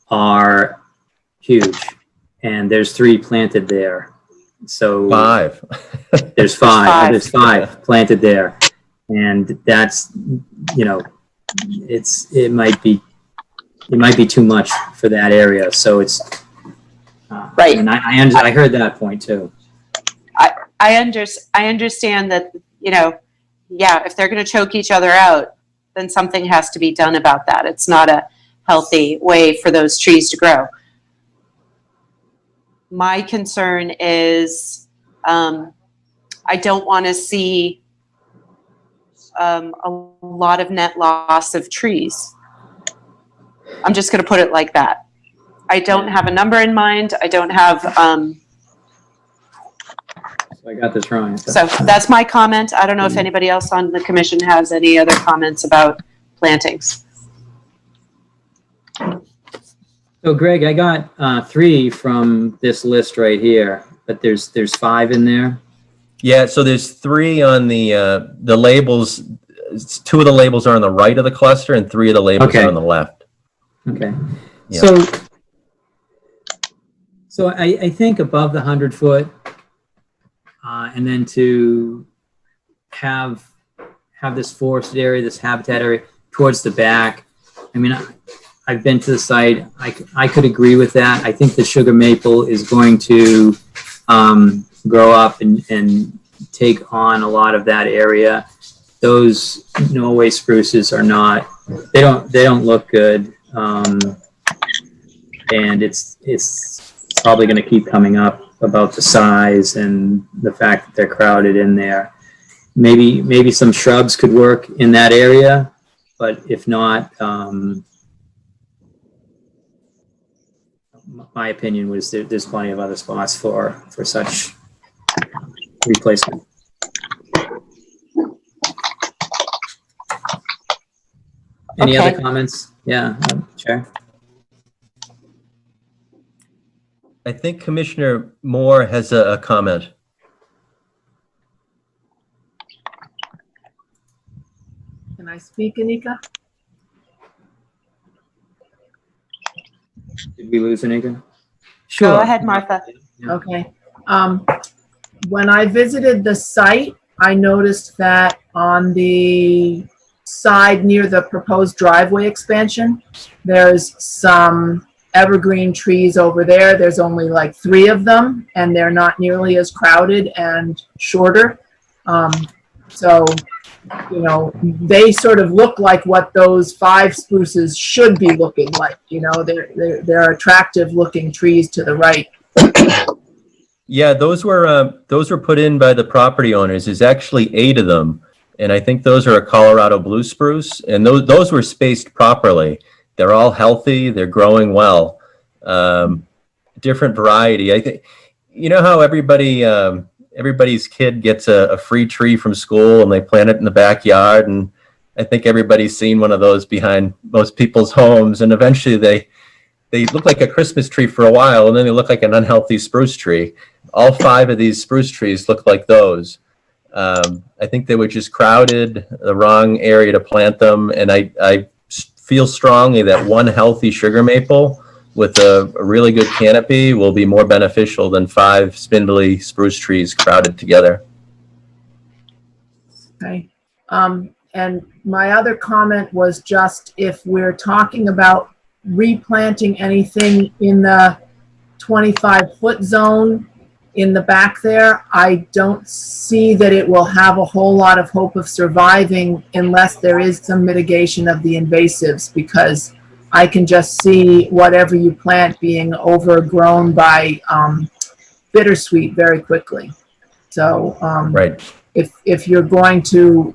are huge, and there's 3 planted there. So 5. There's 5. There's 5 planted there, and that's it might be too much for that area. So it's right. And I heard that point too. I understand that yeah, if they're going to choke each other out, then something has to be done about that. It's not a healthy way for those trees to grow. My concern is I don't want to see a lot of net loss of trees. I'm just going to put it like that. I don't have a number in mind. I don't have, So I got this wrong. so that's my comment. I don't know if anybody else on the commission has any other comments about plantings. So Greg, I got 3 from this list right here, but there's 5 in there. Yeah, so there's 3 on the labels. 2 of the labels are on the right of the cluster and 3 of the labels Okay. are on the left. Okay. Yeah. So I think above the 100-foot, and then to have this forested area, this habitat area towards the back. I mean, I've been to the site. I could agree with that. I think the sugar maple is going to grow up and take on a lot of that area. Those Norway spruces are not. They don't look good, and it's probably going to keep coming up about the size and the fact that they're crowded in there. Maybe some shrubs could work in that area, but if not, my opinion was there's plenty of other spots for such replacement. Any Okay. other comments? Yeah, Chair. I think Commissioner Moore has a comment. Can I speak, Anika? Did we lose Anika? Go ahead, Martha. Okay. When I visited the site, I noticed that on the side near the proposed driveway expansion, there's some evergreen trees over there. There's only like 3 of them, and they're not nearly as crowded and shorter. So, you know, they sort of look like what those 5 spruces should be looking like. You know, they're attractive looking trees to the right. Yeah, those were put in by the property owners. There's actually 8 of them, and I think those are a Colorado blue spruce, and those were spaced properly. They're all healthy. They're growing well. Different variety. I think, you know how everybody's kid gets a free tree from school and they plant it in the backyard, and I think everybody's seen one of those behind most people's homes, and eventually they look like a Christmas tree for a while, and then they look like an unhealthy spruce tree. All 5 of these spruce trees look like those. I think they were just crowded, the wrong area to plant them, and I feel strongly that one healthy sugar maple with a really good canopy will be more beneficial than 5 spindly spruce trees crowded together. Okay. And my other comment was just if we're talking about replanting anything in the 25-foot zone in the back there, I don't see that it will have a whole lot of hope of surviving unless there is some mitigation of the invasives, because I can just see whatever you plant being overgrown by bittersweet very quickly. So Right. if you're going to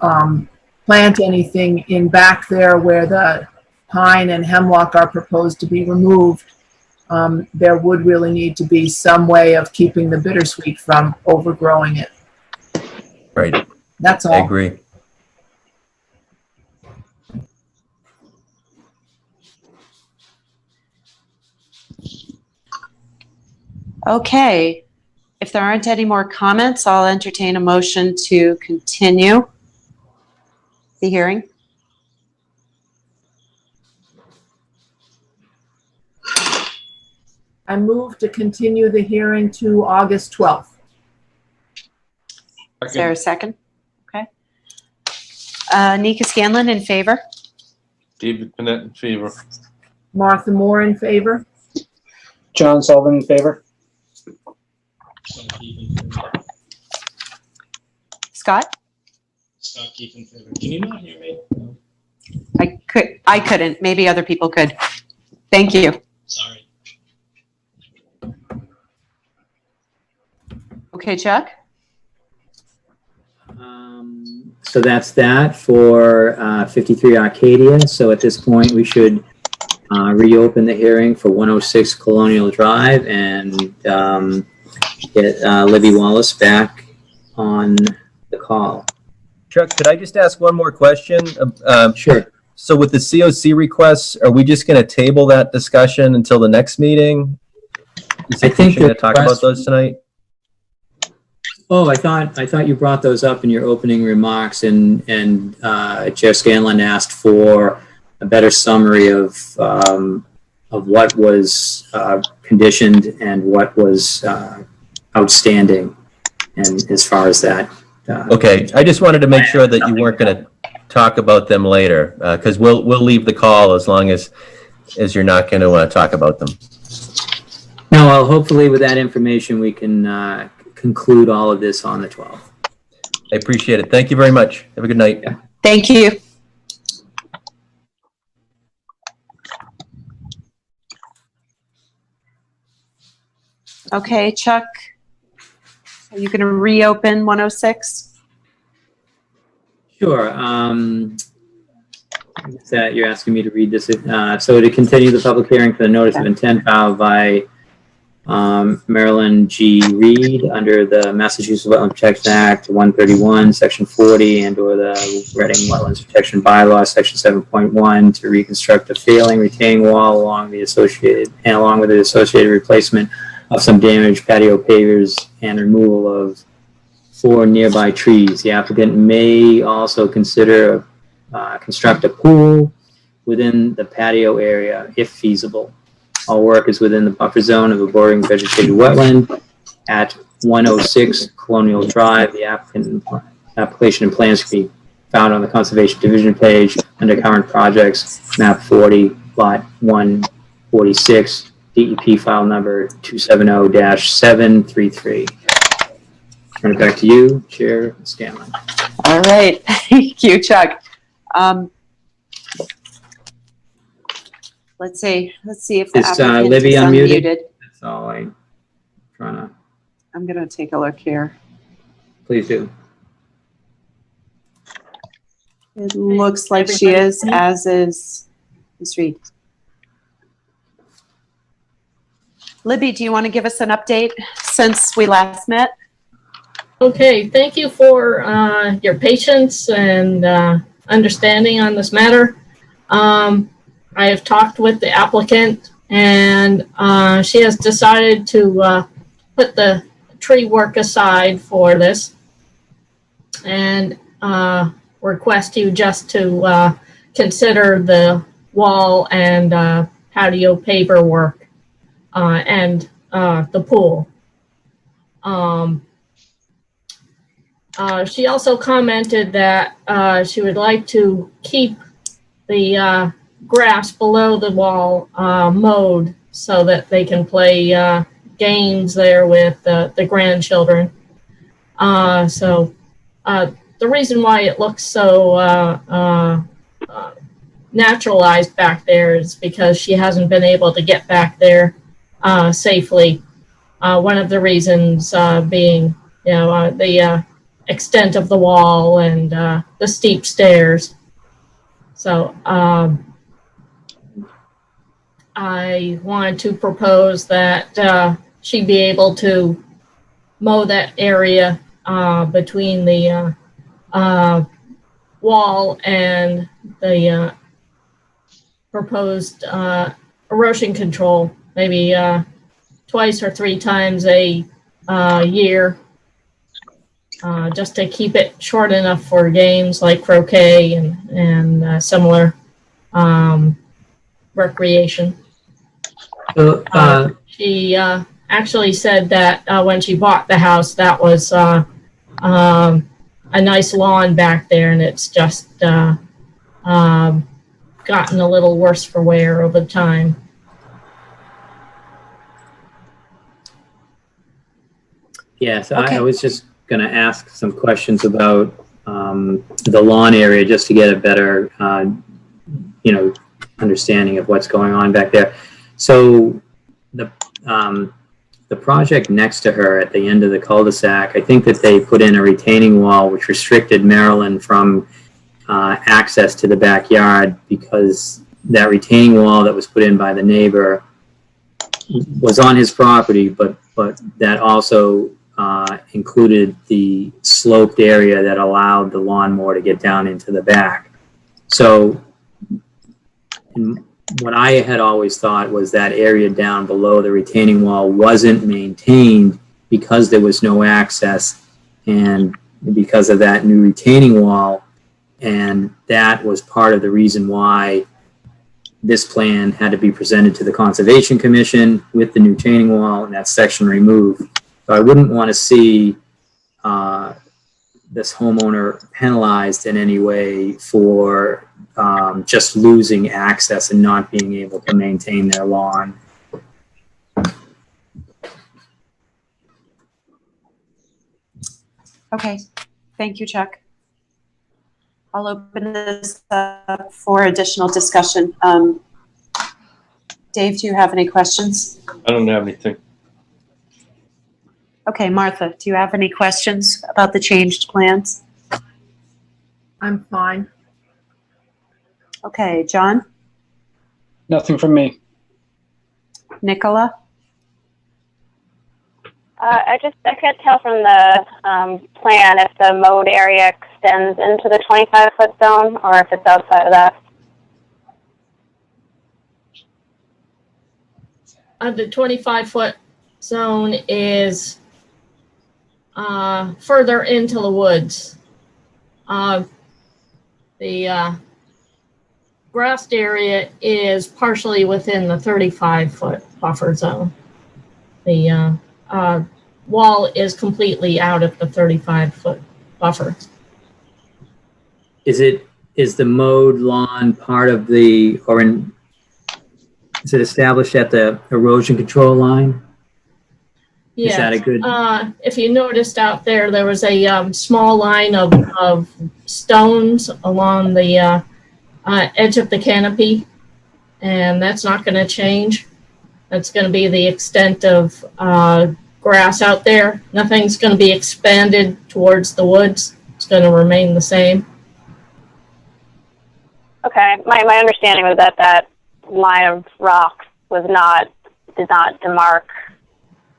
plant anything in back there where the pine and hemlock are proposed to be removed, there would really need to be some way of keeping the bittersweet from overgrowing it. Right. That's all. I agree. Okay. If there aren't any more comments, I'll entertain a motion to continue the hearing. I move to continue the hearing to August 12th. Is there a second? Okay. Nika Scanlon in favor. David Panett in favor. Martha Moore in favor. John Sullivan in favor. Scott? saw Keith in favor. Can you not hear me? No. I couldn't. Maybe other people could. Thank you. Sorry. Okay, Chuck? So that's that for 53 Arcadia. So at this point, we should reopen the hearing for 106 Colonial Drive and get Libby Wallace back on the call. Chuck, could I just ask one more question? Sure. So with the COC requests, are we just going to table that discussion until the next meeting? I think we're going to talk about those tonight. Oh, I thought you brought those up in your opening remarks, and Chair Scanlon asked for a better summary of what was conditioned and what was outstanding, and as far as that. Okay, I just wanted to make sure that you weren't going to talk about them later, because we'll leave the call as long as you're not going to talk about them. No, well, hopefully with that information we can conclude all of this on the 12th. I appreciate it. Thank you very much. Have a good night. Yeah. Thank you. Okay, Chuck, are you going to reopen 106? Sure. That you're asking me to read this. So to continue the public hearing for the notice of intent filed by Marilyn G. Reed under the Massachusetts Wetland Protection Act 131, Section 40, and or the Reading Wetlands Protection Bylaw, Section 7.1, to reconstruct a failing retaining wall along with the associated replacement of some damaged patio pavers and removal of 4 nearby trees. The applicant may also consider construct a pool within the patio area if feasible. All work is within the buffer zone of a bordering vegetated wetland at 106 Colonial Drive. The application and plans can be found on the Conservation Division page under current projects, map 40, lot 146, DEP file number 270-733. Turn it back to you, Chair Scanlon. All right. Thank you, Chuck. Let's see if the Is applicant Libby is unmuted? unmuted. That's all I'm trying to. I'm going to take a look here. Please do. It looks like she is, as is Ms. Reed. Libby, do you want to give us an update since we last met? Okay, thank you for your patience and understanding on this matter. I have talked with the applicant, and she has decided to put the tree work aside for this and request you just to consider the wall and patio paver work and the pool. She also commented that she would like to keep the grass below the wall mowed so that they can play games there with the grandchildren. So the reason why it looks so naturalized back there is because she hasn't been able to get back there safely. One of the reasons being, the extent of the wall and the steep stairs. So I wanted to propose that she be able to mow that area between the wall and the proposed erosion control, maybe twice or 3 times a year, just to keep it short enough for games like croquet and similar recreation. So, she actually said that when she bought the house, that was a nice lawn back there, and it's just gotten a little worse for wear over time. yes, Okay. I was just going to ask some questions about the lawn area just to get a better, understanding of what's going on back there. So the project next to her at the end of the cul-de-sac, I think that they put in a retaining wall which restricted Marilyn from access to the backyard, because that retaining wall that was put in by the neighbor was on his property, but that also included the sloped area that allowed the lawnmower to get down into the back. So what I had always thought was that area down below the retaining wall wasn't maintained because there was no access, and because of that new retaining wall, and that was part of the reason why this plan had to be presented to the Conservation Commission with the new retaining wall and that section removed. So I wouldn't want to see this homeowner penalized in any way for just losing access and not being able to maintain their lawn. Okay, thank you, Chuck. I'll open this up for additional discussion. Dave, do you have any questions? I don't have anything. Okay, Martha, do you have any questions about the changed plans? I'm fine. Okay, John? Nothing from me. Nicola? I can't tell from the plan if the mowed area extends into the 25-foot zone or if it's outside of that. The 25-foot zone is further into the woods. The grassed area is partially within the 35-foot buffer zone. The wall is completely out of the 35-foot buffer. Is the mowed lawn part of the, is it established at the erosion control line? Yes. Is that a good? If you noticed out there, there was a small line of stones along the edge of the canopy, and that's not going to change. That's going to be the extent of grass out there. Nothing's going to be expanded towards the woods. It's going to remain the same. Okay, my understanding was that line of rocks did not demarc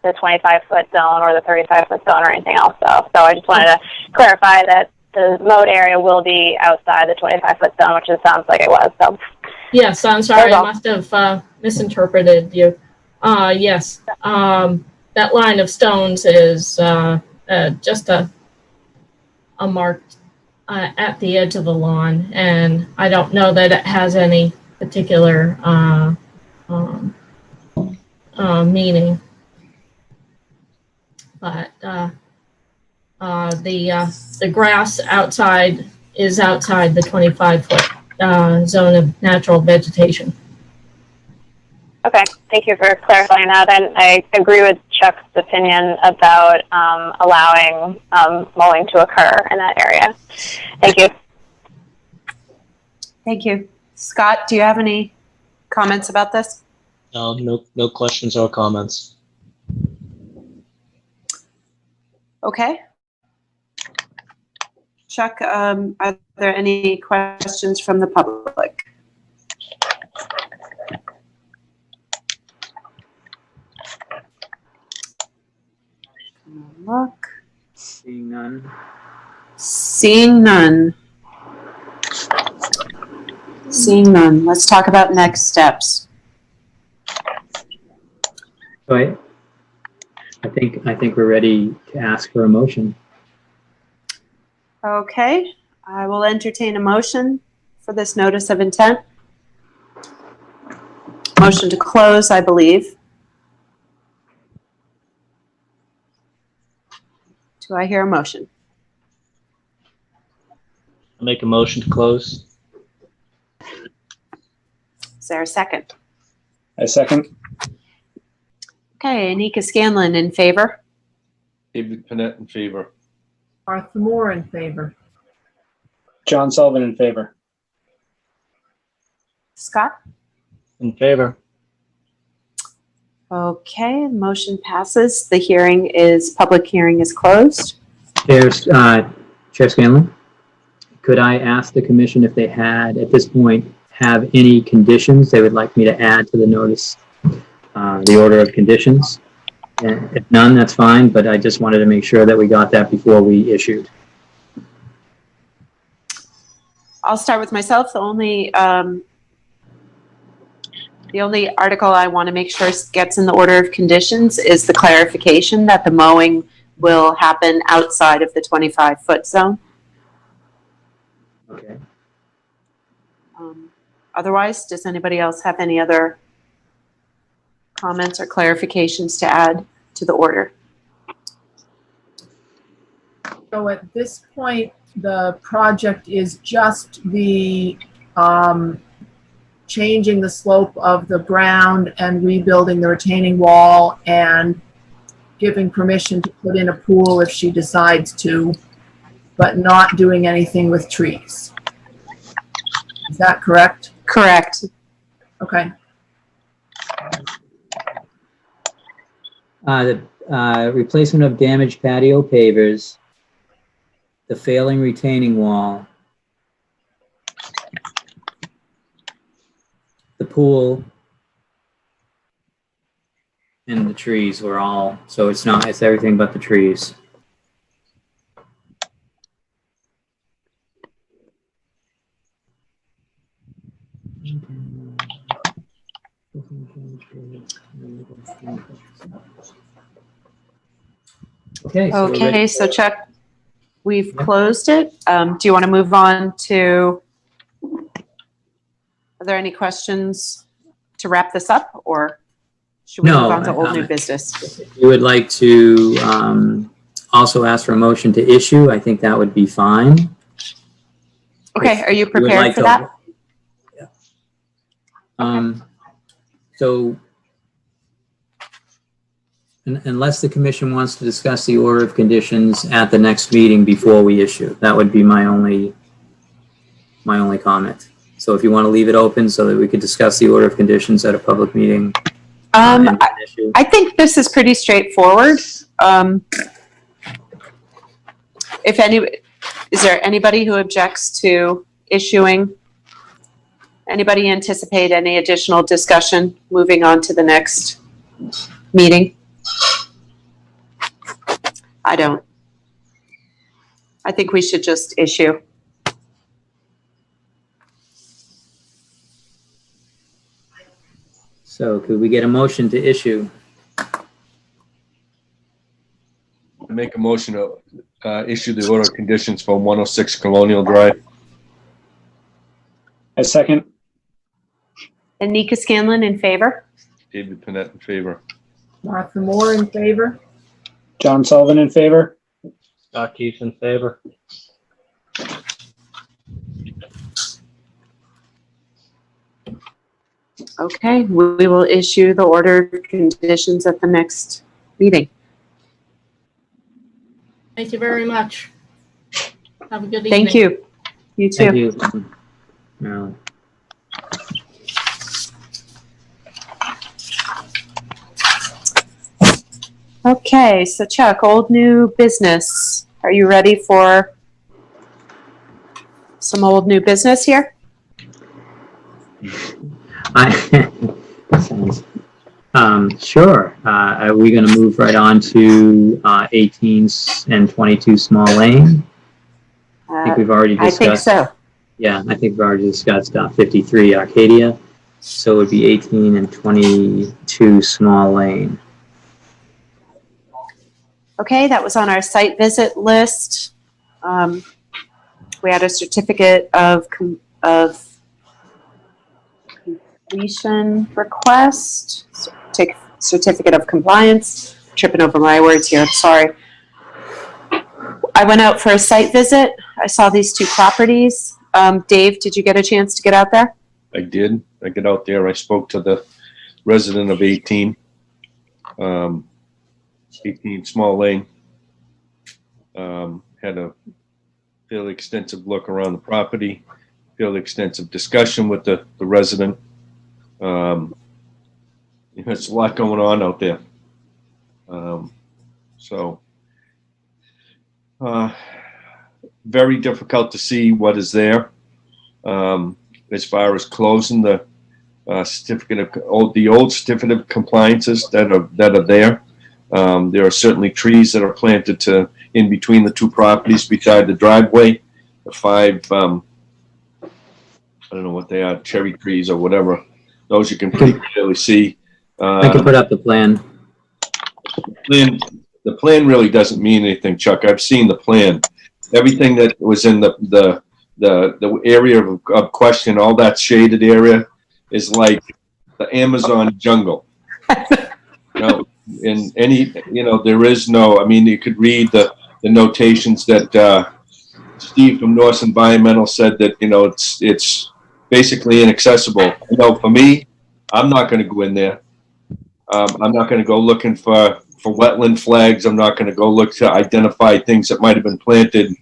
the 25-foot zone or the 35-foot zone or anything else. So I just wanted to clarify that the mowed area will be outside the 25-foot zone, which it sounds like it was. So yes, I'm sorry, I must have misinterpreted you. Yes, that line of stones is just a mark at the edge of the lawn, and I don't know that it has any particular meaning. But the grass outside is outside the 25-foot zone of natural vegetation. okay, thank you for clarifying that. And I agree with Chuck's opinion about allowing mowing to occur in that area. Thank you. Thank you. Scott, do you have any comments about this? No questions or comments. Okay. Chuck, are there any questions from the public? Look. Seeing none. Seeing none. Seeing none. Let's talk about next steps. Right. I think we're ready to ask for a motion. Okay, I will entertain a motion for this notice of intent. Motion to close, I believe. Do I hear a motion? I'll make a motion to close. Is there a second? I second. Okay, Anika Scanlon in favor. David Panett in favor. Martha Moore in favor. John Sullivan in favor. Scott? In favor. Okay, motion passes. The public hearing is closed. Chair Scanlon, could I ask the commission if they had, at this point, have any conditions they would like me to add to the notice, the order of conditions? And if none, that's fine, but I just wanted to make sure that we got that before we issued. I'll start with myself. The only article I want to make sure gets in the order of conditions is the clarification that the mowing will happen outside of the 25-foot zone. Okay. Otherwise, does anybody else have any other comments or clarifications to add to the order? So at this point, the project is just the changing the slope of the ground and rebuilding the retaining wall and giving permission to put in a pool if she decides to, but not doing anything with trees. Is that correct? Correct. Okay. The replacement of damaged patio pavers, the failing retaining wall, the pool, and the trees were all, so it's everything but the trees. Okay. So we're ready. Okay, so Chuck, we've closed it. Do you want to move on to, are there any questions to wrap this up, or should we No, move on to old new business? We would like to also ask for a motion to issue. I think that would be fine. Okay, are you We would prepared like for to- that? So unless the commission wants to discuss the order of conditions at the next meeting before we issue, that would be my only comment. So if you want to leave it open so that we could discuss the order of conditions at a public meeting. I think this is pretty straightforward. Is there anybody who objects to issuing? Anybody anticipate any additional discussion moving on to the next meeting? I don't. I think we should just issue. So could we get a motion to issue? Make a motion to issue the order of conditions for 106 Colonial Drive. A second. And Nika Scanlon in favor? David Panett in favor. Martha Moore in favor? John Sullivan in favor. Scott Keith in favor. Okay, we will issue the order of conditions at the next meeting. Thank you very much. Have a good evening. Thank you. You too. Thank you, Marilyn. Okay, so Chuck, old new business. Are you ready for some old new business here? Sure. Are we going to move right on to 18 and 22 Small Lane? I think we've already discussed. I think so. Yeah, I think we've already discussed 53 Arcadia. So it would be 18 and 22 Small Lane. Okay, that was on our site visit list. We had a certificate of completion request, certificate of compliance. Tripping over my words here, I'm sorry. I went out for a site visit. I saw these two properties. Dave, did you get a chance to get out there? I did. I got out there. I spoke to the resident of 18 Small Lane. Had a fairly extensive look around the property, fairly extensive discussion with the resident. There's a lot going on out there. Very difficult to see what is there. As far as closing the certificate of the old certificate of compliances that are there. There are certainly trees that are planted in between the two properties beside the driveway. The 5, I don't know what they are, cherry trees or whatever. Those you can pretty clearly see. I can put up the plan. The plan really doesn't mean anything, Chuck. I've seen the plan. Everything that was in the area of question, all that shaded area, is like the Amazon jungle. In any, there is no. I mean, you could read the notations that Steve from Norse Environmental said that it's basically inaccessible. For me, I'm not going to go in there. I'm not going to go looking for wetland flags. I'm not going to go look to identify things that might have been planted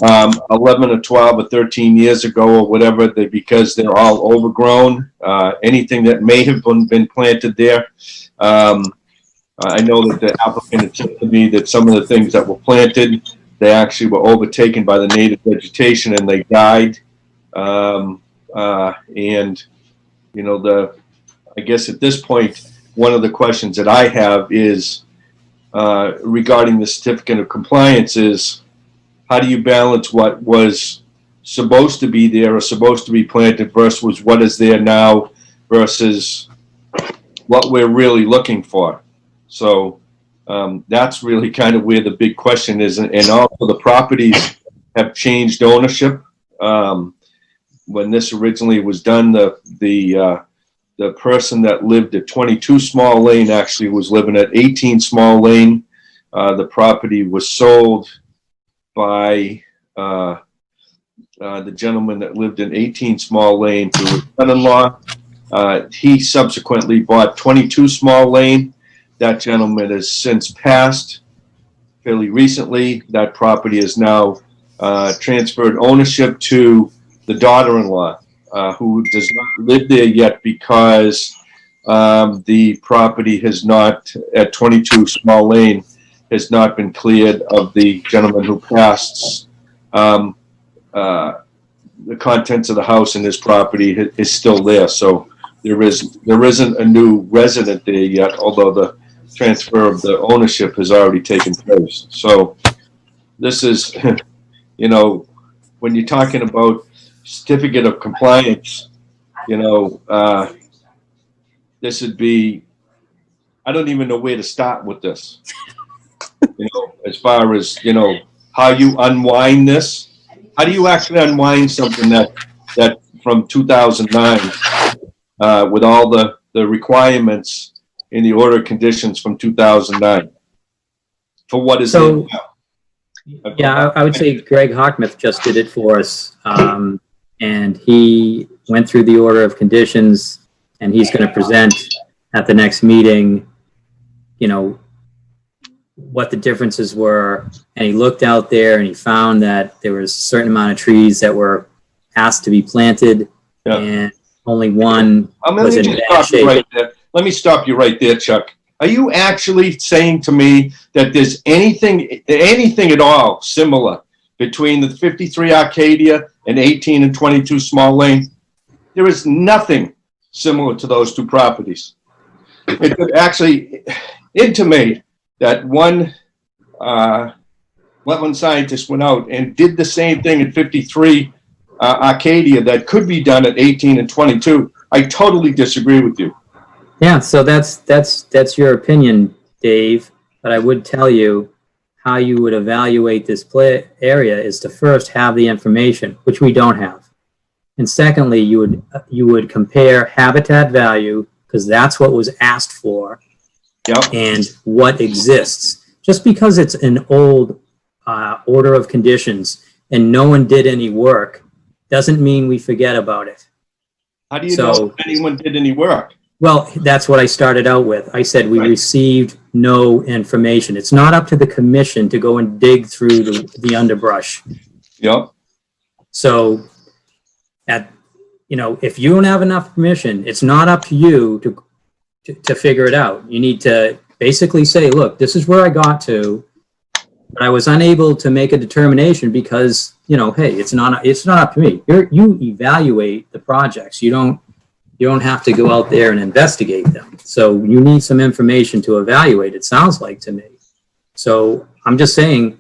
11 or 12 or 13 years ago or whatever, because they're all overgrown. Anything that may have been planted there. I know that the applicant had said to me that some of the things that were planted, they actually were overtaken by the native vegetation and they died. I guess at this point, one of the questions that I have is regarding the certificate of compliance is, how do you balance what was supposed to be there or supposed to be planted versus what is there now versus what we're really looking for? So that's really kind of where the big question is. And also the properties have changed ownership. When this originally was done, the person that lived at 22 Small Lane actually was living at 18 Small Lane. The property was sold by the gentleman that lived in 18 Small Lane to his son-in-law. He subsequently bought 22 Small Lane. That gentleman has since passed fairly recently. That property is now transferred ownership to the daughter-in-law, who does not live there yet because the property has not, at 22 Small Lane, has not been cleared of the gentleman who passed. The contents of the house and his property is still there, so there isn't a new resident there yet, although the transfer of the ownership has already taken place. So this is, when you're talking about certificate of compliance, this would be, I don't even know where to start with this. As far as, how you unwind this. How do you actually unwind something that from 2009 with all the requirements in the order of conditions from 2009 for what is So, there now? Yeah, I would say Greg Hockmith just did it for us. And he went through the order of conditions and he's going to present at the next meeting, what the differences were. And he looked out there and he found that there was a certain amount of trees that were asked to be planted and only one was in bad shape. Let me stop you right there, Chuck. Are you actually saying to me that there's anything at all similar between the 53 Arcadia and 18 and 22 Small Lane? There is nothing similar to those two properties. It could actually intimate that one wetland scientist went out and did the same thing at 53 Arcadia that could be done at 18 and 22. I totally disagree with you. Yeah, so that's your opinion, Dave. But I would tell you how you would evaluate this area is to first have the information, which we don't have, and secondly, you would compare habitat value, because that's what was asked for, and what exists. Just because it's an old order of conditions and no one did any work doesn't mean we forget about it. How do you know if anyone did any work? Well, that's what I started out with. I said we received no information. It's not up to the commission to go and dig through the underbrush. Yep. So if you don't have enough permission, it's not up to you to figure it out. You need to basically say, look, this is where I got to, but I was unable to make a determination because, hey, it's not up to me. You evaluate the projects. You don't have to go out there and investigate them. So you need some information to evaluate, it sounds like to me. So I'm just saying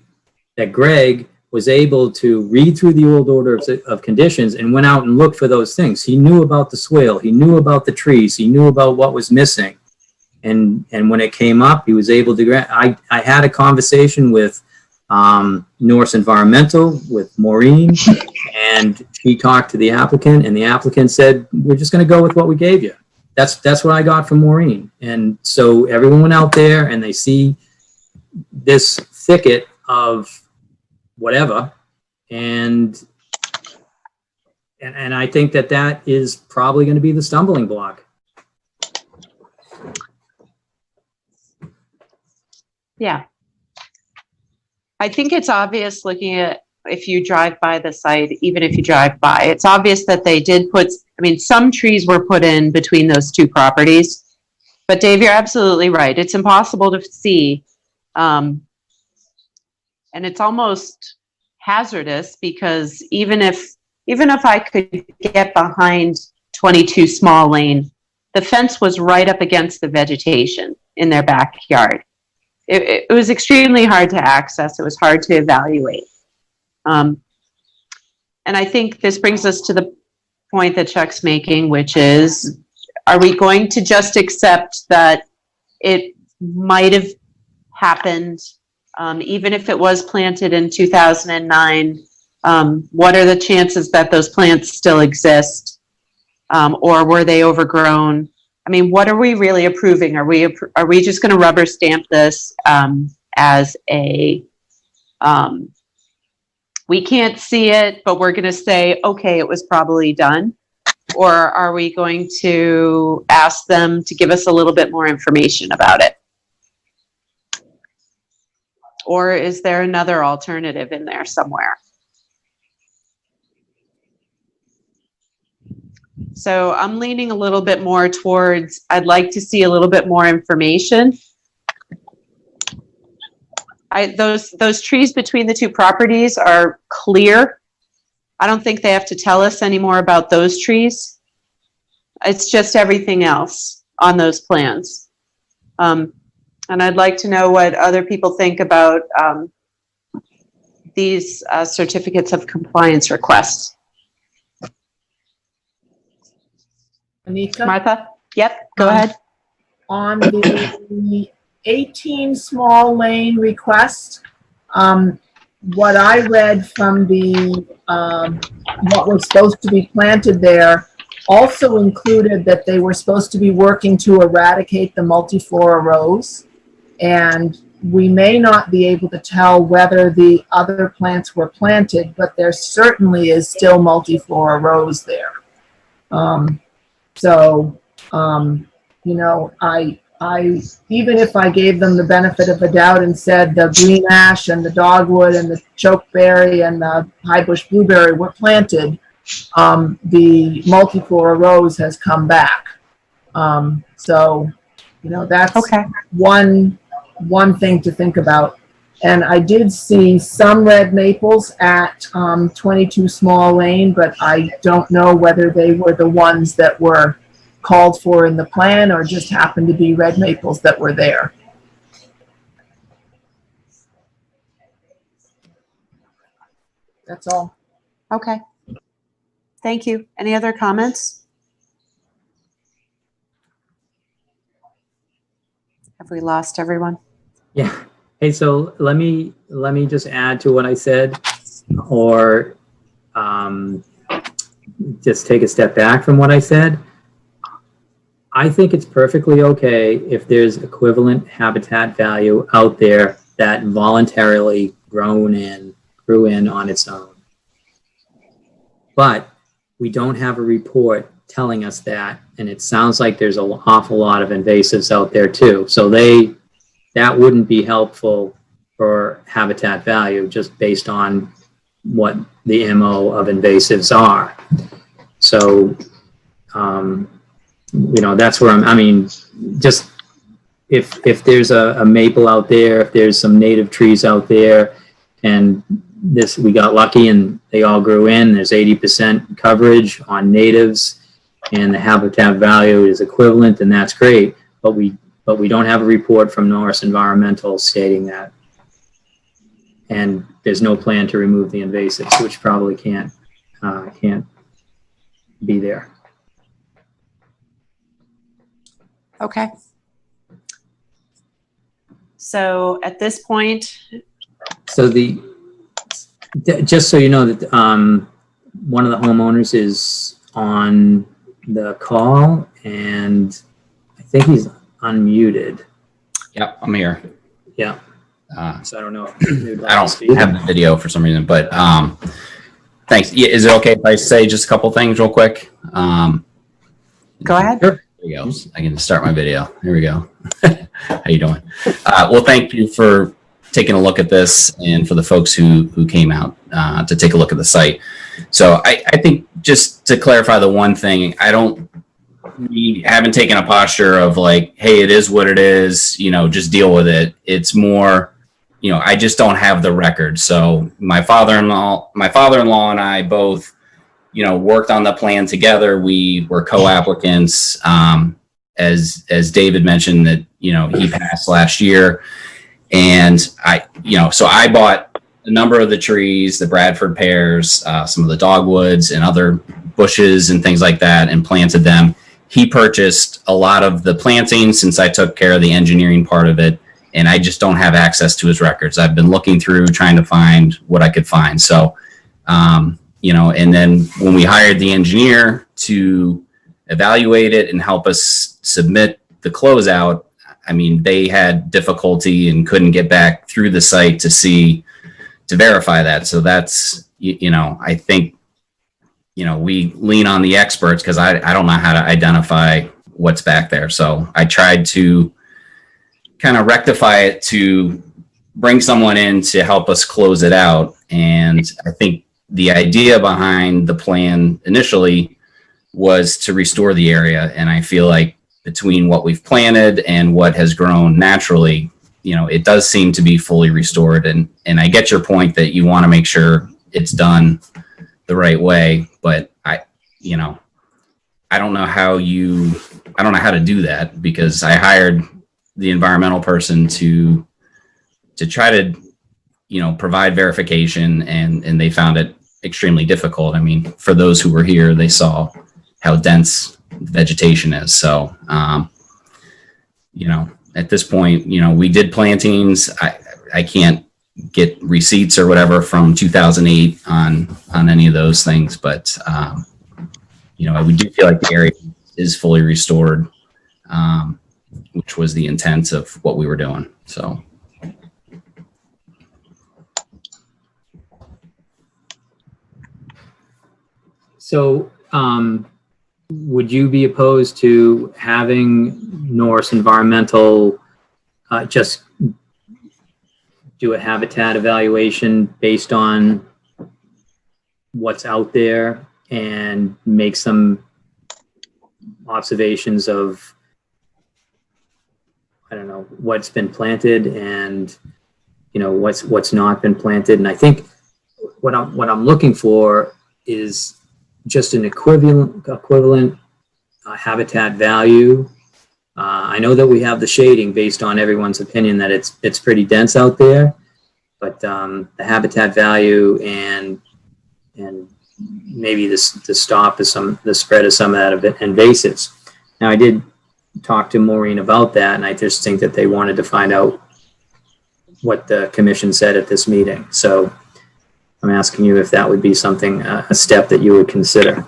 that Greg was able to read through the old order of conditions and went out and looked for those things. He knew about the swale. He knew about the trees. He knew about what was missing. And when it came up, he was able to I had a conversation with Norse Environmental, with Maureen, and she talked to the applicant, and the applicant said, we're just going to go with what we gave you. That's what I got from Maureen. And so everyone went out there and they see this thicket of whatever, and I think that is probably going to be the stumbling block. Yeah. I think it's obvious looking at, if you drive by the site, even if you drive by, it's obvious that they did put, some trees were put in between those two properties. But Dave, you're absolutely right. It's impossible to see. And it's almost hazardous because even if I could get behind 22 Small Lane, the fence was right up against the vegetation in their backyard. It was extremely hard to access. It was hard to evaluate. And I think this brings us to the point that Chuck's making, which is, are we going to just accept that it might have happened, even if it was planted in 2009? What are the chances that those plants still exist? Or were they overgrown? What are we really approving? Are we just going to rubber stamp this as a, we can't see it, but we're going to say, okay, it was probably done? Or are we going to ask them to give us a little bit more information about it? Or is there another alternative in there somewhere? So I'm leaning a little bit more towards, I'd like to see a little bit more information. Those trees between the two properties are clear. I don't think they have to tell us any more about those trees. It's just everything else on those plans. And I'd like to know what other people think about these certificates of compliance requests. Anika? Martha? Yep, go ahead. On the 18 Small Lane request, what I read from the what was supposed to be planted there also included that they were supposed to be working to eradicate the multiflora rose, and we may not be able to tell whether the other plants were planted, but there certainly is still multiflora rose there. I even if I gave them the benefit of the doubt and said the green ash and the dogwood and the chokeberry and the high bush blueberry were planted, the multiflora rose has come back. That's okay. One thing to think about. And I did see some red maples at 22 Small Lane, but I don't know whether they were the ones that were called for in the plan or just happened to be red maples that were there. That's all. Okay. Thank you. Any other comments? Have we lost everyone? Yeah. Hey, so let me just add to what I said, or just take a step back from what I said. I think it's perfectly okay if there's equivalent habitat value out there that voluntarily grew in on its own. But we don't have a report telling us that, and it sounds like there's an awful lot of invasives out there too. So that wouldn't be helpful for habitat value just based on what the MO of invasives are. So, that's where I mean, just if there's a maple out there, if there's some native trees out there, and we got lucky and they all grew in, there's 80% coverage on natives, and the habitat value is equivalent, and that's great. But we don't have a report from Norris Environmental stating that. And there's no plan to remove the invasives, which probably can't be there. Okay. So at this point, So just so you know that one of the homeowners is on the call, and I think he's unmuted. Yep, I'm here. Yeah. Uh, So I don't know. I don't have the video for some reason, but thanks. Yeah, is it okay if I say just a couple things real quick? Go ahead. There we go. I can start my video. Here we go. How you doing? Well, thank you for taking a look at this, and for the folks who came out to take a look at the site. So I think, just to clarify the one thing, we haven't taken a posture of like, hey, it is what it is, just deal with it. It's more, I just don't have the record. So my father-in-law and I both, worked on the plan together. We were co-applicants. As David mentioned, that, he passed last year. And so I bought a number of the trees, the Bradford pears, some of the dogwoods and other bushes and things like that, and planted them. He purchased a lot of the plantings, since I took care of the engineering part of it, and I just don't have access to his records. I've been looking through, trying to find what I could find. So, and then when we hired the engineer to evaluate it and help us submit the closeout, I mean, they had difficulty and couldn't get back through the site to verify that. So that's, I think, we lean on the experts, because I don't know how to identify what's back there. So I tried to kind of rectify it, to bring someone in to help us close it out. And I think the idea behind the plan initially was to restore the area. And I feel like between what we've planted and what has grown naturally, it does seem to be fully restored. And I get your point that you want to make sure it's done the right way, but I don't know how to do that, because I hired the environmental person to try to, provide verification, and they found it extremely difficult. I mean, for those who were here, they saw how dense vegetation is. So, at this point, we did plantings. I can't get receipts or whatever from 2008 on any of those things, but we do feel like the area is fully restored, which was the intent of what we were doing. So, would you be opposed to having Norris Environmental just do a habitat evaluation based on what's out there and make some observations of, I don't know, what's been planted and, what's not been planted? And I think what I'm looking for is just an equivalent habitat value. I know that we have the shading based on everyone's opinion that it's pretty dense out there, but the habitat value and maybe the stop is the spread of some of that invasives. Now, I did talk to Maureen about that, and I just think that they wanted to find out what the commission said at this meeting. So I'm asking you if that would be something, a step that you would consider.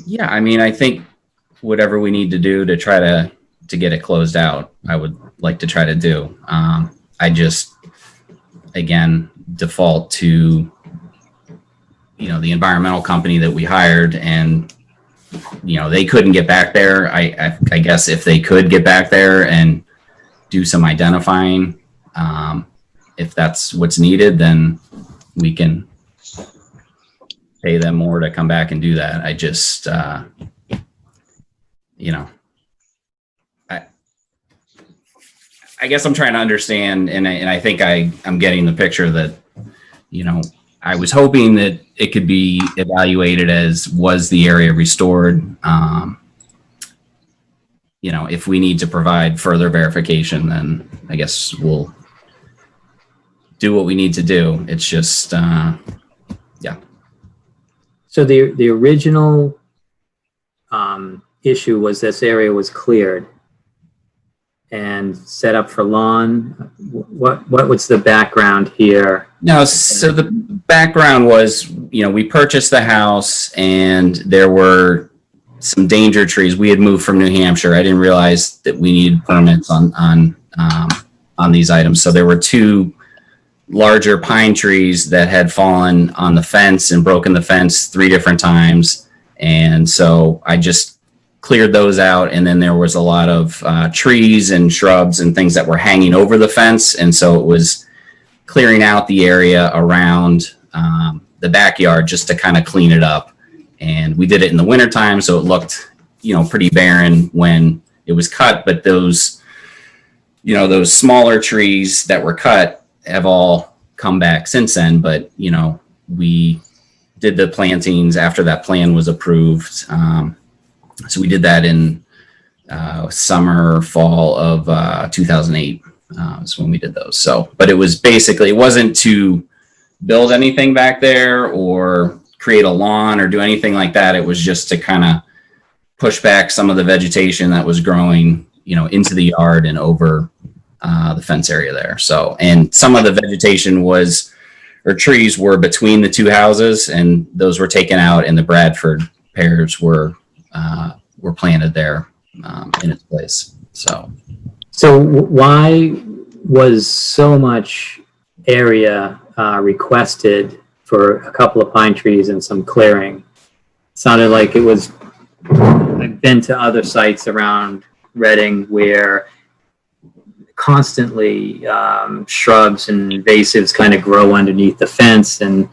Yeah, I mean, I think whatever we need to do to try to get it closed out, I would like to try to do. I just, again, default to, the environmental company that we hired, and, they couldn't get back there. I guess if they could get back there and do some identifying, if that's what's needed, then we can pay them more to come back and do that. I just, you know, I guess I'm trying to understand, and I think I'm getting the picture that, you know, I was hoping that it could be evaluated as, was the area restored? You know, if we need to provide further verification, then I guess we'll do what we need to do. It's just, yeah. So the original issue was this area was cleared and set up for lawn. What was the background here? No, so the background was, you know, we purchased the house and there were some danger trees. We had moved from New Hampshire. I didn't realize that we needed permits on these items. So there were 2 larger pine trees that had fallen on the fence and broken the fence 3 different times. And so I just cleared those out. And then there was a lot of trees and shrubs and things that were hanging over the fence. And so it was clearing out the area around the backyard just to kind of clean it up. And we did it in the wintertime, so it looked, you know, pretty barren when it was cut. But those, you know, those smaller trees that were cut have all come back since then. But, you know, we did the plantings after that plan was approved. So we did that in summer, fall of 2008 is when we did those. So, but it was basically, it wasn't to build anything back there or create a lawn or do anything like that. It was just to kind of push back some of the vegetation that was growing, you know, into the yard and over the fence area there. So, and some of the vegetation was, or trees were between the 2 houses, and those were taken out, and the Bradford pears were planted there in its place. So Why was so much area requested for a couple of pine trees and some clearing? Sounded like it was, I've been to other sites around Reading where constantly shrubs and invasives kind of grow underneath the fence, and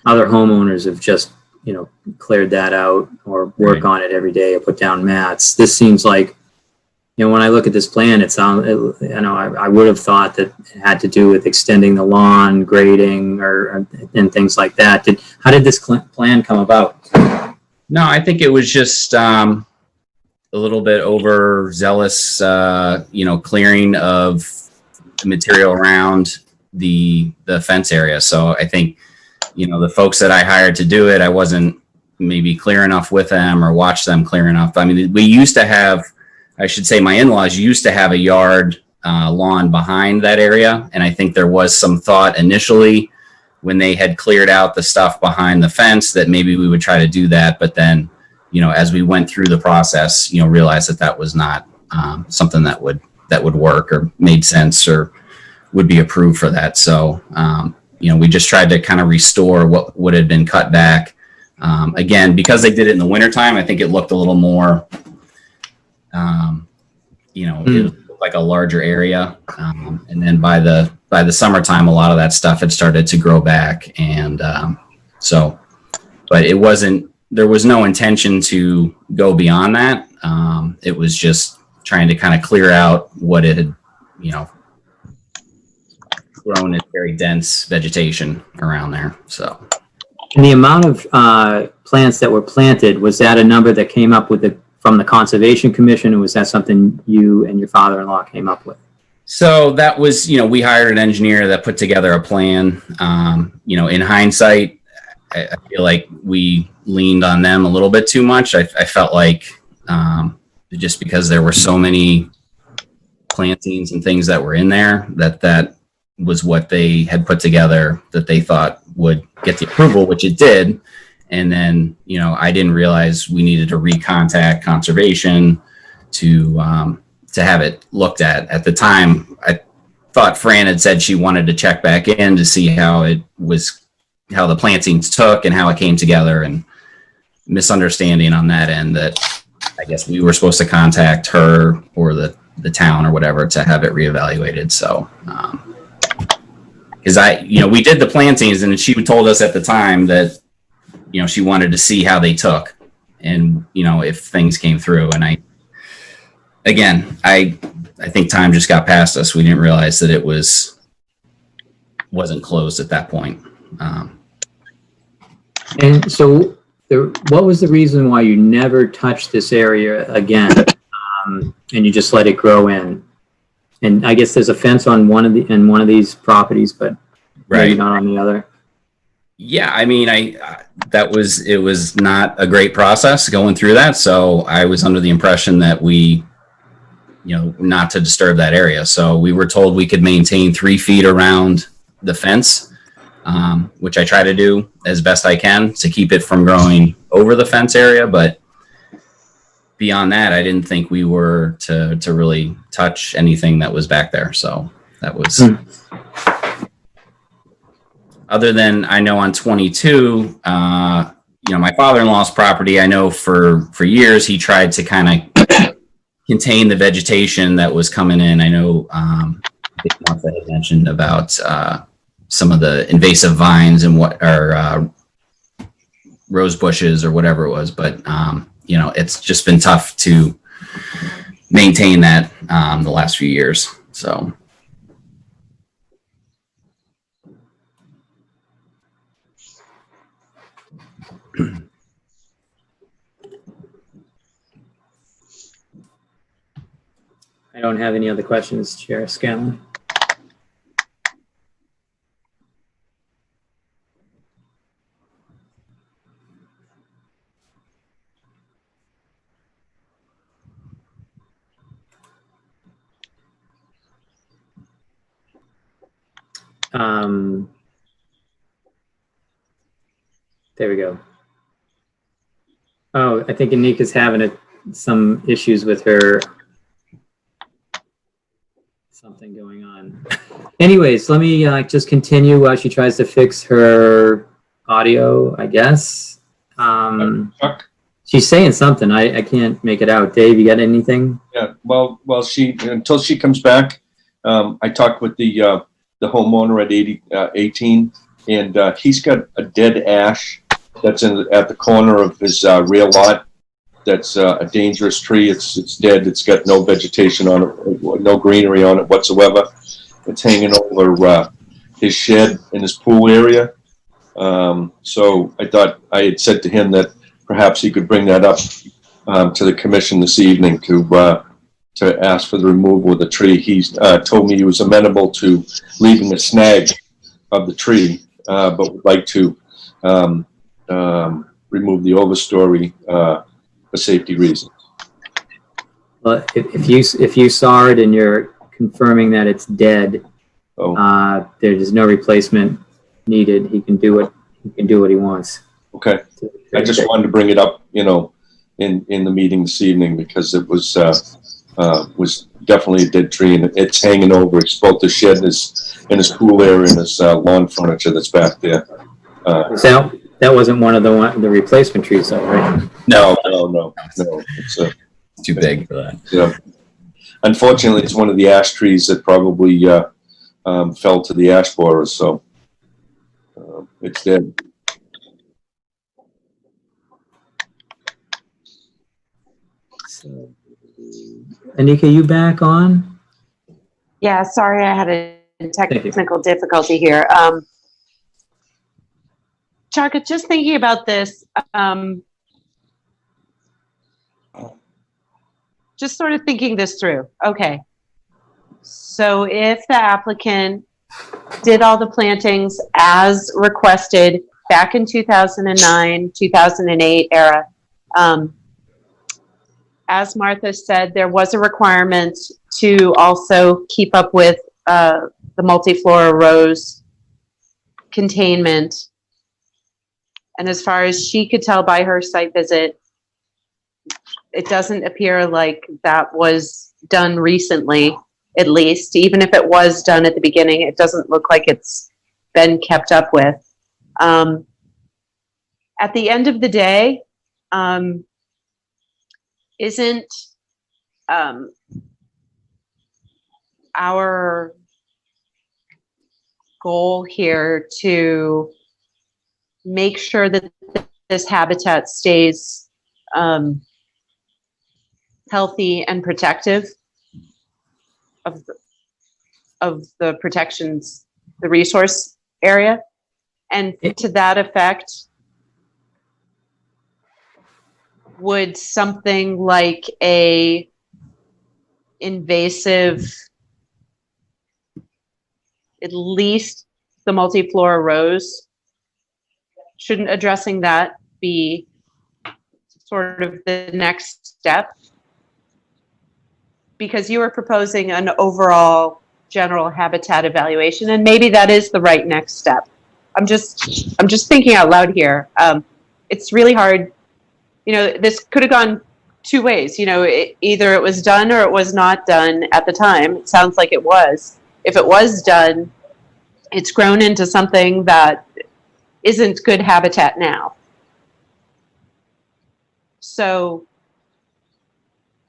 other homeowners have just, you know, cleared that out or work on it every day or put down mats. This seems like, you know, when I look at this plan, I would have thought that it had to do with extending the lawn, grading, and things like that. How did this plan come about? no, I think it was just a little bit overzealous, you know, clearing of material around the fence area. So I think, you know, the folks that I hired to do it, I wasn't maybe clear enough with them or watched them clear enough. I mean, we used to have, I should say my in-laws used to have a yard lawn behind that area. And I think there was some thought initially when they had cleared out the stuff behind the fence that maybe we would try to do that. But then, you know, as we went through the process, you know, realized that that was not something that would work or made sense or would be approved for that. So, you know, we just tried to kind of restore what would have been cut back. Again, because they did it in the wintertime, I think it looked a little more, you know, it looked like a larger area. And then by the summertime, a lot of that stuff had started to grow back. And so, but it wasn't, there was no intention to go beyond that. It was just trying to kind of clear out what it had, you know, grown in very dense vegetation around there. So, And the amount of plants that were planted, was that a number that came up with from the Conservation Commission, or was that something you and your father-in-law came up with? so that was, you know, we hired an engineer that put together a plan. You know, in hindsight, I feel like we leaned on them a little bit too much. I felt like just because there were so many plantings and things that were in there, that was what they had put together that they thought would get the approval, which it did. And then, you know, I didn't realize we needed to recontact conservation to have it looked at. At the time, I thought Fran had said she wanted to check back in to see how the plantings took and how it came together, and misunderstanding on that end that I guess we were supposed to contact her or the town or whatever to have it reevaluated. So, because we did the plantings, and she told us at the time that, she wanted to see how they took, and if things came through. And I think time just got past us. We didn't realize that it wasn't closed at that point. And so, what was the reason why you never touched this area again, and you just let it grow in? And I guess there's a fence on one of these properties, but maybe not on the other. Yeah, I mean, it was not a great process going through that. So I was under the impression that we, not to disturb that area. So we were told we could maintain 3 feet around the fence, which I try to do as best I can to keep it from growing over the fence area. But beyond that, I didn't think we were to really touch anything that was back there. So that was, other than I know on 22, my father-in-law's property, I know for years he tried to kind of contain the vegetation that was coming in. I know Martha had mentioned about some of the invasive vines and what are rose bushes or whatever it was, but it's just been tough to maintain that the last few years. So. I don't have any other questions, Chair Scanlon. There we go. Oh, I think Anika's having some issues with her. Something going on. Anyways, let me just continue while she tries to fix her audio, I guess. She's saying something. I can't make it out. Dave, you got anything? Yeah. Well, until she comes back, I talked with the homeowner at 18, and he's got a dead ash that's at the corner of his rear lot. That's a dangerous tree. It's dead. It's got no vegetation on it, no greenery on it whatsoever. It's hanging over his shed in his pool area. So I had said to him that perhaps he could bring that up to the commission this evening to ask for the removal of the tree. He's told me he was amenable to leaving a snag of the tree, but would like to remove the overstory for safety reasons. Well, if you saw it and you're confirming that it's dead, there's no replacement needed. He can do what he wants. Okay. I just wanted to bring it up, in the meeting this evening because it was definitely a dead tree, and it's hanging over. It's both the shed in his pool area and his lawn furniture that's back there. So that wasn't one of the replacement trees, though, right? No. It's too big for that. Yeah. Unfortunately, it's one of the ash trees that probably fell to the ash borers, so it's dead. So, Anika, you back on? Yeah, sorry, I had a technical difficulty here. Chaka, just thinking about this, just sort of thinking this through. Okay. So if the applicant did all the plantings as requested back in 2009, 2008 era, as Martha said, there was a requirement to also keep up with the multiflora rose containment. And as far as she could tell by her site visit, it doesn't appear like that was done recently, at least. Even if it was done at the beginning, it doesn't look like it's been kept up with. At the end of the day, isn't our goal here to make sure that this habitat stays healthy and protective of the protections, the resource area. And to that effect, would something like a invasive, at least the multiflora rose, shouldn't addressing that be sort of the next step? Because you were proposing an overall general habitat evaluation, and maybe that is the right next step. I'm just thinking out loud here. It's really hard. You know, this could have gone two ways. You know, either it was done or it was not done at the time. It sounds like it was. If it was done, it's grown into something that isn't good habitat now. So,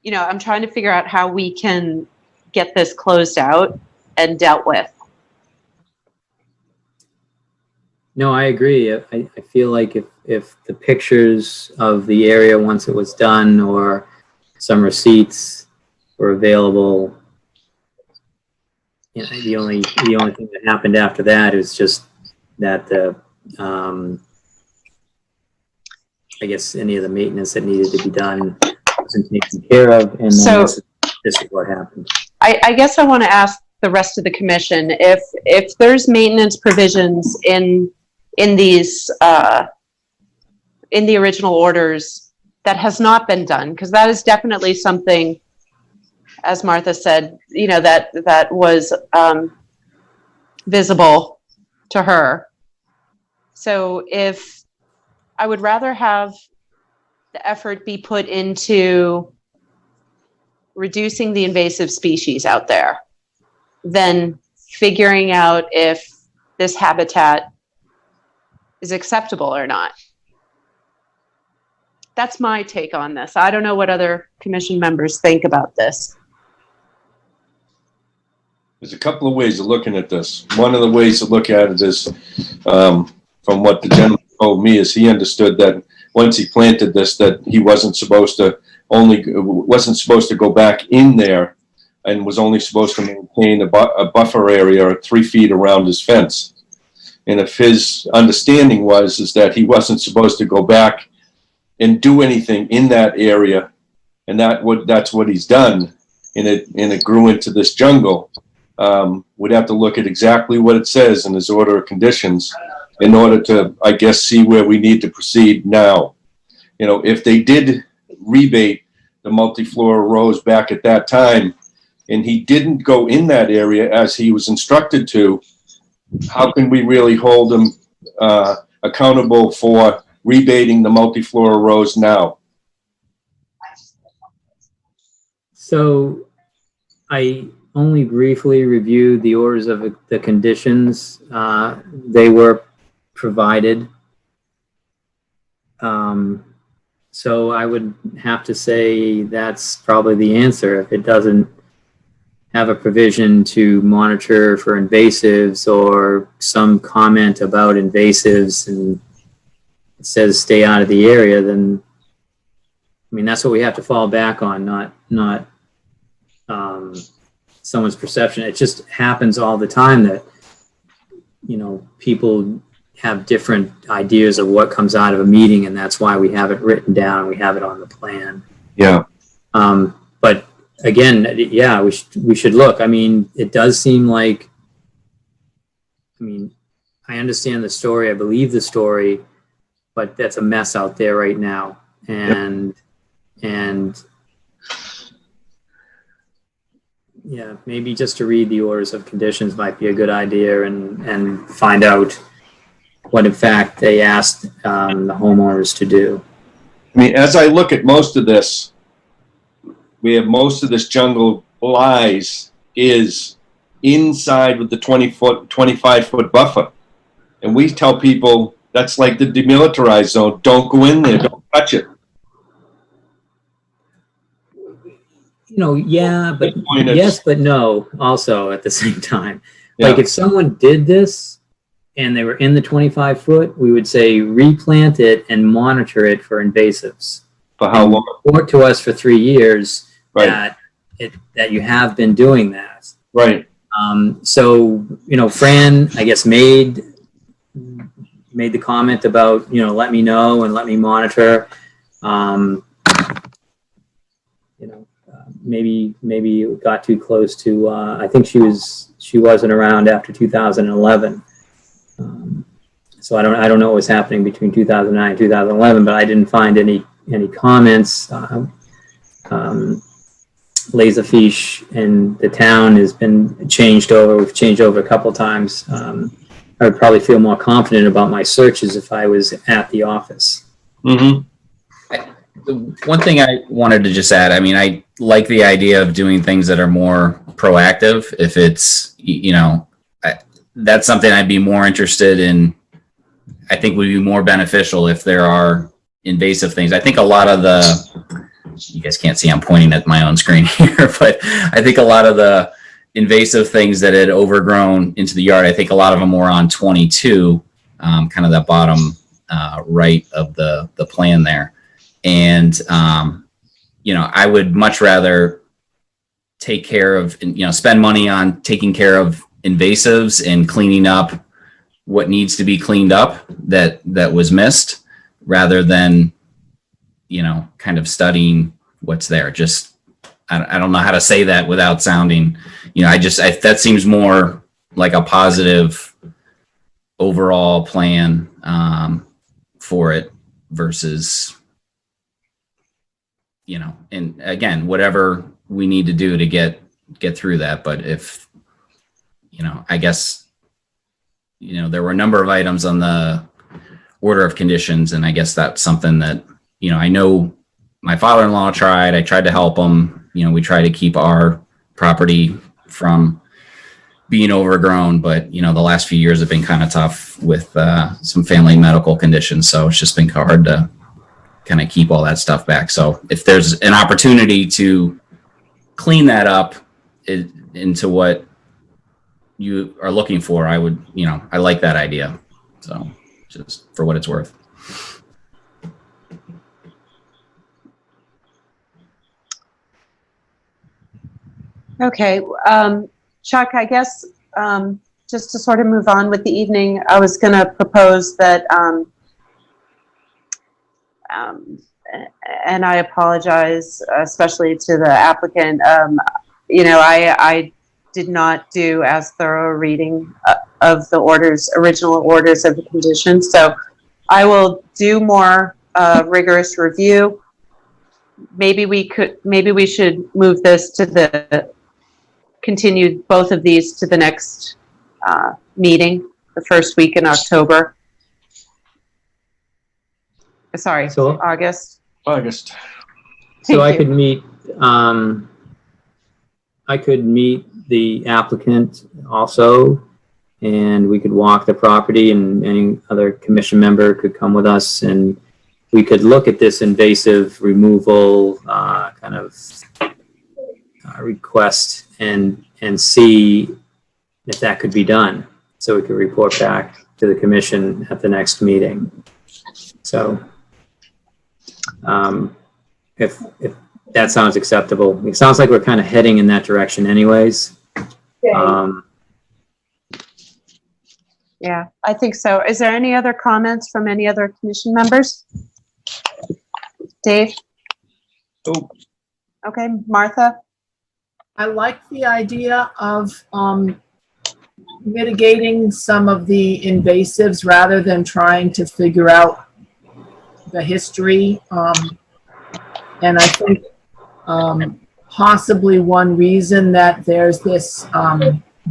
you know, I'm trying to figure out how we can get this closed out and dealt with. No, I agree. I feel like if the pictures of the area once it was done or some receipts were available, you know, the only thing that happened after that is just that the I guess any of the maintenance that needed to be done wasn't taken care of, and then this is what happened. I guess I want to ask the rest of the commission if there's maintenance provisions in these in the original orders that has not been done, because that is definitely something, as Martha said, you know, that was visible to her. So if I would rather have the effort be put into reducing the invasive species out there than figuring out if this habitat is acceptable or not. That's my take on this. I don't know what other commission members think about this. There's a couple of ways of looking at this. One of the ways to look at it is, from what the gentleman told me, is he understood that once he planted this, that he wasn't supposed to go back in there, and was only supposed to maintain a buffer area 3 feet around his fence. And if his understanding is that he wasn't supposed to go back and do anything in that area, and that's what he's done, and it grew into this jungle, we'd have to look at exactly what it says in his order of conditions in order to, I guess, see where we need to proceed now. You know, if they did rebate the multiflora rose back at that time, and he didn't go in that area as he was instructed to, how can we really hold him accountable for rebating the multiflora rose now? So I only briefly reviewed the orders of the conditions. They were provided. So I would have to say that's probably the answer. If it doesn't have a provision to monitor for invasives or some comment about invasives and it says stay out of the area, then I mean, that's what we have to fall back on, not someone's perception. It just happens all the time that, you know, people have different ideas of what comes out of a meeting, and that's why we have it written down. We have it on the plan. Yeah. But again, yeah, we should look. I mean, it does seem like, I mean, I understand the story. I believe the story, but that's a mess out there right now. And yeah, maybe just to read the orders of conditions might be a good idea and find out what in fact they asked the homeowners to do. I mean, as I look at most of this, we have most of this jungle lies is inside with the 25-foot buffer. And we tell people that's like the demilitarized zone. Don't go in there, don't touch it. You know, yeah, but yes, but no, also at the same time. Like Yeah. if someone did this and they were in the 25 foot, we would say replant it and monitor it for invasives. For how long? Report to us for 3 years Right. that you have been doing that. Right. So, Fran, I guess, made the comment about, let me know and let me monitor. Maybe it got too close to, I think she wasn't around after 2011. So I don't know what was happening between 2009 and 2011, but I didn't find any comments. Laserfiche and the town has been changed over. We've changed over a couple times. I would probably feel more confident about my searches if I was at the office. Mm-hmm. The one thing I wanted to just add, I mean, I like the idea of doing things that are more proactive. If it's, that's something I'd be more interested in. I think would be more beneficial if there are invasive things. I think a lot of you guys can't see I'm pointing at my own screen here, but I think a lot of the invasive things that had overgrown into the yard, I think a lot of them were on 22, kind of that bottom right of the plan there. And, I would much rather take care of, spend money on taking care of invasives and cleaning up what needs to be cleaned up that was missed, rather than, kind of studying what's there. Just, I don't know how to say that without sounding, that seems more like a positive overall plan for it versus, and again, whatever we need to do to get through that. But if, I guess, there were a number of items on the order of conditions, and I guess that's something that, I know my father-in-law tried. I tried to help him. We try to keep our property from being overgrown, but the last few years have been kind of tough with some family medical conditions. So it's just been hard to kind of keep all that stuff back. So if there's an opportunity to clean that up into what you are looking for, I would, I like that idea. So just for what it's worth. Okay, Chuck, I guess just to sort of move on with the evening, I was going to propose that, and I apologize, especially to the applicant. I did not do as thorough a reading of the original orders of the conditions, so I will do more rigorous review. Maybe we should move this to continue both of these to the next meeting, the first week in October. Sorry, August. August. So I could meet the applicant also, and we could walk the property, and any other commission member could come with us, and we could look at this invasive removal kind of request and see if that could be done, so we could report back to the commission at the next meeting. So if that sounds acceptable. It sounds like we're kind of heading in that direction anyways. Yeah, I think so. Is there any other comments from any other commission members? Dave? Oh. Okay, Martha? I like the idea of mitigating some of the invasives rather than trying to figure out the history. And I think possibly one reason that there's this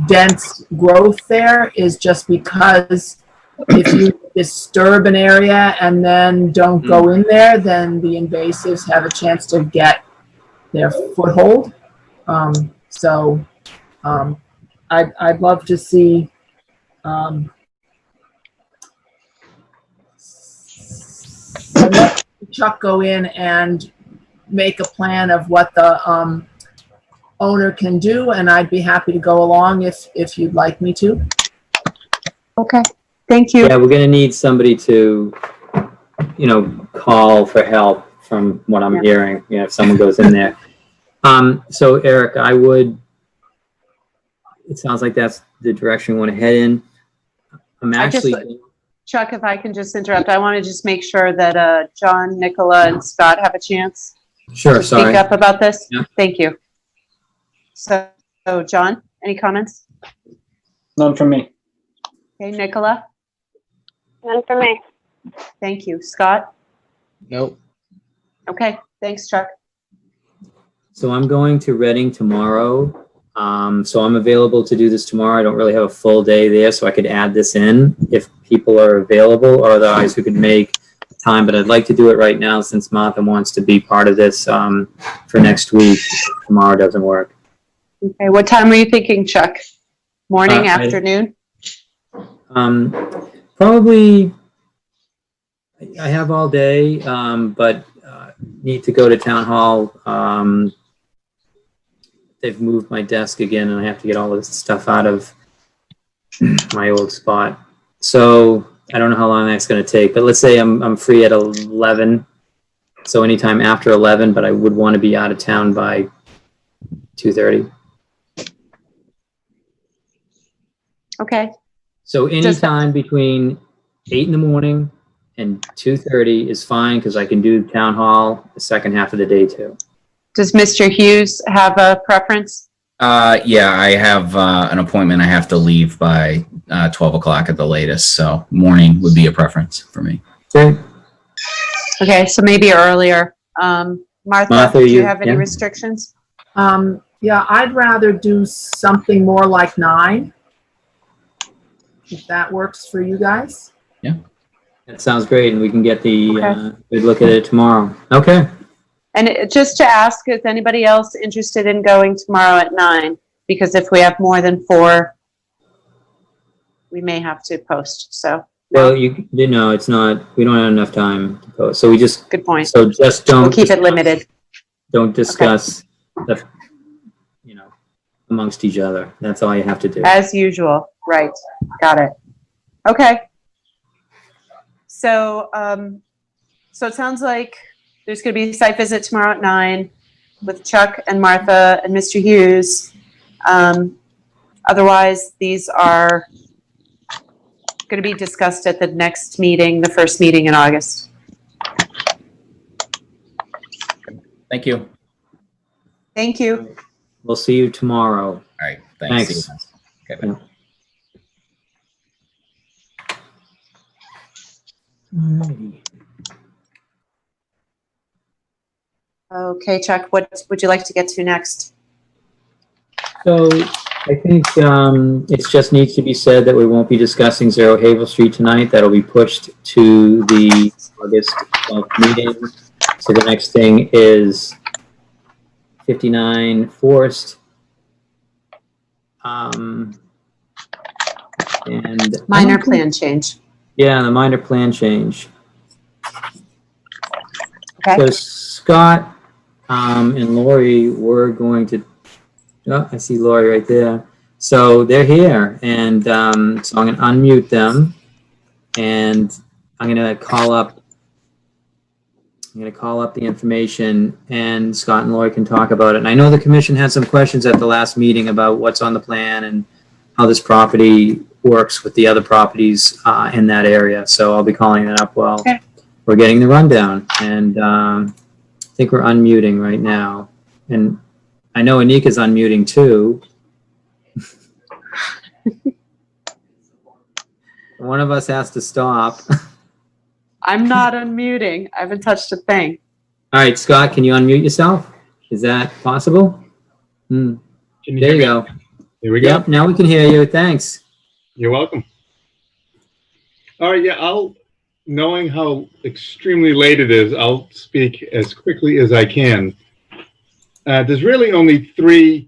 dense growth there is just because if you disturb an area and then don't go in there, then the invasives have a chance to get their foothold. I'd love to see Chuck go in and make a plan of what the owner can do, and I'd be happy to go along if you'd like me to. Okay, thank you. Yeah, we're gonna need somebody to, call for help from what I'm hearing, if someone goes in there. So Eric, it sounds like that's the direction we want to head in. Chuck, if I can just interrupt, I want to just make sure that John, Nicola, and Scott have a chance Sure, to sorry. speak up about this. Yeah. Thank you. So, John, any comments? None from me. Okay, Nicola? None for me. Thank you. Scott? Nope. Okay, thanks, Chuck. So I'm going to Reading tomorrow. So I'm available to do this tomorrow. I don't really have a full day there, so I could add this in if people are available, or otherwise who could make time. But I'd like to do it right now since Martha wants to be part of this for next week. Tomorrow doesn't work. Okay, what time were you thinking, Chuck? Morning, I- afternoon? Probably, I have all day, but need to go to town hall. They've moved my desk again, and I have to get all this stuff out of my old spot. So I don't know how long that's going to take, but let's say I'm free at 11. So anytime after 11, but I would want to be out of town by 2:30. Okay, So anytime between 8 in the morning and 2:30 is fine, because I can do town hall the second half of the day too. does Mr. Hughes have a preference? Yeah, I have an appointment. I have to leave by 12 o'clock at the latest, so morning would be a preference for me. Okay. Okay, so maybe earlier. Martha, do you have any yeah. restrictions? Yeah, I'd rather do something more like 9. If that works for you guys. That sounds great, and we can get the Okay. good look at it tomorrow. Okay. And just to ask, is anybody else interested in going tomorrow at 9? Because if we have more than 4, we may have to post, so. Well, it's not. We don't have enough time to post, so we just. Good point. So just don't. We'll keep it limited. Don't discuss the, amongst each other. That's all you have to do. As usual, right, got it. Okay. So, so it sounds like there's gonna be a site visit tomorrow at 9 with Chuck and Martha and Mr. Hughes. Otherwise, these are gonna be discussed at the next meeting, the first meeting in August. Thank you. Thank you. We'll see you tomorrow. All right. Thanks. Thanks. Okay, bye. Alrighty. Okay, Chuck, what would you like to get to next? So I think it just needs to be said that we won't be discussing 0 Havel Street tonight. That'll be pushed to the August 12th meeting. So the next thing is 59 Forest. And Minor plan change. Yeah, the minor plan change. Okay. So Scott and Lori were going to, oh, I see Lori right there. So they're here, and so I'm going to unmute them, and I'm going to call up the information, and Scott and Lori can talk about it. And I know the commission had some questions at the last meeting about what's on the plan and how this property works with the other properties in that area. So I'll be calling that up while we're getting the rundown. And I think we're unmuting right now. And I know Anika's unmuting too. One of us has to stop. I'm not unmuting. I haven't touched a thing. All right, Scott, can you unmute yourself? Is that possible? There you go. Here we go. Yep, now we can hear you. Thanks. You're welcome. All right, yeah, knowing how extremely late it is, I'll speak as quickly as I can. There's really only 3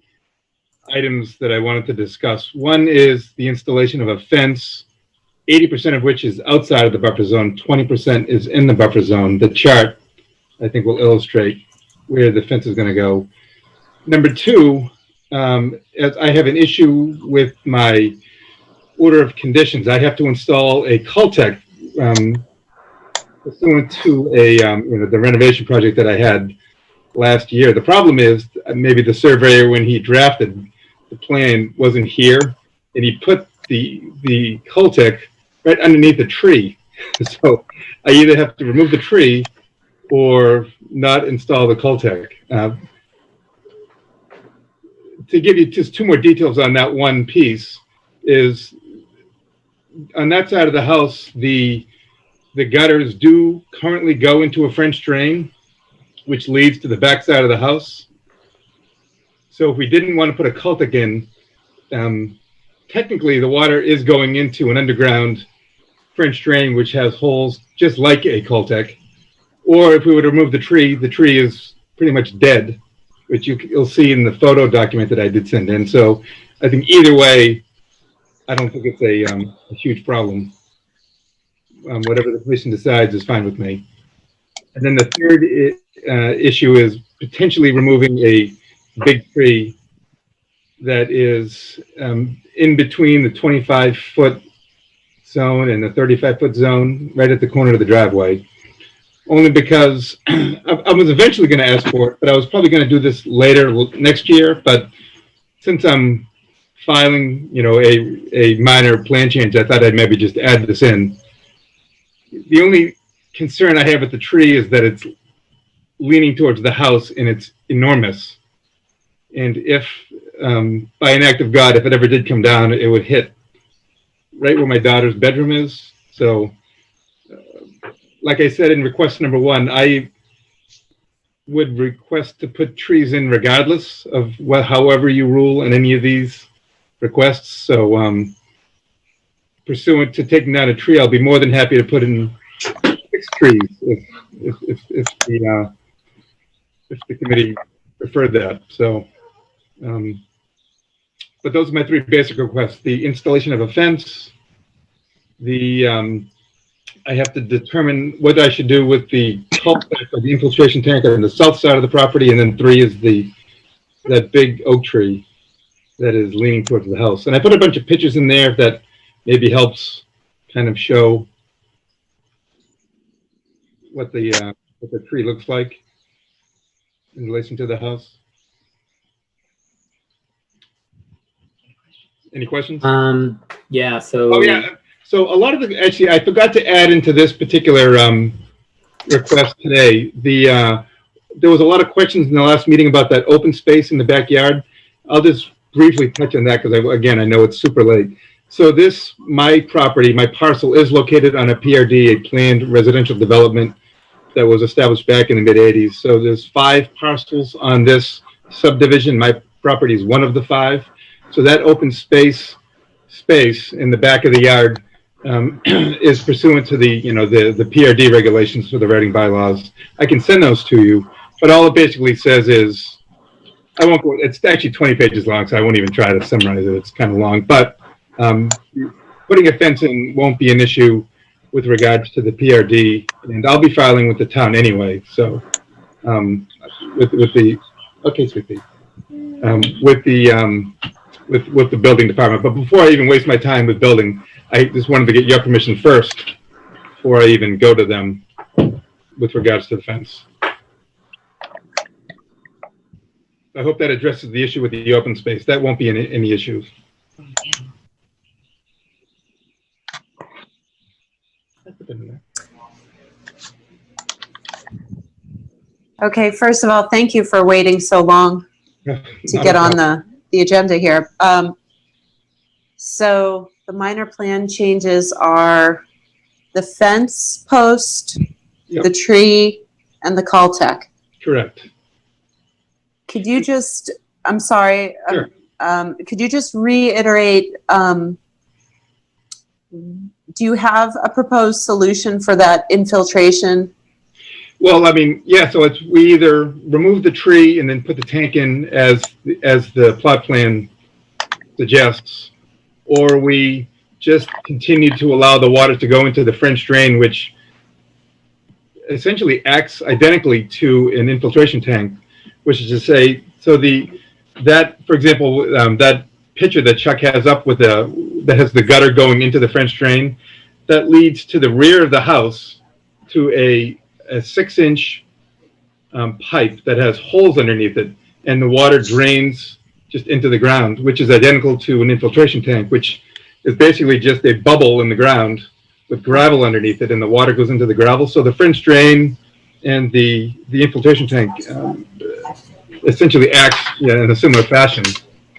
items that I wanted to discuss. One is the installation of a fence, 80% of which is outside of the buffer zone, 20% is in the buffer zone. The chart, I think, will illustrate where the fence is going to go. Number 2, as I have an issue with my order of conditions. I have to install a Cultec pursuant to a the renovation project that I had last year. The problem is maybe the surveyor, when he drafted the plan, wasn't here, and he put the Cultec right underneath the tree. So I either have to remove the tree or not install the Cultec. To give you just two more details on that one piece is, on that side of the house, the gutters do currently go into a French drain, which leads to the back side of the house. So if we didn't want to put a Cultec in, technically the water is going into an underground French drain, which has holes just like a Cultec. Or if we were to remove the tree is pretty much dead, which you'll see in the photo document that I did send in. So I think either way, I don't think it's a huge problem. Whatever the commission decides is fine with me. And then the third issue is potentially removing a big tree that is in between the 25-foot zone and the 35-foot zone, right at the corner of the driveway. Only because I was eventually going to ask for it, but I was probably going to do this later next year. But since I'm filing, a minor plan change, I thought I'd maybe just add this in. The only concern I have with the tree is that it's leaning towards the house and it's enormous. And if, by an act of God, if it ever did come down, it would hit right where my daughter's bedroom is. So, like I said in request number 1, I would request to put trees in regardless of however you rule in any of these requests. So, pursuant to taking down a tree, I'll be more than happy to put in 6 trees if the committee preferred that. So, but those are my 3 basic requests: the installation of a fence, I have to determine what I should do with the Cultec or the infiltration tank on the south side of the property, and then 3 is that big oak tree that is leaning towards the house. And I put a bunch of pictures in there that maybe helps kind of show what the tree looks like in relation to the house. Any questions? Yeah. So. Oh yeah. So a lot of actually, I forgot to add into this particular request today. There was a lot of questions in the last meeting about that open space in the backyard. I'll just briefly touch on that because I know it's super late. So my property, my parcel, is located on a PRD, a planned residential development that was established back in the mid-'80s. So there's 5 parcels on this subdivision. My property is one of the 5. So that open space in the back of the yard is pursuant to the PRD regulations for the Reading bylaws. I can send those to you, but all it basically says is, I won't go, it's actually 20 pages long, so I won't even try to summarize it. It's kind of long, but putting a fence in won't be an issue with regards to the PRD, and I'll be filing with the town anyway. So with the building department. But before I even waste my time with building, I just wanted to get your permission first before I even go to them with regards to the fence. I hope that addresses the issue with the open space. That won't be any issues. Okay, first of all, thank you for waiting so long to get on the agenda here. So the minor plan changes are the fence post, the tree, and the Cultec. Correct. Could you just, I'm sorry, Sure. Could you just reiterate, do you have a proposed solution for that infiltration? Well, I mean, yeah, so we either remove the tree and then put the tank in as the plot plan suggests, or we just continue to allow the water to go into the French drain, which essentially acts identically to an infiltration tank, which is to say, so the that, for example, that picture that Chuck has up with that has the gutter going into the French drain, that leads to the rear of the house to a 6-inch pipe that has holes underneath it, and the water drains just into the ground, which is identical to an infiltration tank, which is basically just a bubble in the ground with gravel underneath it, and the water goes into the gravel. So the French drain and the infiltration tank essentially acts in a similar fashion.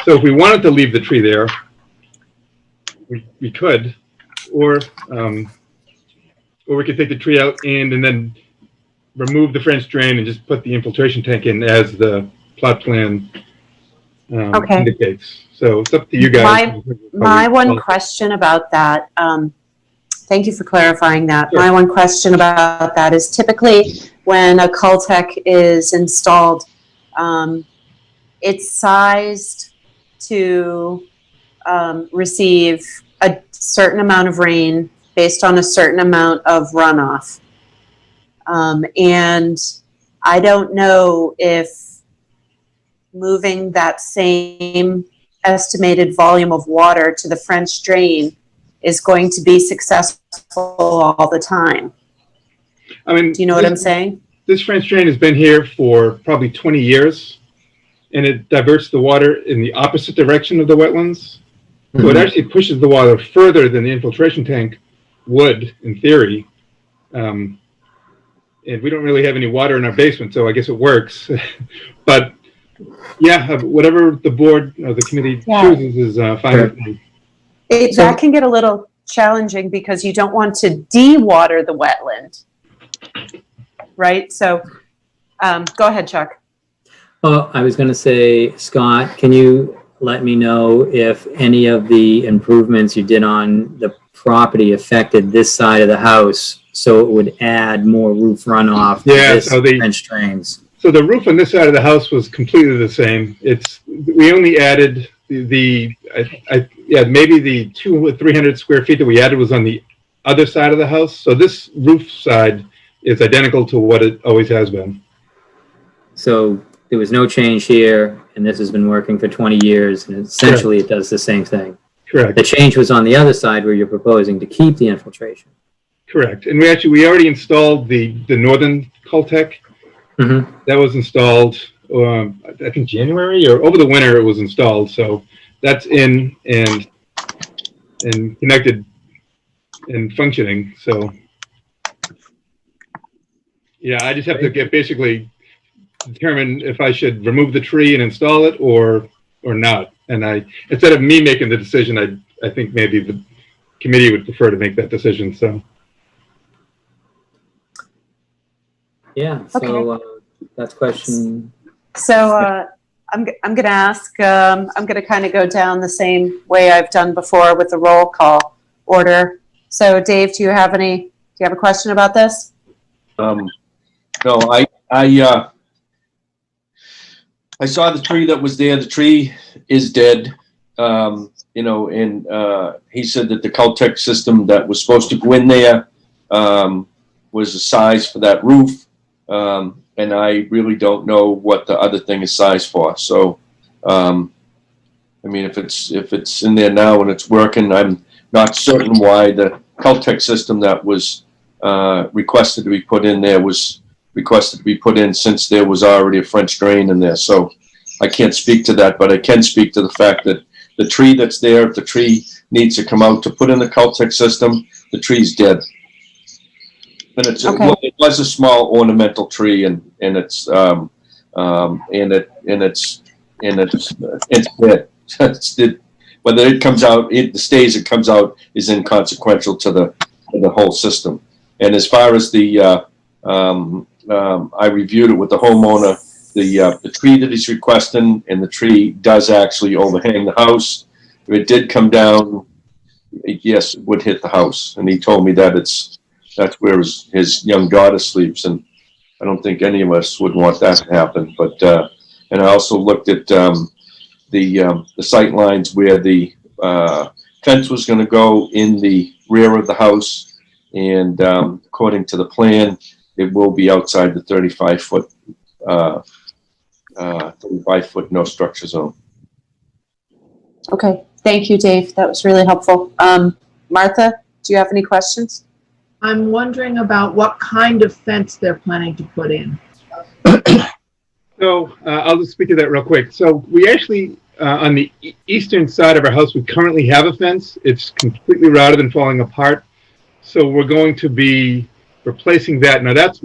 So if we wanted to leave the tree there, we could, or we could take the tree out and then remove the French drain and just put the infiltration tank in as the plot plan indicates. So it's up to you guys. My one question about that, thank you for clarifying that. Sure. My one question about that is typically when a Cultec is installed, it's sized to receive a certain amount of rain based on a certain amount of runoff. And I don't know if moving that same estimated volume of water to the French drain is going to be successful all the time. I mean, do you know what I'm saying? This French drain has been here for probably 20 years, and it diverts the water in the opposite direction of the wetlands. So it actually pushes the water further than the infiltration tank would, in theory. And we don't really have any water in our basement, so I guess it works. But yeah, whatever the board or the committee chooses is fine with me. That can get a little challenging because you don't want to de-water the wetland, right? So go ahead, Chuck. Oh, I was going to say, Scott, can you let me know if any of the improvements you did on the property affected this side of the house, so it would add more roof runoff to this French drains? So the roof on this side of the house was completely the same. We only added maybe the 200 or 300 square feet that we added was on the other side of the house. So this roof side is identical to what it always has been. So there was no change here, and this has been working for 20 years, and essentially it does the same thing. Correct. The change was on the other side where you're proposing to keep the infiltration. Correct. And we already installed the northern Cultec. That was installed, I think January or over the winter it was installed. So that's in and connected and functioning. So yeah, I just have to basically determine if I should remove the tree and install it or not. And instead of me making the decision, I think maybe the committee would prefer to make that decision. So yeah. So that's question. So I'm going to ask. I'm going to kind of go down the same way I've done before with the roll call order. So Dave, do you have a question about this? No, I saw the tree that was there. The tree is dead. And he said that the Cultec system that was supposed to go in there was the size for that roof. And I really don't know what the other thing is sized for. So, I mean, if it's in there now and it's working, I'm not certain why the Cultec system that was requested to be put in there was requested to be put in since there was already a French drain in there. So I can't speak to that, but I can speak to the fact that the tree that's there, if the tree needs to come out to put in the Cultec system, the tree's dead. And it was a small ornamental tree, and it's dead. Whether it comes out, the stage it comes out is inconsequential to the whole system. And as far as the I reviewed it with the homeowner. The tree that he's requesting, and the tree does actually overhang the house. If it did come down, yes, it would hit the house. And he told me that that's where his young daughter sleeps, and I don't think any of us would want that to happen. But and I also looked at the sight lines where the fence was going to go in the rear of the house, and according to the plan, it will be outside the 35-foot 35-foot no structure zone. Okay, thank you, Dave. That was really helpful. Martha, do you have any questions? I'm wondering about what kind of fence they're planning to put in. So I'll just speak to that real quick. So we actually, on the eastern side of our house, we currently have a fence. It's completely rotted and falling apart. So we're going to be replacing that. Now that's,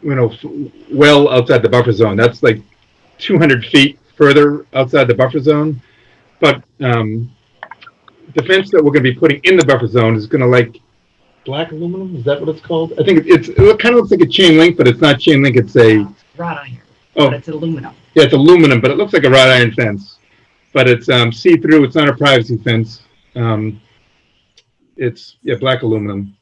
well outside the buffer zone. That's like 200 feet further outside the buffer zone. But the fence that we're going to be putting in the buffer zone is going to like black aluminum. Is that what it's called? I think it kind of looks like a chain link, but it's not chain link. It's a Wrought iron, oh, but it's aluminum. yeah, it's aluminum, but it looks like a wrought iron fence. But it's see-through. It's not a privacy fence. It's black aluminum.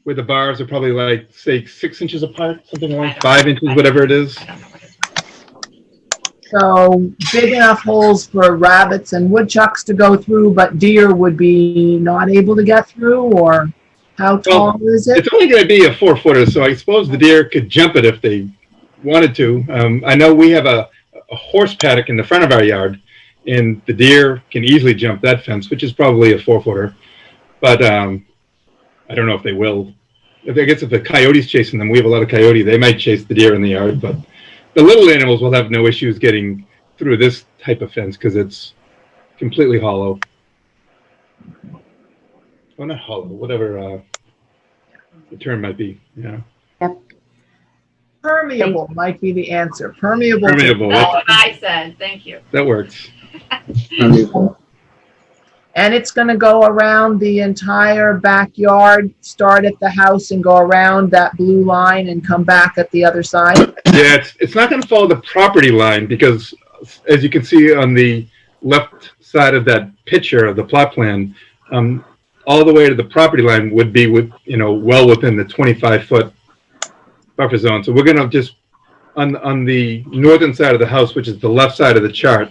Where the bars are probably like, say, 6 inches apart, something like 5 inches, whatever it is. So big enough holes for rabbits and woodchucks to go through, but deer would be not able to get through, or how tall is it? It's only going to be a 4-footer, so I suppose the deer could jump it if they wanted to. I know we have a horse paddock in the front of our yard, and the deer can easily jump that fence, which is probably a 4-footer. But I don't know if they will. I guess if the coyote's chasing them, we have a lot of coyote, they might chase the deer in the yard, but the little animals will have no issues getting through this type of fence because it's completely hollow. Well, not hollow, whatever the term might be. Yeah. Yep. Permeable might be the answer. Permeable. Permeable. That's what I said. Thank you. That works. And it's going to go around the entire backyard, start at the house and go around that blue line and come back at the other side? Yeah, it's not going to follow the property line because, as you can see on the left side of that picture of the plot plan, all the way to the property line would be well within the 25-foot buffer zone. So we're going to just on the northern side of the house, which is the left side of the chart,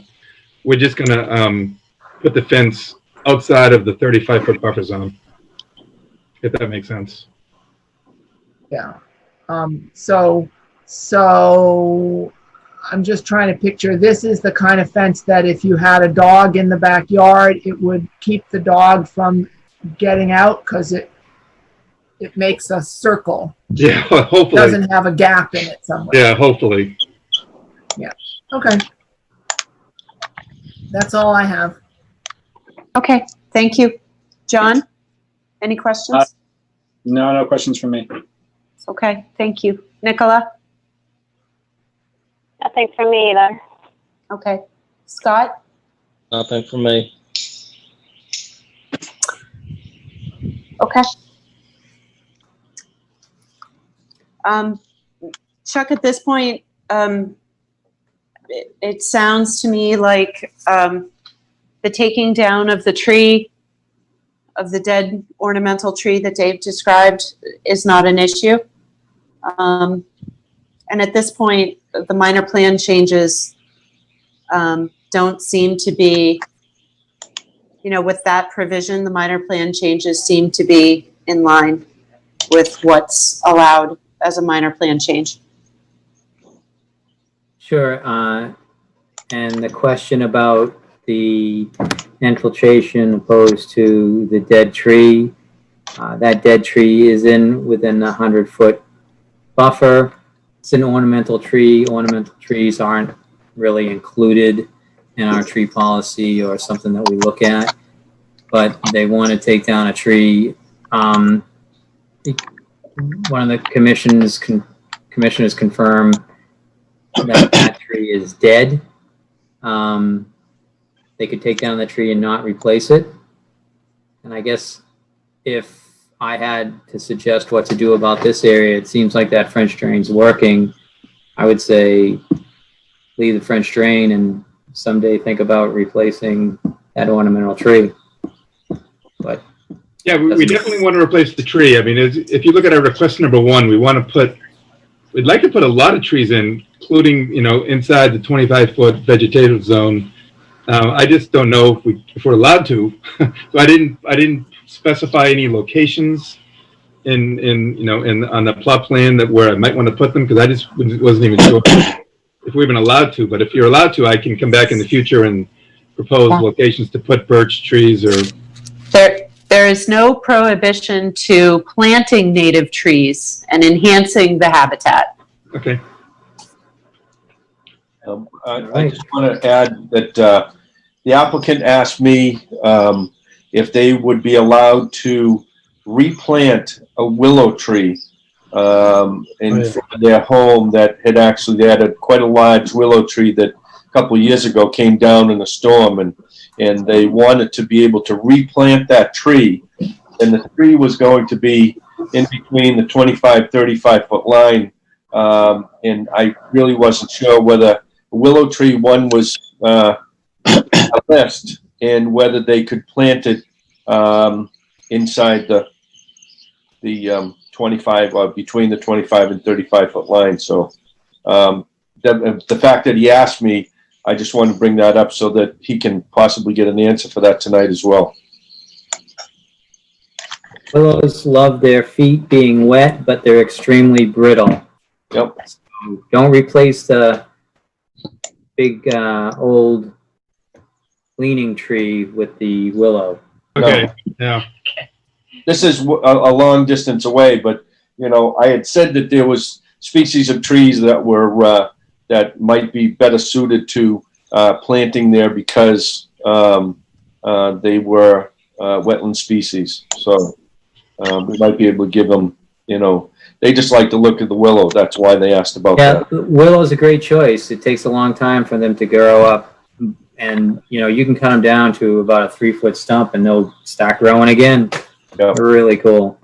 we're just going to put the fence outside of the 35-foot buffer zone, if that makes sense. Yeah. So I'm just trying to picture, this is the kind of fence that if you had a dog in the backyard, it would keep the dog from getting out because it makes a circle. Yeah, hopefully. It doesn't have a gap in it somewhere. Yeah, hopefully. Yeah. Okay. That's all I have. Okay, thank you. John, any questions? No questions from me. Okay, thank you. Nicola? Nothing from me either. Okay. Scott? Nothing from me. Okay. Chuck, at this point, it sounds to me like the taking down of the tree, of the dead ornamental tree that Dave described, is not an issue. And at this point, the minor plan changes don't seem to be, with that provision, the minor plan changes seem to be in line with what's allowed as a minor plan change. Sure. And the question about the infiltration opposed to the dead tree, that dead tree is within the 100-foot buffer. It's an ornamental tree. Ornamental trees aren't really included in our tree policy or something that we look at, but they want to take down a tree. One of the commissioners confirm that tree is dead. They could take down the tree and not replace it. And I guess if I had to suggest what to do about this area, it seems like that French drain's working. I would say leave the French drain and someday think about replacing that ornamental tree. But yeah, we definitely want to replace the tree. I mean, if you look at our request number 1, we'd like to put a lot of trees in, including, inside the 25-foot vegetative zone. I just don't know if we're allowed to. So I didn't specify any locations. on the plot plan that where I might want to put them? Because I just wasn't even sure if we're even allowed to. But if you're allowed to, I can come back in the future and propose locations to put birch trees or. There is no prohibition to planting native trees and enhancing the habitat. Okay. I just want to add that the applicant asked me if they would be allowed to replant a willow tree in front of their home that had actually, they had quite a large willow tree that a couple of years ago came down in a storm, and they wanted to be able to replant that tree. And the tree was going to be in between the 25, 35-foot line. And I really wasn't sure whether the willow tree one was a list and whether they could plant it inside the 25 or between the 25 and 35-foot line. So the fact that he asked me, I just wanted to bring that up so that he can possibly get an answer for that tonight as well. Willows love their feet being wet, but they're extremely brittle. Yep. So don't replace the big old leaning tree with the willow. Okay. Yeah. This is a long distance away, but I had said that there was species of trees that were that might be better suited to planting there because they were wetland species. So we might be able to give them, they just like to look at the willow. That's why they asked about that. Yeah, willow's a great choice. It takes a long time for them to grow up. And, you can cut them down to about a 3-foot stump and they'll start growing again. Yep. They're really cool.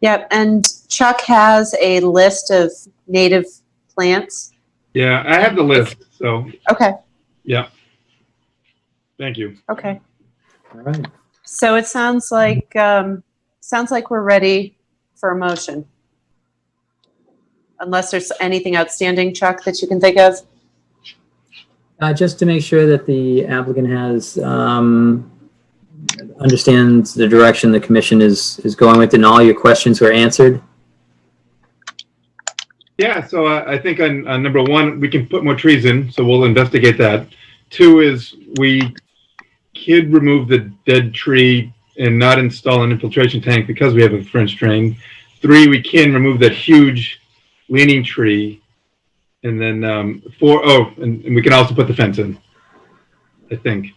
Yep, and Chuck has a list of native plants. Yeah, I have the list. So. Okay. Yeah. Thank you. Okay. All right. So it sounds like we're ready for a motion. Unless there's anything outstanding, Chuck, that you can think of. Just to make sure that the applicant has understands the direction the commission is going with, and all your questions were answered. Yeah, so I think on number 1, we can put more trees in, so we'll investigate that. 2 is we could remove the dead tree and not install an infiltration tank because we have a French drain. 3, we can remove that huge leaning tree. And then 4, and we can also put the fence in, I think.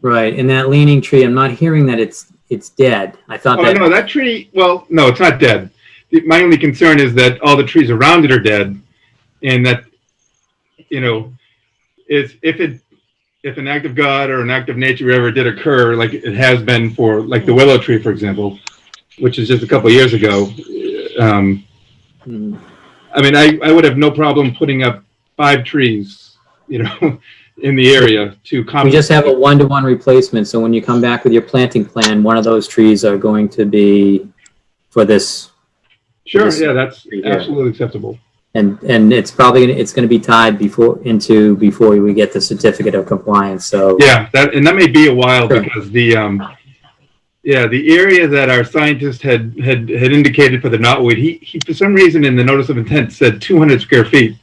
Right, and that leaning tree, I'm not hearing that it's dead. I thought that. No, that tree, well, no, it's not dead. My only concern is that all the trees around it are dead, and that, if an act of God or an act of nature ever did occur, like it has been for, like the willow tree, for example, which is just a couple of years ago, I mean, I would have no problem putting up 5 trees, in the area to compensate. We just have a 1-to-1 replacement, so when you come back with your planting plan, one of those trees are going to be for this. Sure, yeah, that's absolutely acceptable. And it's probably going to be tied before we get the certificate of compliance. So yeah, that may be a while because the area that our scientist had indicated for the knotweed, he for some reason in the notice of intent said 200 square feet,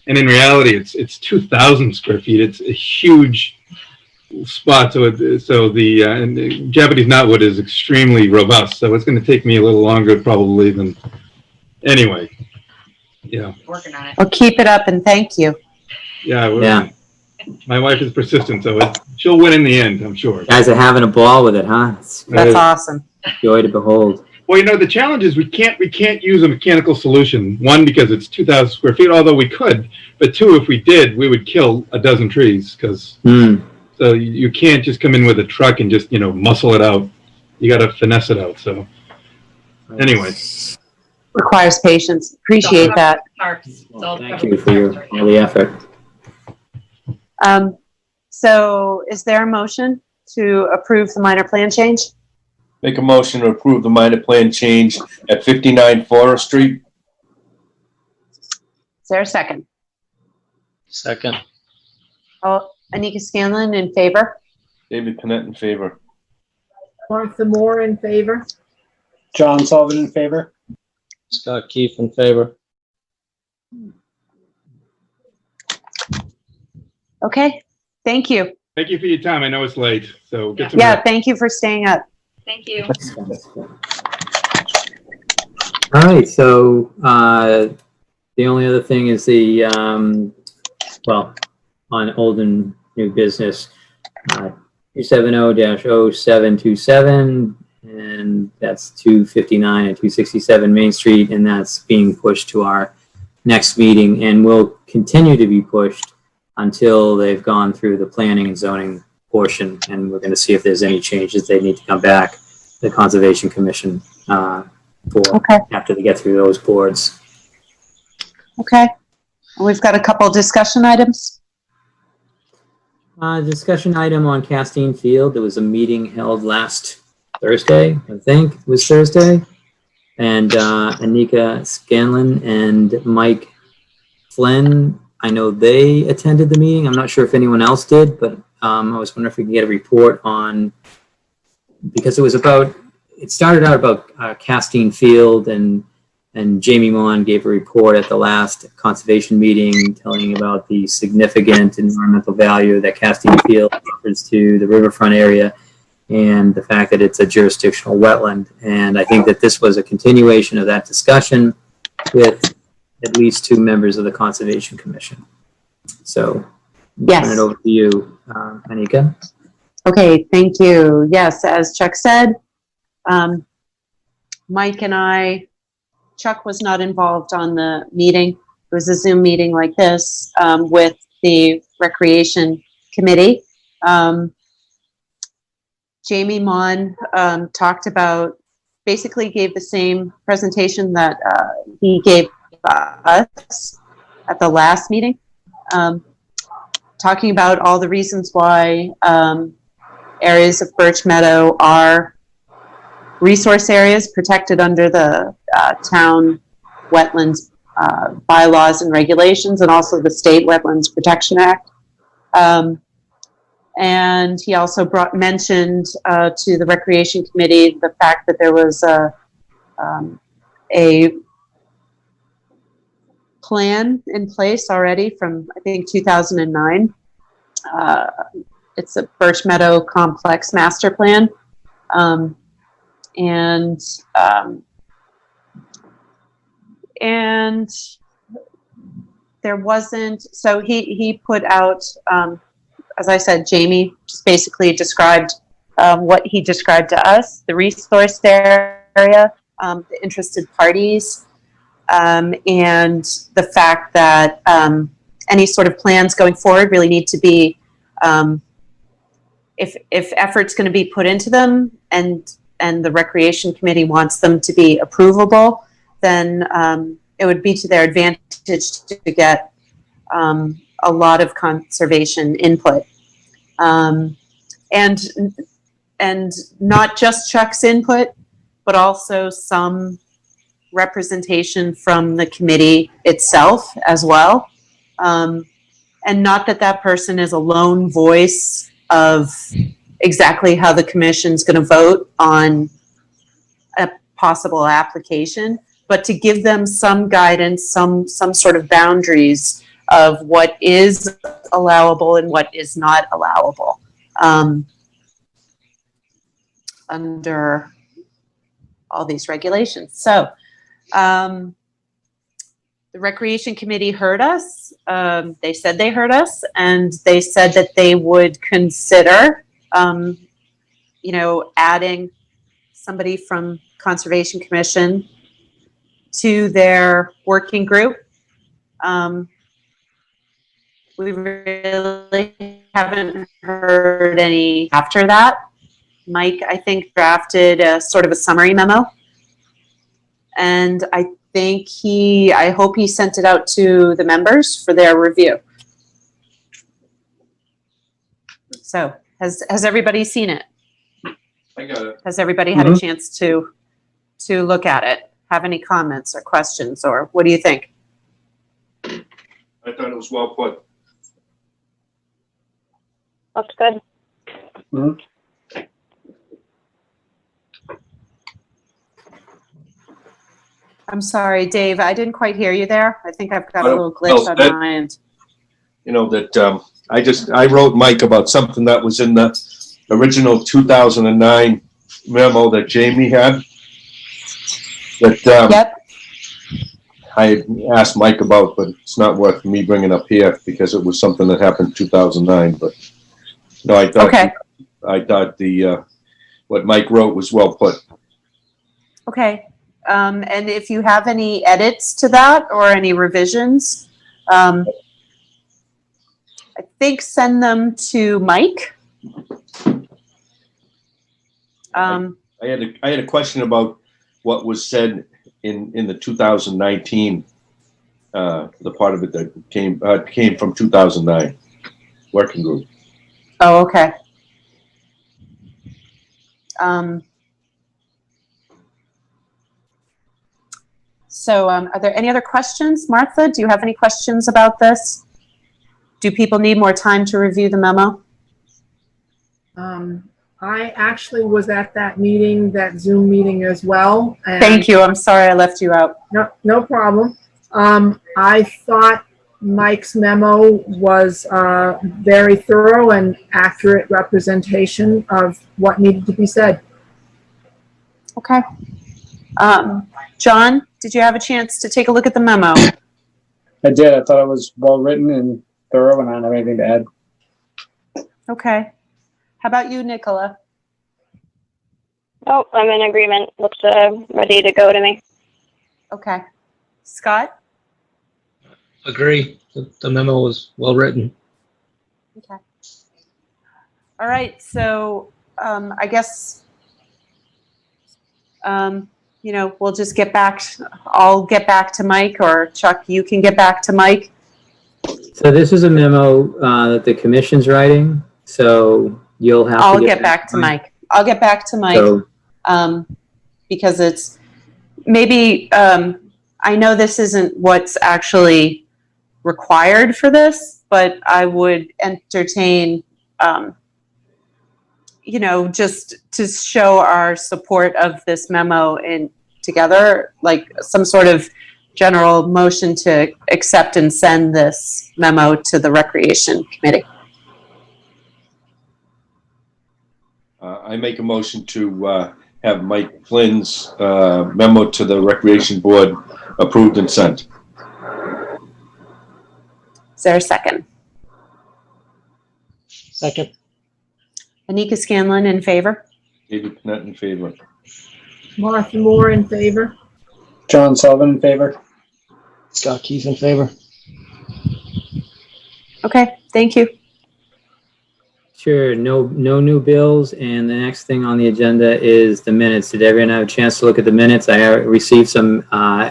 and in reality it's 2,000 square feet. It's a huge spot. So the Japanese knotweed is extremely robust. So it's going to take me a little longer probably than anyway. Yeah. Working on it. Well, keep it up and thank you. Yeah. My wife is persistent, so she'll win in the end, I'm sure. you guys are having a ball with it, huh? That's awesome. Joy to behold. Well, the challenge is we can't use a mechanical solution. 1, because it's 2,000 square feet, although we could. But 2, if we did, we would kill a dozen trees because so you can't just come in with a truck and just muscle it out. You got to finesse it out. So anyway, Requires patience. Appreciate that. Thank you for all the effort. So is there a motion to approve the minor plan change? Make a motion to approve the minor plan change at 59 Forest Street. Is there a second? Second. Oh, Anika Scanlon in favor. David Panett in favor. Martha Moore in favor. John Sullivan in favor. Scott Keefe in favor. Okay, thank you. Thank you for your time. I know it's late, so get some Yeah, rest. thank you for staying up. Thank you. All right, so the only other thing is the, well, on old and new business, 270-0727, and that's 259 and 267 Main Street, and that's being pushed to our next meeting and will continue to be pushed until they've gone through the planning and zoning portion, and we're going to see if there's any changes they need to come back to the Conservation Commission for after they get through those boards. Okay. And we've got a couple discussion items. Discussion item on Castine Field. There was a meeting held last Thursday, I think it was Thursday. And Anika Scanlon and Mike Flynn, I know they attended the meeting. I'm not sure if anyone else did, but I was wondering if we could get a report on, because it was about, it started out about Castine Field, and Jamie Mon gave a report at the last conservation meeting telling about the significant environmental value that Castine Field offers to the riverfront area and the fact that it's a jurisdictional wetland. And I think that this was a continuation of that discussion with at least 2 members of the Conservation Commission. So Yes. turn it over to you, Anika. Okay, thank you. Yes, as Chuck said, Mike and I, Chuck was not involved on the meeting. It was a Zoom meeting like this with the Recreation Committee. Jamie Mon talked about, basically gave the same presentation that he gave us at the last meeting, talking about all the reasons why areas of Birch Meadow are resource areas protected under the town wetlands bylaws and regulations, and also the State Wetlands Protection Act. And he also mentioned to the Recreation Committee the fact that there was a plan in place already from, I think, 2009. It's a Birch Meadow Complex Master Plan. And there wasn't, so he put out, as I said, Jamie just basically described what he described to us, the resource area, the interested parties, and the fact that any sort of plans going forward really need to be, if effort's going to be put into them and the Recreation Committee wants them to be approvable, then it would be to their advantage to get a lot of conservation input. And not just Chuck's input, but also some representation from the committee itself as well. And not that that person is a lone voice of exactly how the commission's going to vote on a possible application, but to give them some guidance, some sort of boundaries of what is allowable and what is not allowable under all these regulations. So the Recreation Committee heard us. They said they heard us, and they said that they would consider adding somebody from Conservation Commission to their working group. We really haven't heard any after that. Mike, I think, drafted a sort of a summary memo. And I hope he sent it out to the members for their review. So has everybody seen it? I got it. Has everybody had a chance to look at it? Have any comments or questions, or what do you think? I thought it was well put. Looks good. I'm sorry, Dave, I didn't quite hear you there. I think I've got a Oh, little glitch no, on that- my end. You know, that, I wrote Mike about something that was in the original 2009 memo that Jamie had. That, Yep. I had asked Mike about, but it's not worth me bringing up here because it was something that happened in 2009, but no, I thought, Okay. what Mike wrote was well put. Okay. And if you have any edits to that or any revisions, I think send them to Mike. I had a question about what was said in the 2019, the part of it that came from 2009 working group. Oh, okay. So are there any other questions? Martha, do you have any questions about this? Do people need more time to review the memo? I actually was at that meeting, that Zoom meeting as well. And Thank you. I'm sorry I left you out. No problem. I thought Mike's memo was very thorough and accurate representation of what needed to be said. Okay. John, did you have a chance to take a look at the memo? I did. I thought it was well written and thorough, and I don't have anything to add. Okay. How about you, Nicola? Oh, I'm in agreement. Looks ready to go to me. Okay. Scott? Agree. The memo was well written. Okay. All right. So I guess, we'll just get back. I'll get back to Mike, or Chuck, you can get back to Mike. So this is a memo that the commission's writing, so you'll have to I'll get back to Mike. I'll get back to Mike. So, Because it's maybe, I know this isn't what's actually required for this, but I would entertain, just to show our support of this memo in together, like some sort of general motion to accept and send this memo to the Recreation Committee. I make a motion to have Mike Flynn's memo to the Recreation Board approved and sent. Is there a second? Second. Anika Scanlon in favor? David Panett in favor. Martha Moore in favor. John Sullivan in favor. Scott Keith in favor. Okay, thank you. sure, no new bills, and the next thing on the agenda is the minutes. Did everyone have a chance to look at the minutes? I received some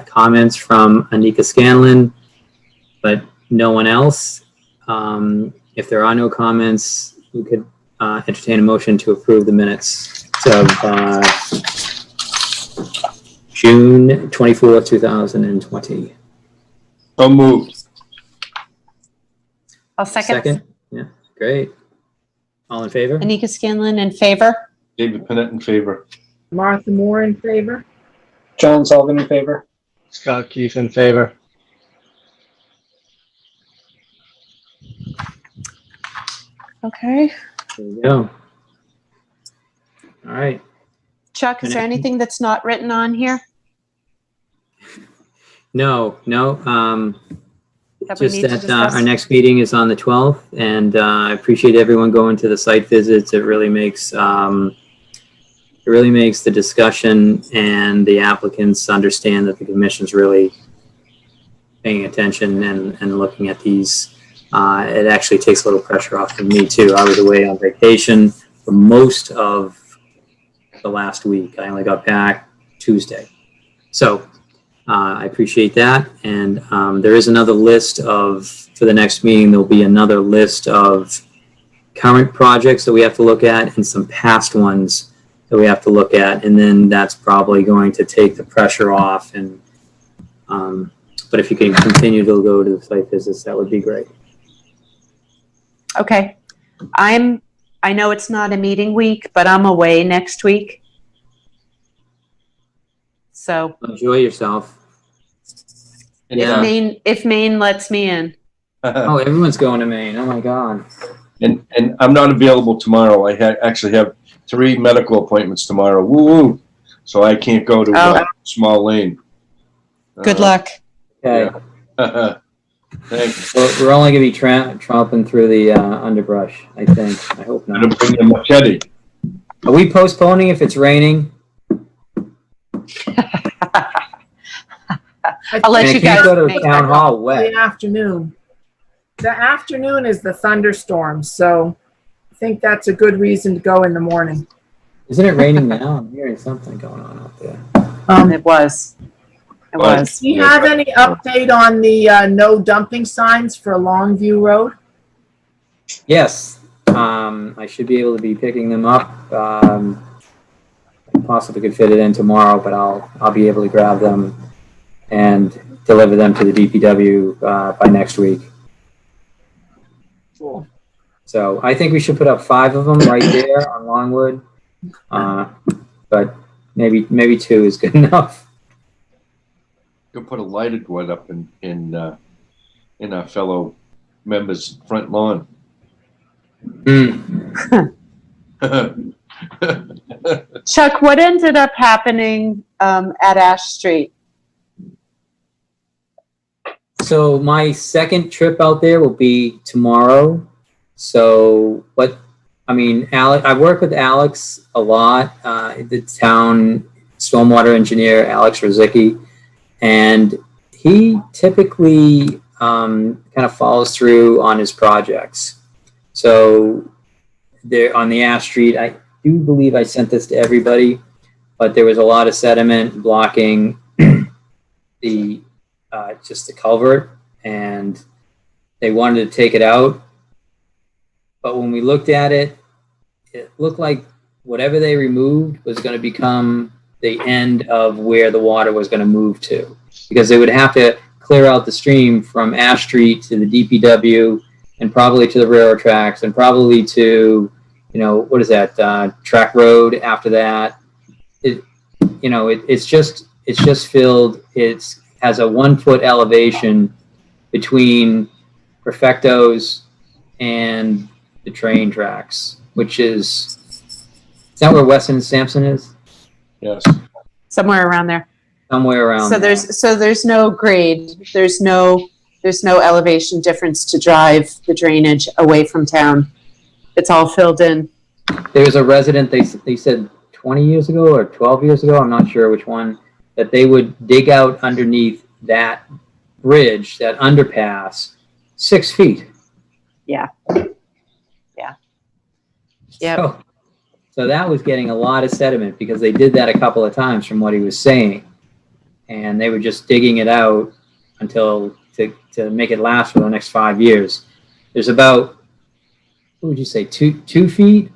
comments from Anika Scanlon, but no one else. If there are no comments, you could entertain a motion to approve the minutes of June 24th, 2020. So moved. I'll second. Yeah, great. All in favor? Anika Scanlon in favor? David Panett in favor. Martha Moore in favor. John Sullivan in favor. Scott Keith in favor. Okay. There you go. All right. Chuck, is there anything that's not written on here No. that we Just need to that discuss? our next meeting is on the 12th, and I appreciate everyone going to the site visits. It really makes the discussion and the applicants understand that the commission's really paying attention and looking at these. It actually takes a little pressure off of me too. I was away on vacation for most of the last week. I only got back Tuesday. So I appreciate that. And there is another list for the next meeting, there'll be another list of current projects that we have to look at and some past ones that we have to look at. And then that's probably going to take the pressure off. And but if you can continue to go to the site visits, that would be great. Okay. I know it's not a meeting week, but I'm away next week. So Enjoy yourself. And, If Maine lets me in. Oh, everyone's going to Maine. Oh my God. and I'm not available tomorrow. I actually have 3 medical appointments tomorrow. Woo! So I can't go to Small Lane. Good luck. Okay. Thanks. Well, we're only going to be tromping through the underbrush, I think. I hope I'm gonna not. bring a machete. Are we postponing if it's raining? I'll let And you I can't guys go to make town that hall wet. The afternoon. The afternoon is the thunderstorm, so I think that's a good reason to go in the morning. Isn't it raining now? I'm hearing something going on out there. It was. It But- was. Do you have any update on the no dumping signs for Longview Road? Yes, I should be able to be picking them up. Possibly could fit it in tomorrow, but I'll be able to grab them and deliver them to the DPW by next week. Cool. So I think we should put up 5 of them right there on Longwood, but maybe 2 is good enough. Go put a lighted one up in our fellow members' front lawn. Chuck, what ended up happening at Ash Street? So my second trip out there will be tomorrow. So I work with Alex a lot, the town stormwater engineer, Alex Rozicki, and he typically kind of follows through on his projects. So there on the Ash Street, I do believe I sent this to everybody, but there was a lot of sediment blocking the just the culvert, and they wanted to take it out. But when we looked at it, it looked like whatever they removed was going to become the end of where the water was going to move to, because they would have to clear out the stream from Ash Street to the DPW and probably to the railroad tracks and probably to, what is that, track road after that. It's just filled. It has a 1-foot elevation between Perfectos and the train tracks, which is that where Weston and Sampson is? Yes. Somewhere around there. Somewhere around So there. there's no grade. There's no elevation difference to drive the drainage away from town. It's all filled in. There's a resident, they said 20 years ago or 12 years ago, I'm not sure which one, that they would dig out underneath that bridge, that underpass, 6 feet. Yeah. Yep. So that was getting a lot of sediment because they did that a couple of times from what he was saying. And they were just digging it out until to make it last for the next 5 years. There's about, what would you say, 2 feet?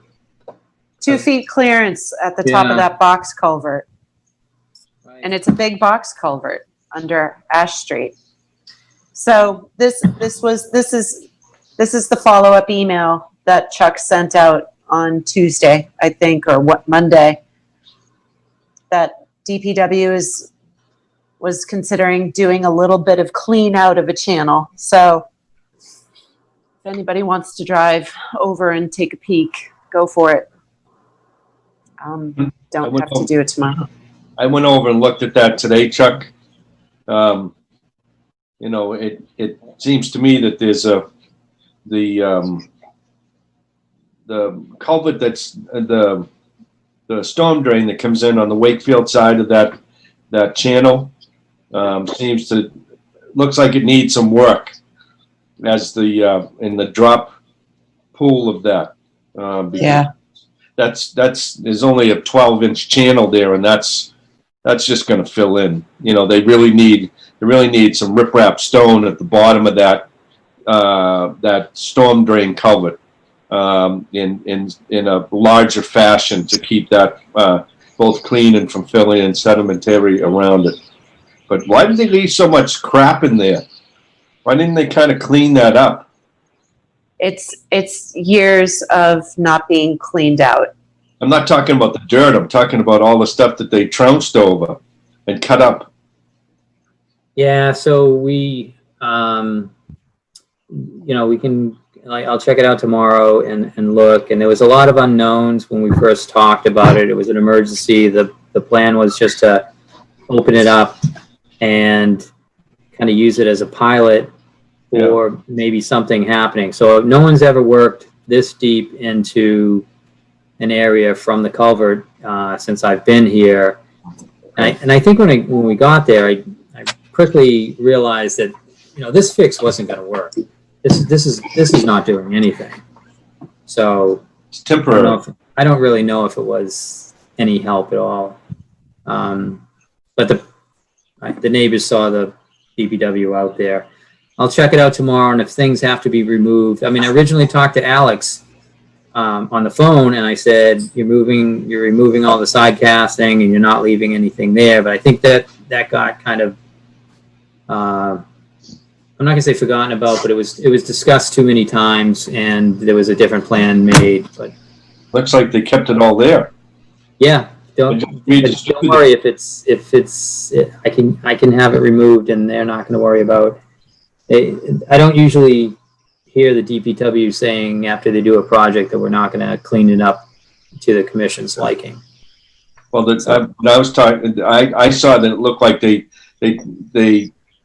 2 feet clearance at the top of that box culvert. And it's a big box culvert under Ash Street. So this is the follow-up email that Chuck sent out on Tuesday, I think, or Monday, that DPW was considering doing a little bit of clean out of a channel. So if anybody wants to drive over and take a peek, go for it. Don't have to do it tomorrow. I went over and looked at that today, Chuck. It seems to me that there's the culvert that's the storm drain that comes in on the Wakefield side of that channel looks like it needs some work as in the drop pool of that. There's only a 12-inch channel there, and that's just going to fill in. They really need some riprap stone at the bottom of that storm drain culvert in a larger fashion to keep that both clean and from filling in sedimentary around it. But why did they leave so much crap in there? Why didn't they kind of clean that up? It's years of not being cleaned out. I'm not talking about the dirt. I'm talking about all the stuff that they trounced over and cut up. Yeah, so we, we can, I'll check it out tomorrow and look. And there was a lot of unknowns when we first talked about it. It was an emergency. The plan was just to open it up and kind of use it as a pilot or maybe something happening. So no one's ever worked this deep into an area from the culvert since I've been here. And I think when we got there, I quickly realized that this fix wasn't going to work. This is not doing anything. So it's temporary. I don't really know if it was any help at all. But the neighbors saw the DPW out there. I'll check it out tomorrow, and if things have to be removed, I mean, I originally talked to Alex on the phone, and I said, you're removing all the side casting, and you're not leaving anything there. But I think that got kind of, I'm not gonna say forgotten about, but it was discussed too many times, and there was a different plan made. But looks like they kept it all there. Yeah, don't worry if it's I can have it removed, and they're not going to worry about it. I don't usually hear the DPW saying after they do a project that we're not going to clean it up to the commission's liking. Well, when I was talking, I saw that it looked like they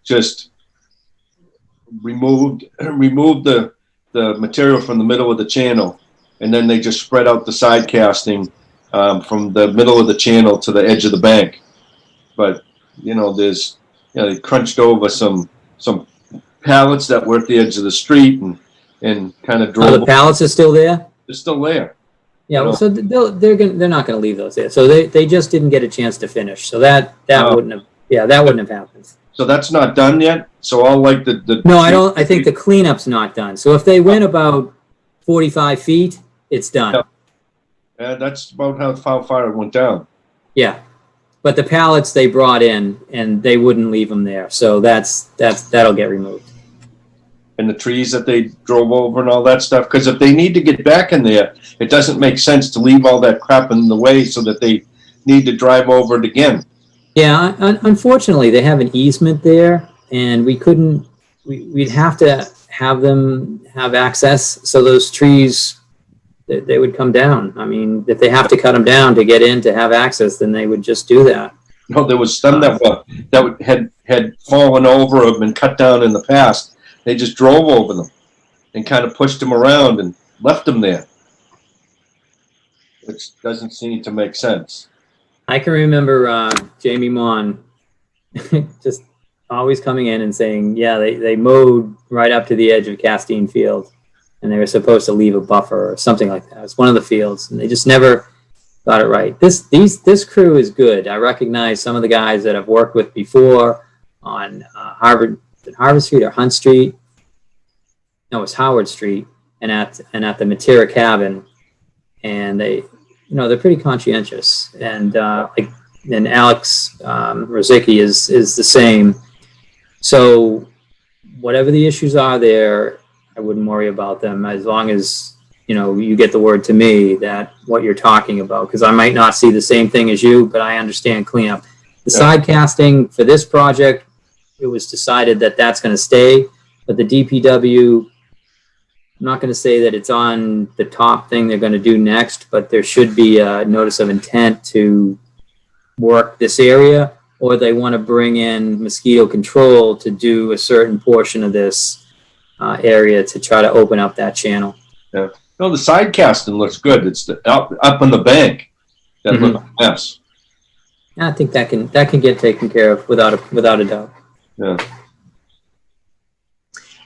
just removed the material from the middle of the channel, and then they just spread out the side casting from the middle of the channel to the edge of the bank. But they crunched over some pallets that were at the edge of the street and kind of drove. Oh, the pallets are still there? They're still there. Yeah, well, so they're not going to leave those there. So they just didn't get a chance to finish. So that wouldn't have happened. So that's not done yet. So all like the No, I don't. I think the cleanup's not done. So if they went about 45 feet, it's done. That's about how far it went down. Yeah, but the pallets they brought in, and they wouldn't leave them there. So that'll get removed. And the trees that they drove over and all that stuff. Because if they need to get back in there, it doesn't make sense to leave all that crap in the way so that they need to drive over it again. Yeah, unfortunately, they have an easement there, and we'd have to have them have access. So those trees, they would come down. I mean, if they have to cut them down to get in to have access, then they would just do that. No, there was some that had fallen over or been cut down in the past. They just drove over them and kind of pushed them around and left them there, which doesn't seem to make sense. I can remember Jamie Mon just always coming in and saying, yeah, they mowed right up to the edge of Castine Field, and they were supposed to leave a buffer or something like that. It's one of the fields, and they just never got it right. This crew is good. I recognize some of the guys that I've worked with before on Harvard Street or Hunt Street. No, it's Howard Street, and at the Matera Cabin, and they're pretty conscientious, and Alex Rozicki is the same. So whatever the issues are there, I wouldn't worry about them as long as you get the word to me that what you're talking about, because I might not see the same thing as you, but I understand cleanup. The side casting for this project, it was decided that that's going to stay, but the DPW, I'm not going to say that it's on the top thing they're going to do next, but there should be a notice of intent to work this area, or they want to bring in mosquito control to do a certain portion of this area to try to open up that channel. Yeah. No, the side casting looks good. It's up on the bank that looks a mess. I think that can get taken care of without a doubt. Yeah.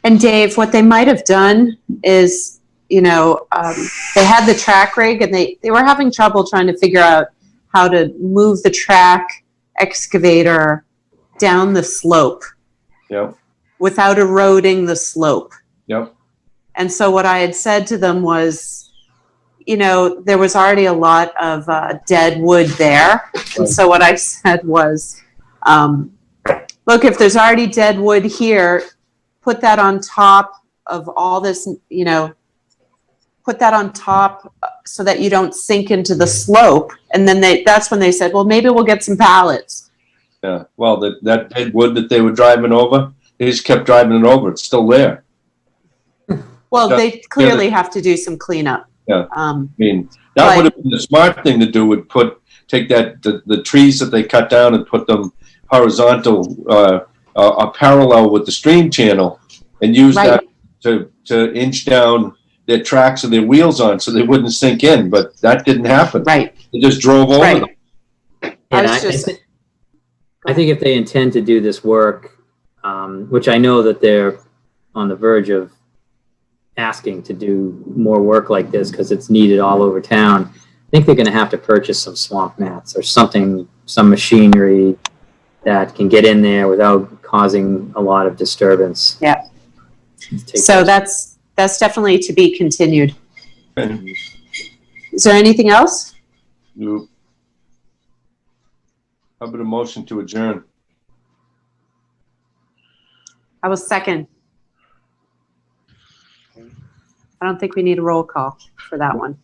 And Dave, what they might have done is, they had the track rig, and they were having trouble trying to figure out how to move the track excavator down the slope. Yep. Without eroding the slope. Yep. And so what I had said to them was, there was already a lot of dead wood there. And so what I said was, look, if there's already dead wood here, put that on top of all this, put that on top so that you don't sink into the slope. And then that's when they said, well, maybe we'll get some pallets. Yeah, well, that dead wood that they were driving over, they just kept driving it over. It's still there. Well, Yeah. they clearly have to do some cleanup. Yeah. Um, I mean, that would have been the smart thing to do, would take the trees that they cut down and put them horizontal, parallel with the stream channel, and use that to inch down their tracks and their wheels on so they wouldn't sink in, but that didn't happen. Right. They just drove over them. And I think if they intend to do this work, which I know that they're on the verge of asking to do more work like this because it's needed all over town, I think they're going to have to purchase some swamp mats or something, some machinery that can get in there without causing a lot of disturbance. Yeah. So that's definitely to be continued. Is there anything else? Nope. How about a motion to adjourn? I was second. I don't think we need a roll call for that one.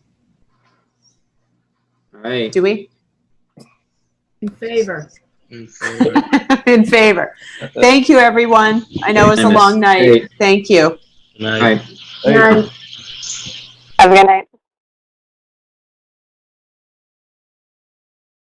All right. Do we? In favor. In favor. Thank you, everyone. I know it's a long night. Thank you. All right. Have a good night.